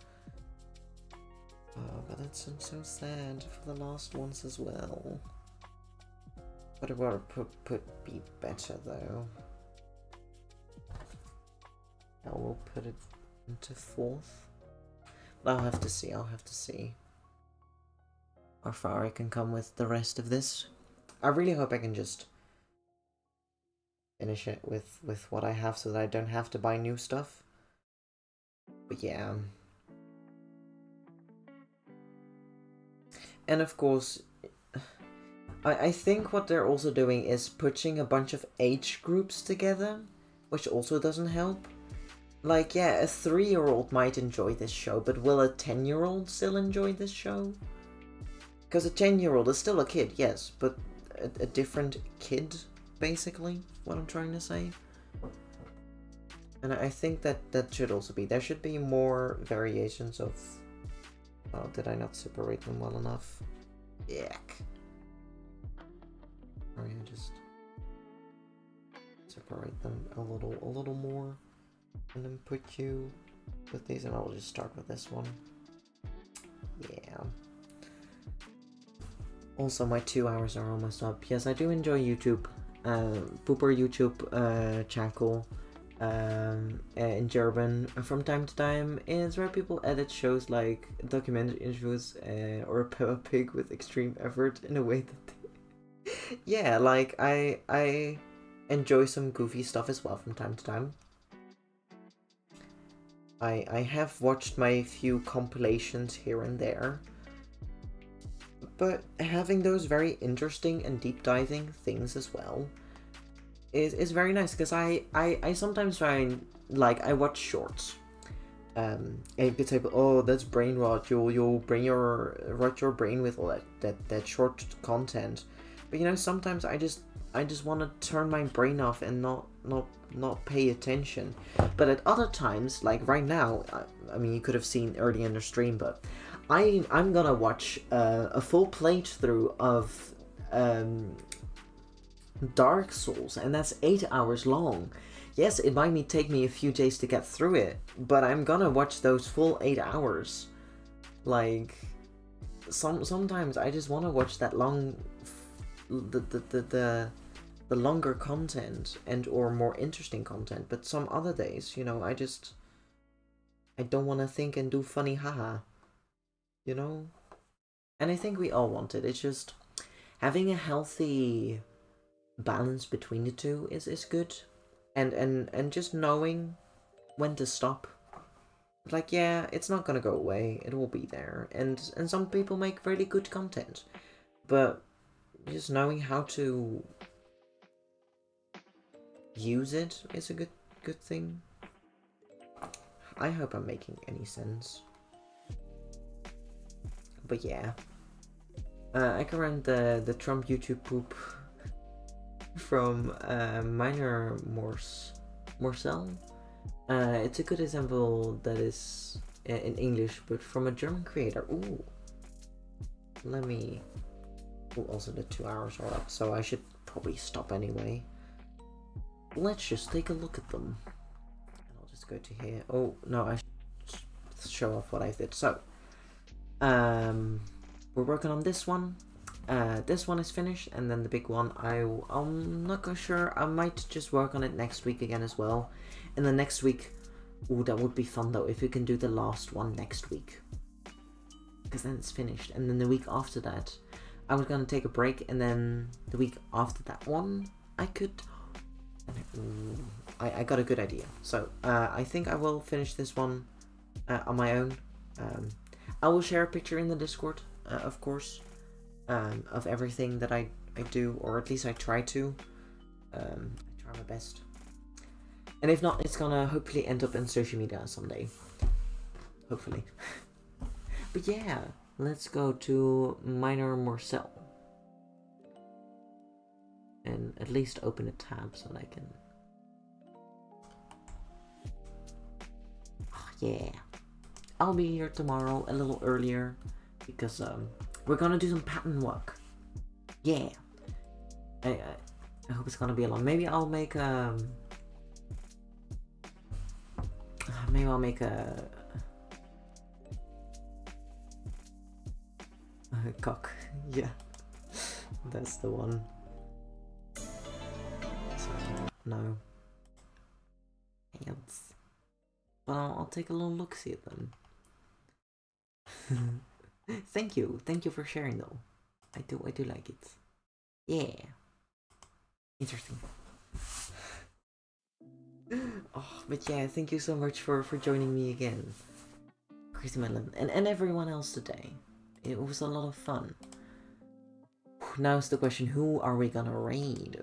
Oh, but that's so sad for the last ones as well. But it would be better though. I will put it into 4th. But I'll have to see, how far I can come with the rest of this. I really hope I can just finish it with what I have, so that I don't have to buy new stuff. But yeah. And of course, I think what they're also doing is putting a bunch of age groups together. which also doesn't help. Like, yeah, a 3-year-old might enjoy this show, but will a 10-year-old still enjoy this show? Because a 10-year-old is still a kid, yes, but a different kid, basically, what I'm trying to say. And I think that should also be. There should be more variations of... Oh, did I not separate them well enough? Yuck. Or yeah, just separate them a little more. And then put these, and I'll just start with this one. Yeah. Also, my 2 hours are almost up. Yes, I do enjoy YouTube. Pooper YouTube channel. In German from time to time is where people edit shows like documentary interviews or Peppa Pig with extreme effort in a way that they... Yeah, like I enjoy some goofy stuff as well from time to time. I have watched my few compilations here and there, but having those very interesting and deep diving things as well is very nice, because I sometimes find, like, I watch shorts, and you could say, oh, that's brain rot, you'll rot your brain with all that short content, but you know, sometimes I just want to turn my brain off and not pay attention. But at other times, like right now, I mean, you could have seen early in the stream, but I'm gonna watch a full playthrough of Dark Souls, and that's 8 hours long. Yes, it might take me a few days to get through it, but I'm gonna watch those full 8 hours. Like, sometimes I just want to watch that long, the longer content and or more interesting content. But some other days, you know, I don't want to think and do funny haha, you know. And I think we all want it. It's just having a healthy balance between the two is good, and just knowing when to stop. Like, yeah, it's not gonna go away, it will be there, and some people make really good content, but just knowing how to use it is a good thing. I hope I'm making any sense. But yeah, I can run the Trump YouTube poop from Minor Morsel. It's a good example that is in English, but from a German creator. Ooh, let me... Ooh, also the 2 hours are up, so I should probably stop anyway. Let's just take a look at them. And I'll just go to here. Oh, no, I should show off what I did. So, we're working on this one. This one is finished, and then the big one, I'm not sure, I might just work on it next week again as well. And the next week, ooh, that would be fun though, if we can do the last one next week, because then it's finished. And then the week after that, I was gonna take a break, and then the week after that one, I could... I got a good idea. So, I think I will finish this one on my own. I will share a picture in the Discord, of course, of everything that I do, or at least I try to. I try my best. And if not, it's gonna hopefully end up in social media someday. Hopefully. But yeah, let's go to Minor Morsel. And at least open a tab so that I can... Oh, yeah. I'll be here tomorrow a little earlier, because we're gonna do some pattern work. Yeah. I hope it's gonna be a lot. Maybe I'll make a cock. Yeah, that's the one. So, no. Hands. But I'll take a little look-see at them. Thank you for sharing though. I do like it. Yeah. Interesting. Oh, but yeah, thank you so much for joining me again, Crazy Melon, and everyone else today. It was a lot of fun. Now is the question, who are we gonna raid?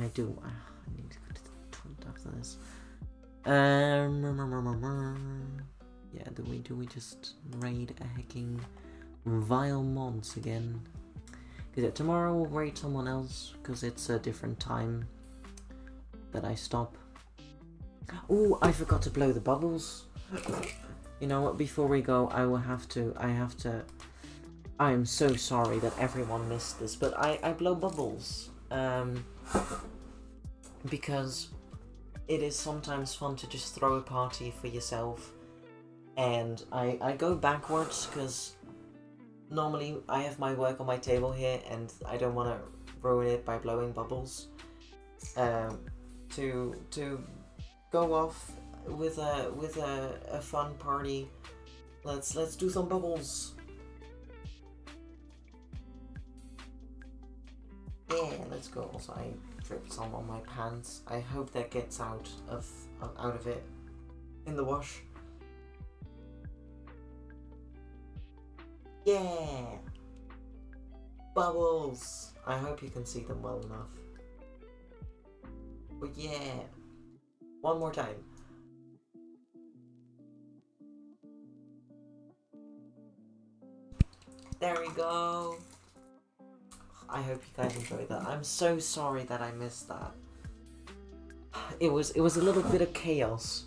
do. I need to go to the toilet after this. Yeah, do we just raid a hacking vile mods again? Because yeah, tomorrow we'll raid someone else, because it's a different time that I stop. Oh, I forgot to blow the bubbles. You know what, before we go, I am so sorry that everyone missed this, but I blow bubbles. Because it is sometimes fun to just throw a party for yourself. And I go backwards, because normally I have my work on my table here, and I don't want to ruin it by blowing bubbles. To go off with a fun party. Let's do some bubbles. Yeah, let's go. Also, I dripped some on my pants. I hope that gets out of it in the wash. Yeah, bubbles. I hope you can see them well enough. But yeah, one more time. There we go. I hope you guys enjoyed that. I'm so sorry that I missed that. It was a little bit of chaos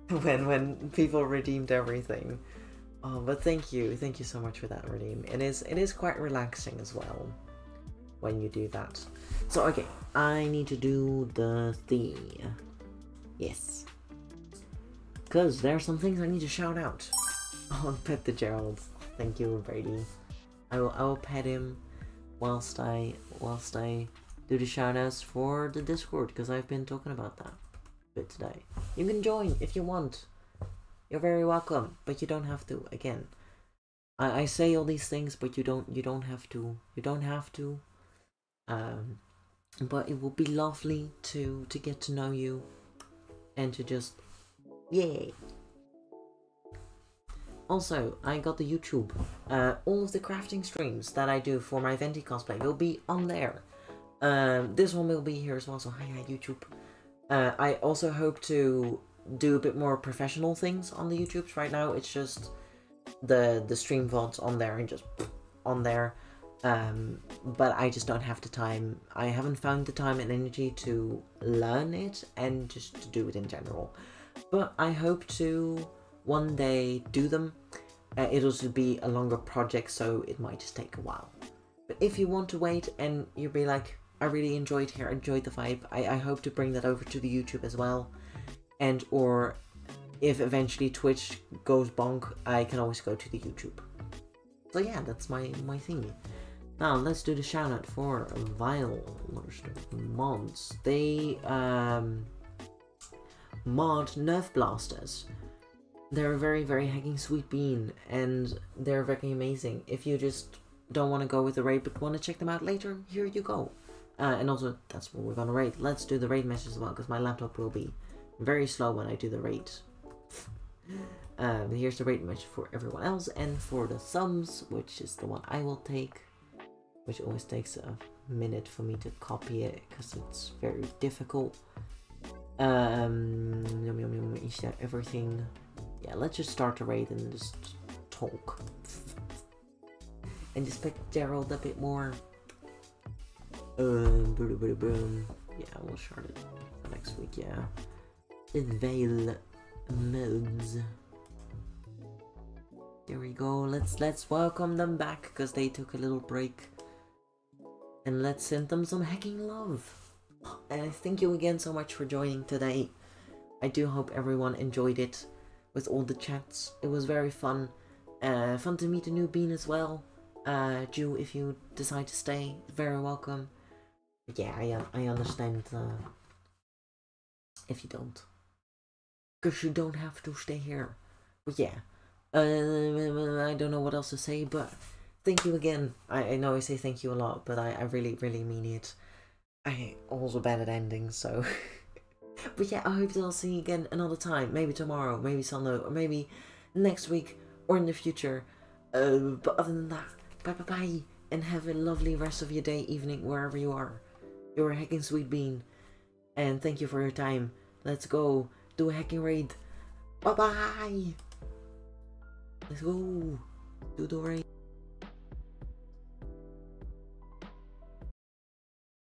when people redeemed everything. Oh, but thank you so much for that redeem. It is quite relaxing as well when you do that. So okay, I need to do the thing. Yes, because there are some things I need to shout out. I'll pet the Gerald. Thank you, Brady. I will pet him whilst I do the shoutouts for the Discord, because I've been talking about that a bit today. You can join if you want. You're very welcome, but you don't have to. Again, I say all these things, but you don't have to. You don't have to. But it will be lovely to get to know you, and to just yay. Also, I got the YouTube. All of the crafting streams that I do for my Venti cosplay will be on there. This one will be here as well, so hi YouTube. I also hope to do a bit more professional things on the YouTubes. Right now it's just the stream VODs on there and just on there. But I just don't have the time. I haven't found the time and energy to learn it and just to do it in general. But I hope to one day do them. It'll just be a longer project, so it might just take a while. But if you want to wait and you'll be like, I really enjoyed here, enjoyed the vibe, I hope to bring that over to the YouTube as well. And or if eventually Twitch goes bonk, I can always go to the YouTube. So yeah, that's my thing. Now let's do the shout out for Vile mods. They mod Nerf blasters. They're a very, very hacking sweet bean, and they're very amazing. If you just don't want to go with the raid but want to check them out later, here you go. And also, that's what we're gonna raid. Let's do the raid message as well, because my laptop will be very slow when I do the raid. Here's the raid message for everyone else, and for the thumbs, which is the one I will take, which always takes a minute for me to copy it, because it's very difficult. Is that everything? Yeah, let's just start the raid and just talk. And just pick Gerald a bit more. Yeah, we'll start it for next week, yeah. Veil modes. There we go. Let's welcome them back, because they took a little break. And let's send them some hacking love. And thank you again so much for joining today. I do hope everyone enjoyed it with all the chats. It was very fun. Fun to meet a new bean as well. Jew, if you decide to stay, very welcome. But yeah, I understand if you don't. Because you don't have to stay here. But yeah, I don't know what else to say, but thank you again. I know I say thank you a lot, but I really, really mean it. I also bad at endings, so... But yeah, I hope that I'll see you again another time. Maybe tomorrow, maybe Sunday, or maybe next week, or in the future. But other than that, bye bye bye, and have a lovely rest of your day, evening, wherever you are. You're a hacking sweet bean. And thank you for your time. Let's go do a hacking raid. Bye bye. Let's go do the raid.